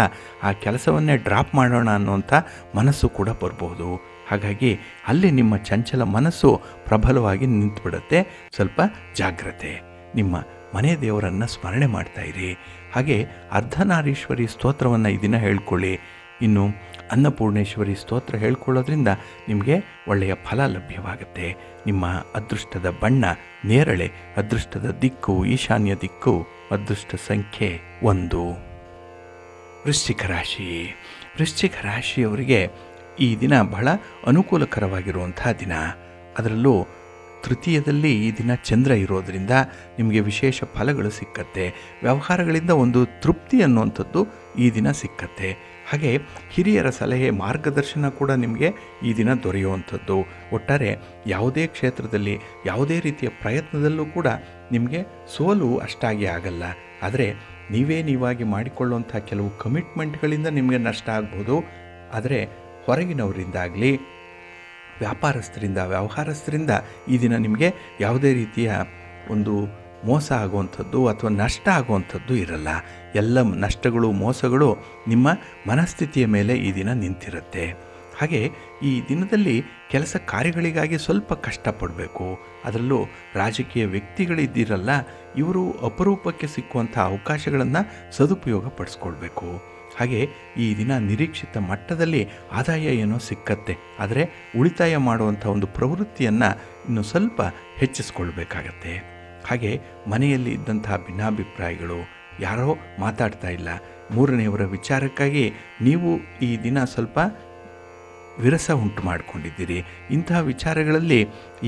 ಆ ಕೆಲಸವನ್ನೇ ಡ್ರಾಪ್ ಮಾಡೋಣ ಅನ್ನುವಂಥ ಮನಸ್ಸು ಕೂಡ ಬರಬಹುದು. ಹಾಗಾಗಿ ಅಲ್ಲಿ ನಿಮ್ಮ ಚಂಚಲ ಮನಸ್ಸು ಪ್ರಬಲವಾಗಿ ನಿಂತುಬಿಡುತ್ತೆ. ಸ್ವಲ್ಪ ಜಾಗ್ರತೆ. ನಿಮ್ಮ ಮನೆ ದೇವರನ್ನು ಸ್ಮರಣೆ ಮಾಡ್ತಾಯಿರಿ. ಹಾಗೆ ಅರ್ಧನಾರೀಶ್ವರಿ ಸ್ತೋತ್ರವನ್ನು ಈ ದಿನ ಹೇಳ್ಕೊಳ್ಳಿ. ಇನ್ನು ಅನ್ನಪೂರ್ಣೇಶ್ವರಿ ಸ್ತೋತ್ರ ಹೇಳ್ಕೊಳ್ಳೋದ್ರಿಂದ ನಿಮಗೆ ಒಳ್ಳೆಯ ಫಲ ಲಭ್ಯವಾಗುತ್ತೆ. ನಿಮ್ಮ ಅದೃಷ್ಟದ ಬಣ್ಣ ನೇರಳೆ, ಅದೃಷ್ಟದ ದಿಕ್ಕು ಈಶಾನ್ಯ ದಿಕ್ಕು, ಅದೃಷ್ಟ ಸಂಖ್ಯೆ 1. ವೃಶ್ಚಿಕ ರಾಶಿ. ವೃಶ್ಚಿಕ ರಾಶಿಯವರಿಗೆ ಈ ದಿನ ಬಹಳ ಅನುಕೂಲಕರವಾಗಿರುವಂಥ ದಿನ. ಅದರಲ್ಲೂ ತೃತೀಯದಲ್ಲಿ ಈ ದಿನ ಚಂದ್ರ ಇರೋದರಿಂದ ನಿಮಗೆ ವಿಶೇಷ ಫಲಗಳು ಸಿಕ್ಕತ್ತೆ. ವ್ಯವಹಾರಗಳಿಂದ ಒಂದು ತೃಪ್ತಿ ಅನ್ನುವಂಥದ್ದು ಈ ದಿನ ಸಿಕ್ಕತ್ತೆ. ಹಾಗೆ ಹಿರಿಯರ ಸಲಹೆ ಮಾರ್ಗದರ್ಶನ ಕೂಡ ನಿಮಗೆ ಈ ದಿನ ದೊರೆಯುವಂಥದ್ದು. ಒಟ್ಟಾರೆ ಯಾವುದೇ ಕ್ಷೇತ್ರದಲ್ಲಿ ಯಾವುದೇ ರೀತಿಯ ಪ್ರಯತ್ನದಲ್ಲೂ ಕೂಡ ನಿಮಗೆ ಸೋಲು ಅಷ್ಟಾಗಿ ಆಗಲ್ಲ. ಆದರೆ ನೀವಾಗಿ ಮಾಡಿಕೊಳ್ಳುವಂಥ ಕೆಲವು ಕಮಿಟ್ಮೆಂಟ್ಗಳಿಂದ ನಿಮಗೆ ನಷ್ಟ ಆಗ್ಬೋದು. ಆದರೆ ಹೊರಗಿನವರಿಂದಾಗಲಿ ವ್ಯವಹಾರಸ್ಥರಿಂದ ಈ ದಿನ ನಿಮಗೆ ಯಾವುದೇ ರೀತಿಯ ಒಂದು ಮೋಸ ಆಗುವಂಥದ್ದು ಅಥವಾ ನಷ್ಟ ಆಗುವಂಥದ್ದು ಇರಲ್ಲ. ಎಲ್ಲ ನಷ್ಟಗಳು ಮೋಸಗಳು ನಿಮ್ಮ ಮನಸ್ಥಿತಿಯ ಮೇಲೆ ಈ ದಿನ ನಿಂತಿರುತ್ತೆ. ಹಾಗೆ ಈ ದಿನದಲ್ಲಿ ಕೆಲಸ ಕಾರ್ಯಗಳಿಗಾಗಿ ಸ್ವಲ್ಪ ಕಷ್ಟಪಡಬೇಕು. ಅದರಲ್ಲೂ ರಾಜಕೀಯ ವ್ಯಕ್ತಿಗಳಿದ್ದೀರಲ್ಲ, ಇವರು ಅಪರೂಪಕ್ಕೆ ಸಿಕ್ಕುವಂಥ ಅವಕಾಶಗಳನ್ನು ಸದುಪಯೋಗ ಪಡಿಸ್ಕೊಳ್ಬೇಕು. ಹಾಗೆ ಈ ದಿನ ನಿರೀಕ್ಷಿತ ಮಟ್ಟದಲ್ಲಿ ಆದಾಯ ಏನೋ ಸಿಕ್ಕತ್ತೆ. ಆದರೆ ಉಳಿತಾಯ ಮಾಡುವಂಥ ಒಂದು ಪ್ರವೃತ್ತಿಯನ್ನು ಇನ್ನು ಸ್ವಲ್ಪ ಹೆಚ್ಚಿಸ್ಕೊಳ್ಬೇಕಾಗತ್ತೆ. ಹಾಗೆ ಮನೆಯಲ್ಲಿ ಇದ್ದಂತಹ ಭಿನ್ನಾಭಿಪ್ರಾಯಗಳು, ಯಾರೋ ಮಾತಾಡ್ತಾ ಇಲ್ಲ, ಮೂರನೆಯವರ ವಿಚಾರಕ್ಕಾಗಿ ನೀವು ಈ ದಿನ ಸ್ವಲ್ಪ ವಿರಸ ಉಂಟು ಮಾಡಿಕೊಂಡಿದ್ದೀರಿ. ಇಂತಹ ವಿಚಾರಗಳಲ್ಲಿ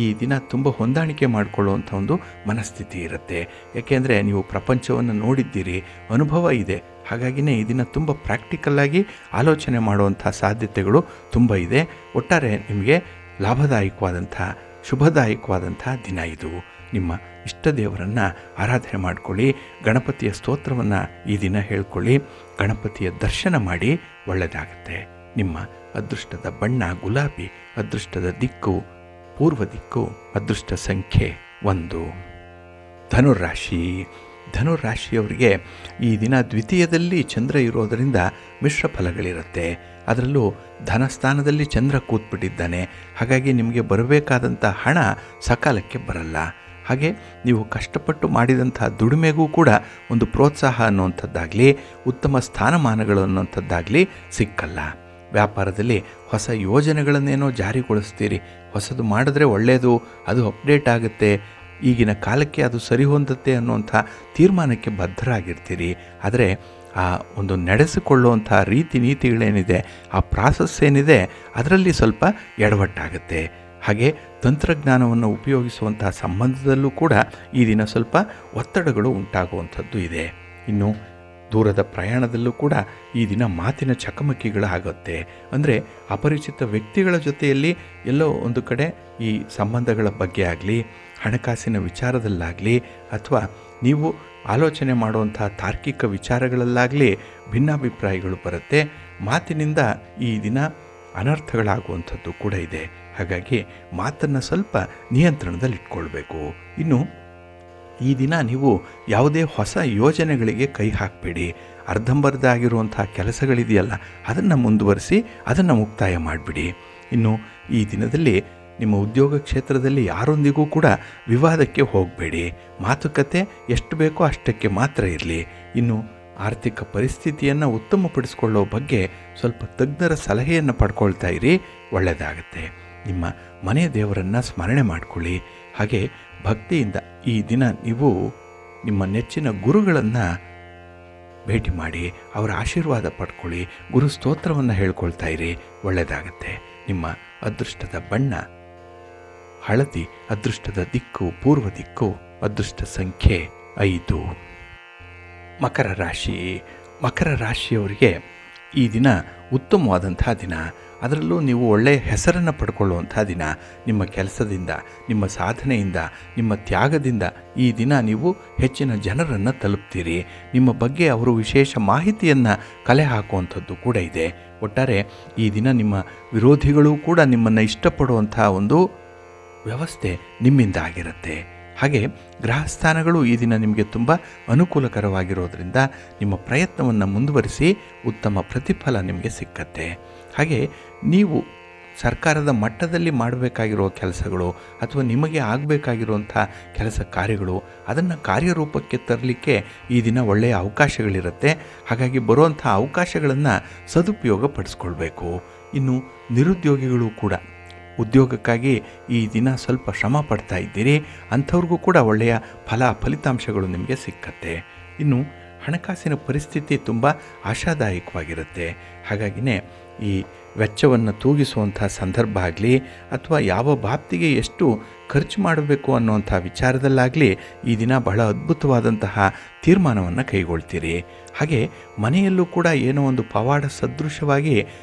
ಈ ದಿನ ತುಂಬ ಹೊಂದಾಣಿಕೆ ಮಾಡಿಕೊಳ್ಳುವಂಥ ಒಂದು ಮನಸ್ಥಿತಿ ಇರುತ್ತೆ. ಯಾಕೆಂದರೆ ನೀವು ಪ್ರಪಂಚವನ್ನು ನೋಡಿದ್ದೀರಿ, ಅನುಭವ ಇದೆ. ಹಾಗಾಗಿಯೇ ಈ ದಿನ ತುಂಬ ಪ್ರಾಕ್ಟಿಕಲ್ಲಾಗಿ ಆಲೋಚನೆ ಮಾಡುವಂಥ ಸಾಧ್ಯತೆಗಳು ತುಂಬ ಇದೆ. ಒಟ್ಟಾರೆ ನಿಮಗೆ ಲಾಭದಾಯಕವಾದಂಥ ಶುಭದಾಯಕವಾದಂಥ ದಿನ ಇದು. ನಿಮ್ಮ ಇಷ್ಟ ದೇವರನ್ನು ಆರಾಧನೆ ಮಾಡಿಕೊಳ್ಳಿ. ಗಣಪತಿಯ ಸ್ತೋತ್ರವನ್ನು ಈ ದಿನ ಹೇಳ್ಕೊಳ್ಳಿ. ಗಣಪತಿಯ ದರ್ಶನ ಮಾಡಿ, ಒಳ್ಳೆಯದಾಗುತ್ತೆ. ನಿಮ್ಮ ಅದೃಷ್ಟದ ಬಣ್ಣ ಗುಲಾಬಿ, ಅದೃಷ್ಟದ ದಿಕ್ಕು ಪೂರ್ವ ದಿಕ್ಕು, ಅದೃಷ್ಟ ಸಂಖ್ಯೆ 1. ಧನುರಾಶಿ. ಧನುರಾಶಿಯವರಿಗೆ ಈ ದಿನ ದ್ವಿತೀಯದಲ್ಲಿ ಚಂದ್ರ ಇರೋದರಿಂದ ಮಿಶ್ರ ಫಲಗಳಿರುತ್ತೆ. ಅದರಲ್ಲೂ ಧನಸ್ಥಾನದಲ್ಲಿ ಚಂದ್ರ ಕೂತ್ಬಿಟ್ಟಿದ್ದಾನೆ. ಹಾಗಾಗಿ ನಿಮಗೆ ಬರಬೇಕಾದಂಥ ಹಣ ಸಕಾಲಕ್ಕೆ ಬರಲ್ಲ. ಹಾಗೆ ನೀವು ಕಷ್ಟಪಟ್ಟು ಮಾಡಿದಂಥ ದುಡಿಮೆಗೂ ಕೂಡ ಒಂದು ಪ್ರೋತ್ಸಾಹ ಅನ್ನುವಂಥದ್ದಾಗಲಿ ಉತ್ತಮ ಸ್ಥಾನಮಾನಗಳು ಅನ್ನುವಂಥದ್ದಾಗಲಿ ಸಿಕ್ಕಲ್ಲ. ವ್ಯಾಪಾರದಲ್ಲಿ ಹೊಸ ಯೋಜನೆಗಳನ್ನೇನೋ ಜಾರಿಗೊಳಿಸ್ತೀರಿ, ಹೊಸದು ಮಾಡಿದ್ರೆ ಒಳ್ಳೆಯದು, ಅದು ಅಪ್ಡೇಟ್ ಆಗುತ್ತೆ, ಈಗಿನ ಕಾಲಕ್ಕೆ ಅದು ಸರಿ ಹೊಂದುತ್ತೆ ಅನ್ನುವಂಥ ತೀರ್ಮಾನಕ್ಕೆ ಬದ್ಧರಾಗಿರ್ತೀರಿ. ಆದರೆ ಆ ಒಂದು ನಡೆಸಿಕೊಳ್ಳುವಂಥ ರೀತಿ ನೀತಿಗಳೇನಿದೆ, ಆ ಪ್ರಾಸೆಸ್ ಏನಿದೆ, ಅದರಲ್ಲಿ ಸ್ವಲ್ಪ ಎಡವಟ್ಟಾಗುತ್ತೆ. ಹಾಗೆ ತಂತ್ರಜ್ಞಾನವನ್ನು ಉಪಯೋಗಿಸುವಂಥ ಸಂಬಂಧದಲ್ಲೂ ಕೂಡ ಈ ದಿನ ಸ್ವಲ್ಪ ಒತ್ತಡಗಳು ಉಂಟಾಗುವಂಥದ್ದು ಇದೆ. ಇನ್ನು ದೂರದ ಪ್ರಯಾಣದಲ್ಲೂ ಕೂಡ ಈ ದಿನ ಮಾತಿನ ಚಕಮಕಿಗಳಾಗುತ್ತೆ. ಅಂದರೆ ಅಪರಿಚಿತ ವ್ಯಕ್ತಿಗಳ ಜೊತೆಯಲ್ಲಿ ಎಲ್ಲೋ ಒಂದು ಕಡೆ ಈ ಸಂಬಂಧಗಳ ಬಗ್ಗೆ ಆಗಲಿ, ಹಣಕಾಸಿನ ವಿಚಾರದಲ್ಲಾಗಲಿ, ಅಥವಾ ನೀವು ಆಲೋಚನೆ ಮಾಡುವಂಥ ತಾರ್ಕಿಕ ವಿಚಾರಗಳಲ್ಲಾಗಲಿ ಭಿನ್ನಾಭಿಪ್ರಾಯಗಳು ಬರುತ್ತೆ. ಮಾತಿನಿಂದ ಈ ದಿನ ಅನರ್ಥಗಳಾಗುವಂಥದ್ದು ಕೂಡ ಇದೆ. ಹಾಗಾಗಿ ಮಾತನ್ನು ಸ್ವಲ್ಪ ನಿಯಂತ್ರಣದಲ್ಲಿಟ್ಕೊಳ್ಬೇಕು. ಇನ್ನು ಈ ದಿನ ನೀವು ಯಾವುದೇ ಹೊಸ ಯೋಜನೆಗಳಿಗೆ ಕೈ ಹಾಕಬೇಡಿ. ಅರ್ಧಂಬರ್ಧ ಆಗಿರುವಂಥ ಕೆಲಸಗಳಿದೆಯಲ್ಲ, ಅದನ್ನು ಮುಂದುವರಿಸಿ ಅದನ್ನು ಮುಕ್ತಾಯ ಮಾಡಿಬಿಡಿ. ಇನ್ನು ಈ ದಿನದಲ್ಲಿ ನಿಮ್ಮ ಉದ್ಯೋಗ ಕ್ಷೇತ್ರದಲ್ಲಿ ಯಾರೊಂದಿಗೂ ಕೂಡ ವಿವಾದಕ್ಕೆ ಹೋಗಬೇಡಿ. ಮಾತುಕತೆ ಎಷ್ಟು ಬೇಕೋ ಅಷ್ಟಕ್ಕೆ ಮಾತ್ರ ಇರಲಿ. ಇನ್ನು ಆರ್ಥಿಕ ಪರಿಸ್ಥಿತಿಯನ್ನು ಉತ್ತಮಪಡಿಸ್ಕೊಳ್ಳೋ ಬಗ್ಗೆ ಸ್ವಲ್ಪ ತಜ್ಞರ ಸಲಹೆಯನ್ನು ಪಡ್ಕೊಳ್ತಾ ಇರಿ, ಒಳ್ಳೆಯದಾಗತ್ತೆ. ನಿಮ್ಮ ಮನೆಯ ದೇವರನ್ನು ಸ್ಮರಣೆ ಮಾಡಿಕೊಳ್ಳಿ. ಹಾಗೆ ಭಕ್ತಿಯಿಂದ ಈ ದಿನ ನೀವು ನಿಮ್ಮ ನೆಚ್ಚಿನ ಗುರುಗಳನ್ನು ಭೇಟಿ ಮಾಡಿ ಅವರ ಆಶೀರ್ವಾದ ಪಡ್ಕೊಳ್ಳಿ. ಗುರು ಸ್ತೋತ್ರವನ್ನು ಹೇಳ್ಕೊಳ್ತಾ ಇರಿ, ಒಳ್ಳೆಯದಾಗತ್ತೆ. ನಿಮ್ಮ ಅದೃಷ್ಟದ ಬಣ್ಣ ಹಳದಿ, ಅದೃಷ್ಟದ ದಿಕ್ಕು ಪೂರ್ವ ದಿಕ್ಕು, ಅದೃಷ್ಟ ಸಂಖ್ಯೆ 5. ಮಕರ ರಾಶಿ. ಮಕರ ರಾಶಿಯವರಿಗೆ ಈ ದಿನ ಉತ್ತಮವಾದಂಥ ದಿನ. ಅದರಲ್ಲೂ ನೀವು ಒಳ್ಳೆಯ ಹೆಸರನ್ನು ಪಡ್ಕೊಳ್ಳುವಂಥ ದಿನ. ನಿಮ್ಮ ಕೆಲಸದಿಂದ, ನಿಮ್ಮ ಸಾಧನೆಯಿಂದ, ನಿಮ್ಮ ತ್ಯಾಗದಿಂದ ಈ ದಿನ ನೀವು ಹೆಚ್ಚಿನ ಜನರನ್ನು ತಲುಪ್ತೀರಿ. ನಿಮ್ಮ ಬಗ್ಗೆ ಅವರು ವಿಶೇಷ ಮಾಹಿತಿಯನ್ನು ಕಲೆ ಹಾಕುವಂಥದ್ದು ಕೂಡ ಇದೆ. ಒಟ್ಟಾರೆ ಈ ದಿನ ನಿಮ್ಮ ವಿರೋಧಿಗಳು ಕೂಡ ನಿಮ್ಮನ್ನು ಇಷ್ಟಪಡುವಂಥ ಒಂದು ವ್ಯವಸ್ಥೆ ನಿಮ್ಮಿಂದ ಆಗಿರುತ್ತೆ. ಹಾಗೆ ಗ್ರಹಸ್ಥಾನಗಳು ಈ ದಿನ ನಿಮಗೆ ತುಂಬ ಅನುಕೂಲಕರವಾಗಿರೋದ್ರಿಂದ ನಿಮ್ಮ ಪ್ರಯತ್ನವನ್ನು ಮುಂದುವರಿಸಿ ಉತ್ತಮ ಪ್ರತಿಫಲ ನಿಮಗೆ ಸಿಕ್ಕತ್ತೆ. ಹಾಗೆ ನೀವು ಸರ್ಕಾರದ ಮಟ್ಟದಲ್ಲಿ ಮಾಡಬೇಕಾಗಿರೋ ಕೆಲಸಗಳು ಅಥವಾ ನಿಮಗೆ ಆಗಬೇಕಾಗಿರುವಂಥ ಕೆಲಸ ಕಾರ್ಯಗಳು, ಅದನ್ನು ಕಾರ್ಯರೂಪಕ್ಕೆ ತರಲಿಕ್ಕೆ ಈ ದಿನ ಒಳ್ಳೆಯ ಅವಕಾಶಗಳಿರುತ್ತೆ. ಹಾಗಾಗಿ ಬರುವಂಥ ಅವಕಾಶಗಳನ್ನು ಸದುಪಯೋಗ ಪಡಿಸ್ಕೊಳ್ಬೇಕು. ಇನ್ನು ನಿರುದ್ಯೋಗಿಗಳು ಕೂಡ ಉದ್ಯೋಗಕ್ಕಾಗಿ ಈ ದಿನ ಸ್ವಲ್ಪ ಶ್ರಮ ಪಡ್ತಾ ಇದ್ದೀರಿ, ಅಂಥವ್ರಿಗೂ ಕೂಡ ಒಳ್ಳೆಯ ಫಲಿತಾಂಶಗಳು ನಿಮಗೆ ಸಿಕ್ಕತ್ತೆ. ಇನ್ನು ಹಣಕಾಸಿನ ಪರಿಸ್ಥಿತಿ ತುಂಬ ಆಶಾದಾಯಕವಾಗಿರುತ್ತೆ. ಹಾಗಾಗಿನೇ ಈ ವೆಚ್ಚವನ್ನು ತೂಗಿಸುವಂಥ ಸಂದರ್ಭ ಆಗಲಿ ಅಥವಾ ಯಾವ ಬಾಬ್ತಿಗೆ ಎಷ್ಟು ಖರ್ಚು ಮಾಡಬೇಕು ಅನ್ನುವಂಥ ವಿಚಾರದಲ್ಲಾಗಲಿ ಈ ದಿನ ಬಹಳ ಅದ್ಭುತವಾದಂತಹ ತೀರ್ಮಾನವನ್ನು ಕೈಗೊಳ್ತೀರಿ. ಹಾಗೆ ಮನೆಯಲ್ಲೂ ಕೂಡ ಏನೋ ಒಂದು ಪವಾಡ ಸದೃಶವಾಗಿ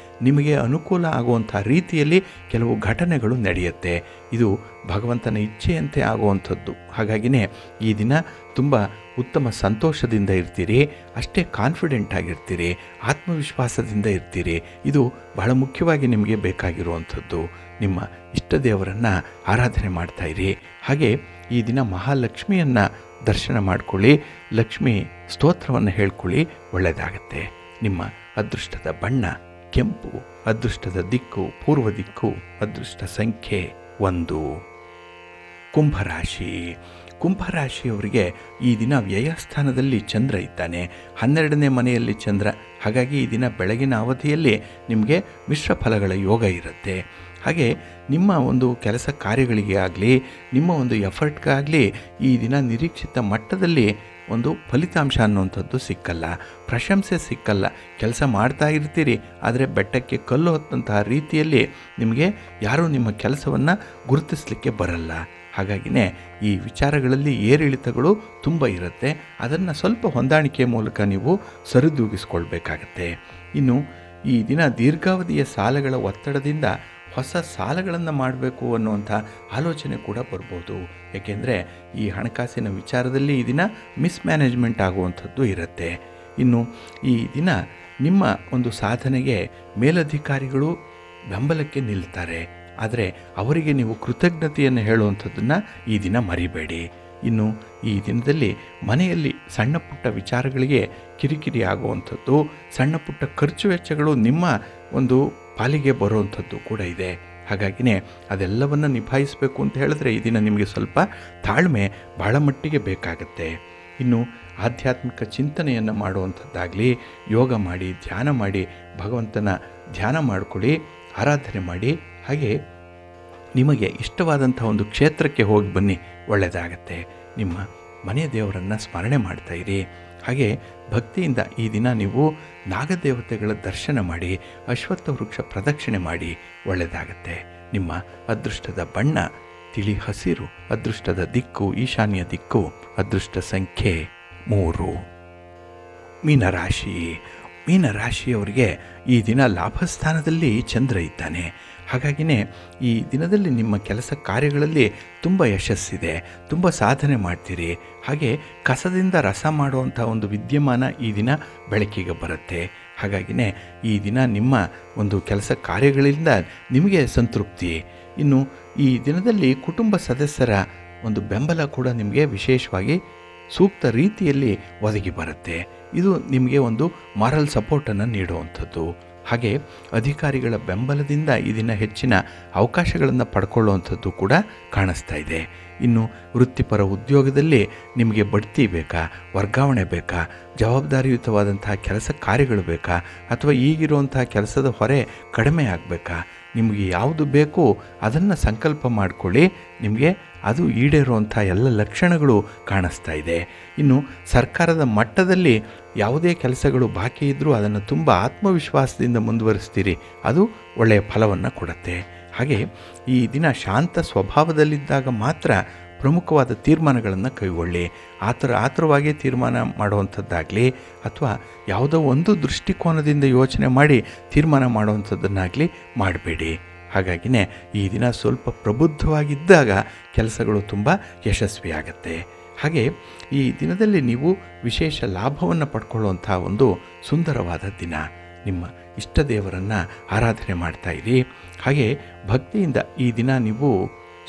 ನಿಮಗೆ ಅನುಕೂಲ ಆಗುವಂಥ ರೀತಿಯಲ್ಲಿ ಕೆಲವು ಘಟನೆಗಳು ನಡೆಯುತ್ತೆ. ಇದು ಭಗವಂತನ ಇಚ್ಛೆಯಂತೆ ಆಗುವಂಥದ್ದು. ಹಾಗಾಗಿನೇ ಈ ದಿನ ತುಂಬ ಉತ್ತಮ ಸಂತೋಷದಿಂದ ಇರ್ತೀರಿ, ಅಷ್ಟೇ ಕಾನ್ಫಿಡೆಂಟ್ ಆಗಿರ್ತೀರಿ, ಆತ್ಮವಿಶ್ವಾಸದಿಂದ ಇರ್ತೀರಿ. ಇದು ಬಹಳ ಮುಖ್ಯವಾಗಿ ನಿಮಗೆ ಬೇಕಾಗಿರುವಂಥದ್ದು. ನಿಮ್ಮ ಇಷ್ಟ ದೇವರನ್ನು ಆರಾಧನೆ ಮಾಡ್ತಾಯಿರಿ. ಹಾಗೆ ಈ ದಿನ ಮಹಾಲಕ್ಷ್ಮಿಯನ್ನು ದರ್ಶನ ಮಾಡಿಕೊಳ್ಳಿ, ಲಕ್ಷ್ಮಿ ಸ್ತೋತ್ರವನ್ನು ಹೇಳ್ಕೊಳ್ಳಿ, ಒಳ್ಳೆಯದಾಗತ್ತೆ. ನಿಮ್ಮ ಅದೃಷ್ಟದ ಬಣ್ಣ ಕೆಂಪು, ಅದೃಷ್ಟದ ದಿಕ್ಕು ಪೂರ್ವ ದಿಕ್ಕು, ಅದೃಷ್ಟ ಸಂಖ್ಯೆ 1. ಕುಂಭರಾಶಿ. ಕುಂಭರಾಶಿಯವರಿಗೆ ಈ ದಿನ ವ್ಯಯಸ್ಥಾನದಲ್ಲಿ ಚಂದ್ರ ಇದ್ದಾನೆ, 12ನೇ ಮನೆಯಲ್ಲಿ ಚಂದ್ರ. ಹಾಗಾಗಿ ಈ ದಿನ ಬೆಳಗಿನ ಅವಧಿಯಲ್ಲಿ ನಿಮಗೆ ಮಿಶ್ರ ಫಲಗಳ ಯೋಗ ಇರುತ್ತೆ. ಹಾಗೆ ನಿಮ್ಮ ಒಂದು ಕೆಲಸ ಕಾರ್ಯಗಳಿಗೆ ಆಗಲಿ, ನಿಮ್ಮ ಒಂದು ಎಫರ್ಟ್ಗಾಗಲಿ ಈ ದಿನ ನಿರೀಕ್ಷಿತ ಮಟ್ಟದಲ್ಲಿ ಒಂದು ಫಲಿತಾಂಶ ಅನ್ನುವಂಥದ್ದು ಸಿಕ್ಕಲ್ಲ, ಪ್ರಶಂಸೆ ಸಿಕ್ಕಲ್ಲ. ಕೆಲಸ ಮಾಡ್ತಾ ಇರ್ತೀರಿ, ಆದರೆ ಬೆಟ್ಟಕ್ಕೆ ಕಲ್ಲು ಹೊತ್ತಂತಹ ರೀತಿಯಲ್ಲಿ ನಿಮಗೆ ಯಾರೂ ನಿಮ್ಮ ಕೆಲಸವನ್ನು ಗುರುತಿಸಲಿಕ್ಕೆ ಬರಲ್ಲ. ಹಾಗಾಗಿನೇ ಈ ವಿಚಾರಗಳಲ್ಲಿ ಏರಿಳಿತಗಳು ತುಂಬ ಇರುತ್ತೆ. ಅದನ್ನು ಸ್ವಲ್ಪ ಹೊಂದಾಣಿಕೆ ಮೂಲಕ ನೀವು ಸರಿದೂಗಿಸ್ಕೊಳ್ಬೇಕಾಗತ್ತೆ. ಇನ್ನು ಈ ದಿನ ದೀರ್ಘಾವಧಿಯ ಸಾಲಗಳ ಒತ್ತಡದಿಂದ ಹೊಸ ಸಾಲಗಳನ್ನು ಮಾಡಬೇಕು ಅನ್ನುವಂಥ ಆಲೋಚನೆ ಕೂಡ ಬರ್ಬೋದು. ಏಕೆಂದರೆ ಈ ಹಣಕಾಸಿನ ವಿಚಾರದಲ್ಲಿ ಈ ದಿನ ಮಿಸ್ಮ್ಯಾನೇಜ್ಮೆಂಟ್ ಆಗುವಂಥದ್ದು ಇರುತ್ತೆ. ಇನ್ನು ಈ ದಿನ ನಿಮ್ಮ ಒಂದು ಸಾಧನೆಗೆ ಮೇಲಧಿಕಾರಿಗಳು ಬೆಂಬಲಕ್ಕೆ ನಿಲ್ತಾರೆ, ಆದರೆ ಅವರಿಗೆ ನೀವು ಕೃತಜ್ಞತೆಯನ್ನು ಹೇಳುವಂಥದ್ದನ್ನು ಈ ದಿನ ಮರಿಬೇಡಿ. ಇನ್ನು ಈ ದಿನದಲ್ಲಿ ಮನೆಯಲ್ಲಿ ಸಣ್ಣ ಪುಟ್ಟ ವಿಚಾರಗಳಿಗೆ ಕಿರಿಕಿರಿ ಆಗುವಂಥದ್ದು, ಸಣ್ಣ ಪುಟ್ಟ ಖರ್ಚು ವೆಚ್ಚಗಳು ನಿಮ್ಮ ಒಂದು ಪಾಲಿಗೆ ಬರುವಂಥದ್ದು ಕೂಡ ಇದೆ. ಹಾಗಾಗಿನೇ ಅದೆಲ್ಲವನ್ನು ನಿಭಾಯಿಸಬೇಕು ಅಂತ ಹೇಳಿದ್ರೆ ಈ ದಿನ ನಿಮಗೆ ಸ್ವಲ್ಪ ತಾಳ್ಮೆ ಭಾಳ ಮಟ್ಟಿಗೆ ಬೇಕಾಗತ್ತೆ. ಇನ್ನು ಆಧ್ಯಾತ್ಮಿಕ ಚಿಂತನೆಯನ್ನು ಮಾಡುವಂಥದ್ದಾಗಲಿ, ಯೋಗ ಮಾಡಿ, ಧ್ಯಾನ ಮಾಡಿ, ಭಗವಂತನ ಧ್ಯಾನ ಮಾಡಿಕೊಳ್ಳಿ, ಆರಾಧನೆ ಮಾಡಿ. ಹಾಗೆ ನಿಮಗೆ ಇಷ್ಟವಾದಂಥ ಒಂದು ಕ್ಷೇತ್ರಕ್ಕೆ ಹೋಗಿ ಬನ್ನಿ, ಒಳ್ಳೆಯದಾಗತ್ತೆ. ನಿಮ್ಮ ಮನೆಯ ದೇವರನ್ನು ಸ್ಮರಣೆ ಮಾಡ್ತಾಯಿರಿ. ಹಾಗೆ ಭಕ್ತಿಯಿಂದ ಈ ದಿನ ನೀವು ನಾಗದೇವತೆಗಳ ದರ್ಶನ ಮಾಡಿ, ಅಶ್ವತ್ಥ ವೃಕ್ಷ ಪ್ರದಕ್ಷಿಣೆ ಮಾಡಿ, ಒಳ್ಳೆಯದಾಗತ್ತೆ. ನಿಮ್ಮ ಅದೃಷ್ಟದ ಬಣ್ಣ ತಿಳಿ ಹಸಿರು, ಅದೃಷ್ಟದ ದಿಕ್ಕು ಈಶಾನ್ಯ ದಿಕ್ಕು, ಅದೃಷ್ಟ ಸಂಖ್ಯೆ 3. ಮೀನರಾಶಿ. ಮೀನರಾಶಿಯವರಿಗೆ ಈ ದಿನ ಲಾಭಸ್ಥಾನದಲ್ಲಿ ಚಂದ್ರ ಇದ್ದಾನೆ. ಹಾಗಾಗಿನೇ ಈ ದಿನದಲ್ಲಿ ನಿಮ್ಮ ಕೆಲಸ ಕಾರ್ಯಗಳಲ್ಲಿ ತುಂಬ ಯಶಸ್ಸಿದೆ, ತುಂಬ ಸಾಧನೆ ಮಾಡ್ತೀರಿ. ಹಾಗೆ ಕಸದಿಂದ ರಸ ಮಾಡುವಂಥ ಒಂದು ವಿದ್ಯಮಾನ ಈ ದಿನ ಬೆಳಕಿಗೆ ಬರುತ್ತೆ. ಹಾಗಾಗಿನೇ ಈ ದಿನ ನಿಮ್ಮ ಒಂದು ಕೆಲಸ ಕಾರ್ಯಗಳಿಂದ ನಿಮಗೆ ಸಂತೃಪ್ತಿ. ಇನ್ನು ಈ ದಿನದಲ್ಲಿ ಕುಟುಂಬ ಸದಸ್ಯರ ಒಂದು ಬೆಂಬಲ ಕೂಡ ನಿಮಗೆ ವಿಶೇಷವಾಗಿ ಸೂಕ್ತ ರೀತಿಯಲ್ಲಿ ಒದಗಿ ಬರುತ್ತೆ. ಇದು ನಿಮಗೆ ಒಂದು ಮಾರಲ್ ಸಪೋರ್ಟನ್ನು ನೀಡುವಂಥದ್ದು. ಹಾಗೆ ಅಧಿಕಾರಿಗಳ ಬೆಂಬಲದಿಂದ ಈ ದಿನ ಹೆಚ್ಚಿನ ಅವಕಾಶಗಳನ್ನು ಪಡ್ಕೊಳ್ಳುವಂಥದ್ದು ಕೂಡ ಕಾಣಿಸ್ತಾ ಇದೆ. ಇನ್ನು ವೃತ್ತಿಪರ ಉದ್ಯೋಗದಲ್ಲಿ ನಿಮಗೆ ಬಡ್ತಿ ಬೇಕಾ, ವರ್ಗಾವಣೆ ಬೇಕಾ, ಜವಾಬ್ದಾರಿಯುತವಾದಂತಹ ಕೆಲಸ ಕಾರ್ಯಗಳು ಬೇಕಾ, ಅಥವಾ ಈಗಿರುವಂತಹ ಕೆಲಸದ ಹೊರೆ ಕಡಿಮೆ ಆಗಬೇಕಾ, ನಿಮಗೆ ಯಾವುದು ಬೇಕು ಅದನ್ನು ಸಂಕಲ್ಪ ಮಾಡಿಕೊಳ್ಳಿ. ನಿಮಗೆ ಅದು ಈಡೇರುವಂಥ ಎಲ್ಲ ಲಕ್ಷಣಗಳು ಕಾಣಿಸ್ತಾ ಇದೆ. ಇನ್ನು ಸರ್ಕಾರದ ಮಟ್ಟದಲ್ಲಿ ಯಾವುದೇ ಕೆಲಸಗಳು ಬಾಕಿ ಇದ್ದರೂ ಅದನ್ನು ತುಂಬ ಆತ್ಮವಿಶ್ವಾಸದಿಂದ ಮುಂದುವರಿಸ್ತೀರಿ, ಅದು ಒಳ್ಳೆಯ ಫಲವನ್ನು ಕೊಡುತ್ತೆ. ಹಾಗೆ ಈ ದಿನ ಶಾಂತ ಸ್ವಭಾವದಲ್ಲಿದ್ದಾಗ ಮಾತ್ರ ಪ್ರಮುಖವಾದ ತೀರ್ಮಾನಗಳನ್ನು ಕೈಗೊಳ್ಳಿ. ಆತುರವಾಗಿ ತೀರ್ಮಾನ ಮಾಡುವಂಥದ್ದಾಗಲಿ ಅಥವಾ ಯಾವುದೋ ಒಂದು ದೃಷ್ಟಿಕೋನದಿಂದ ಯೋಚನೆ ಮಾಡಿ ತೀರ್ಮಾನ ಮಾಡುವಂಥದ್ದನ್ನಾಗಲಿ ಮಾಡಬೇಡಿ. ಹಾಗಾಗಿನೇ ಈ ದಿನ ಸ್ವಲ್ಪ ಪ್ರಬುದ್ಧವಾಗಿದ್ದಾಗ ಕೆಲಸಗಳು ತುಂಬ ಯಶಸ್ವಿಯಾಗತ್ತೆ. ಹಾಗೆ ಈ ದಿನದಲ್ಲಿ ನೀವು ವಿಶೇಷ ಲಾಭವನ್ನು ಪಡ್ಕೊಳ್ಳುವಂಥ ಒಂದು ಸುಂದರವಾದ ದಿನ. ನಿಮ್ಮ ಇಷ್ಟ ದೇವರನ್ನು ಆರಾಧನೆ ಮಾಡ್ತಾಯಿರಿ. ಹಾಗೆ ಭಕ್ತಿಯಿಂದ ಈ ದಿನ ನೀವು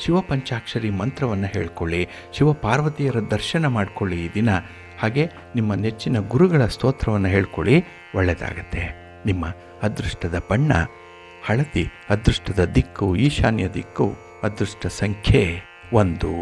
ಶಿವಪಂಚಾಕ್ಷರಿ ಮಂತ್ರವನ್ನು ಹೇಳ್ಕೊಳ್ಳಿ, ಶಿವಪಾರ್ವತಿಯರ ದರ್ಶನ ಮಾಡಿಕೊಳ್ಳಿ ಈ ದಿನ. ಹಾಗೆ ನಿಮ್ಮ ನೆಚ್ಚಿನ ಗುರುಗಳ ಸ್ತೋತ್ರವನ್ನು ಹೇಳ್ಕೊಳ್ಳಿ, ಒಳ್ಳೆಯದಾಗತ್ತೆ. ನಿಮ್ಮ ಅದೃಷ್ಟದ ಬಣ್ಣ ಹಳದಿ, ಅದೃಷ್ಟದ ದಿಕ್ಕು ಈಶಾನ್ಯ ದಿಕ್ಕು, ಅದೃಷ್ಟ ಸಂಖ್ಯೆ 1.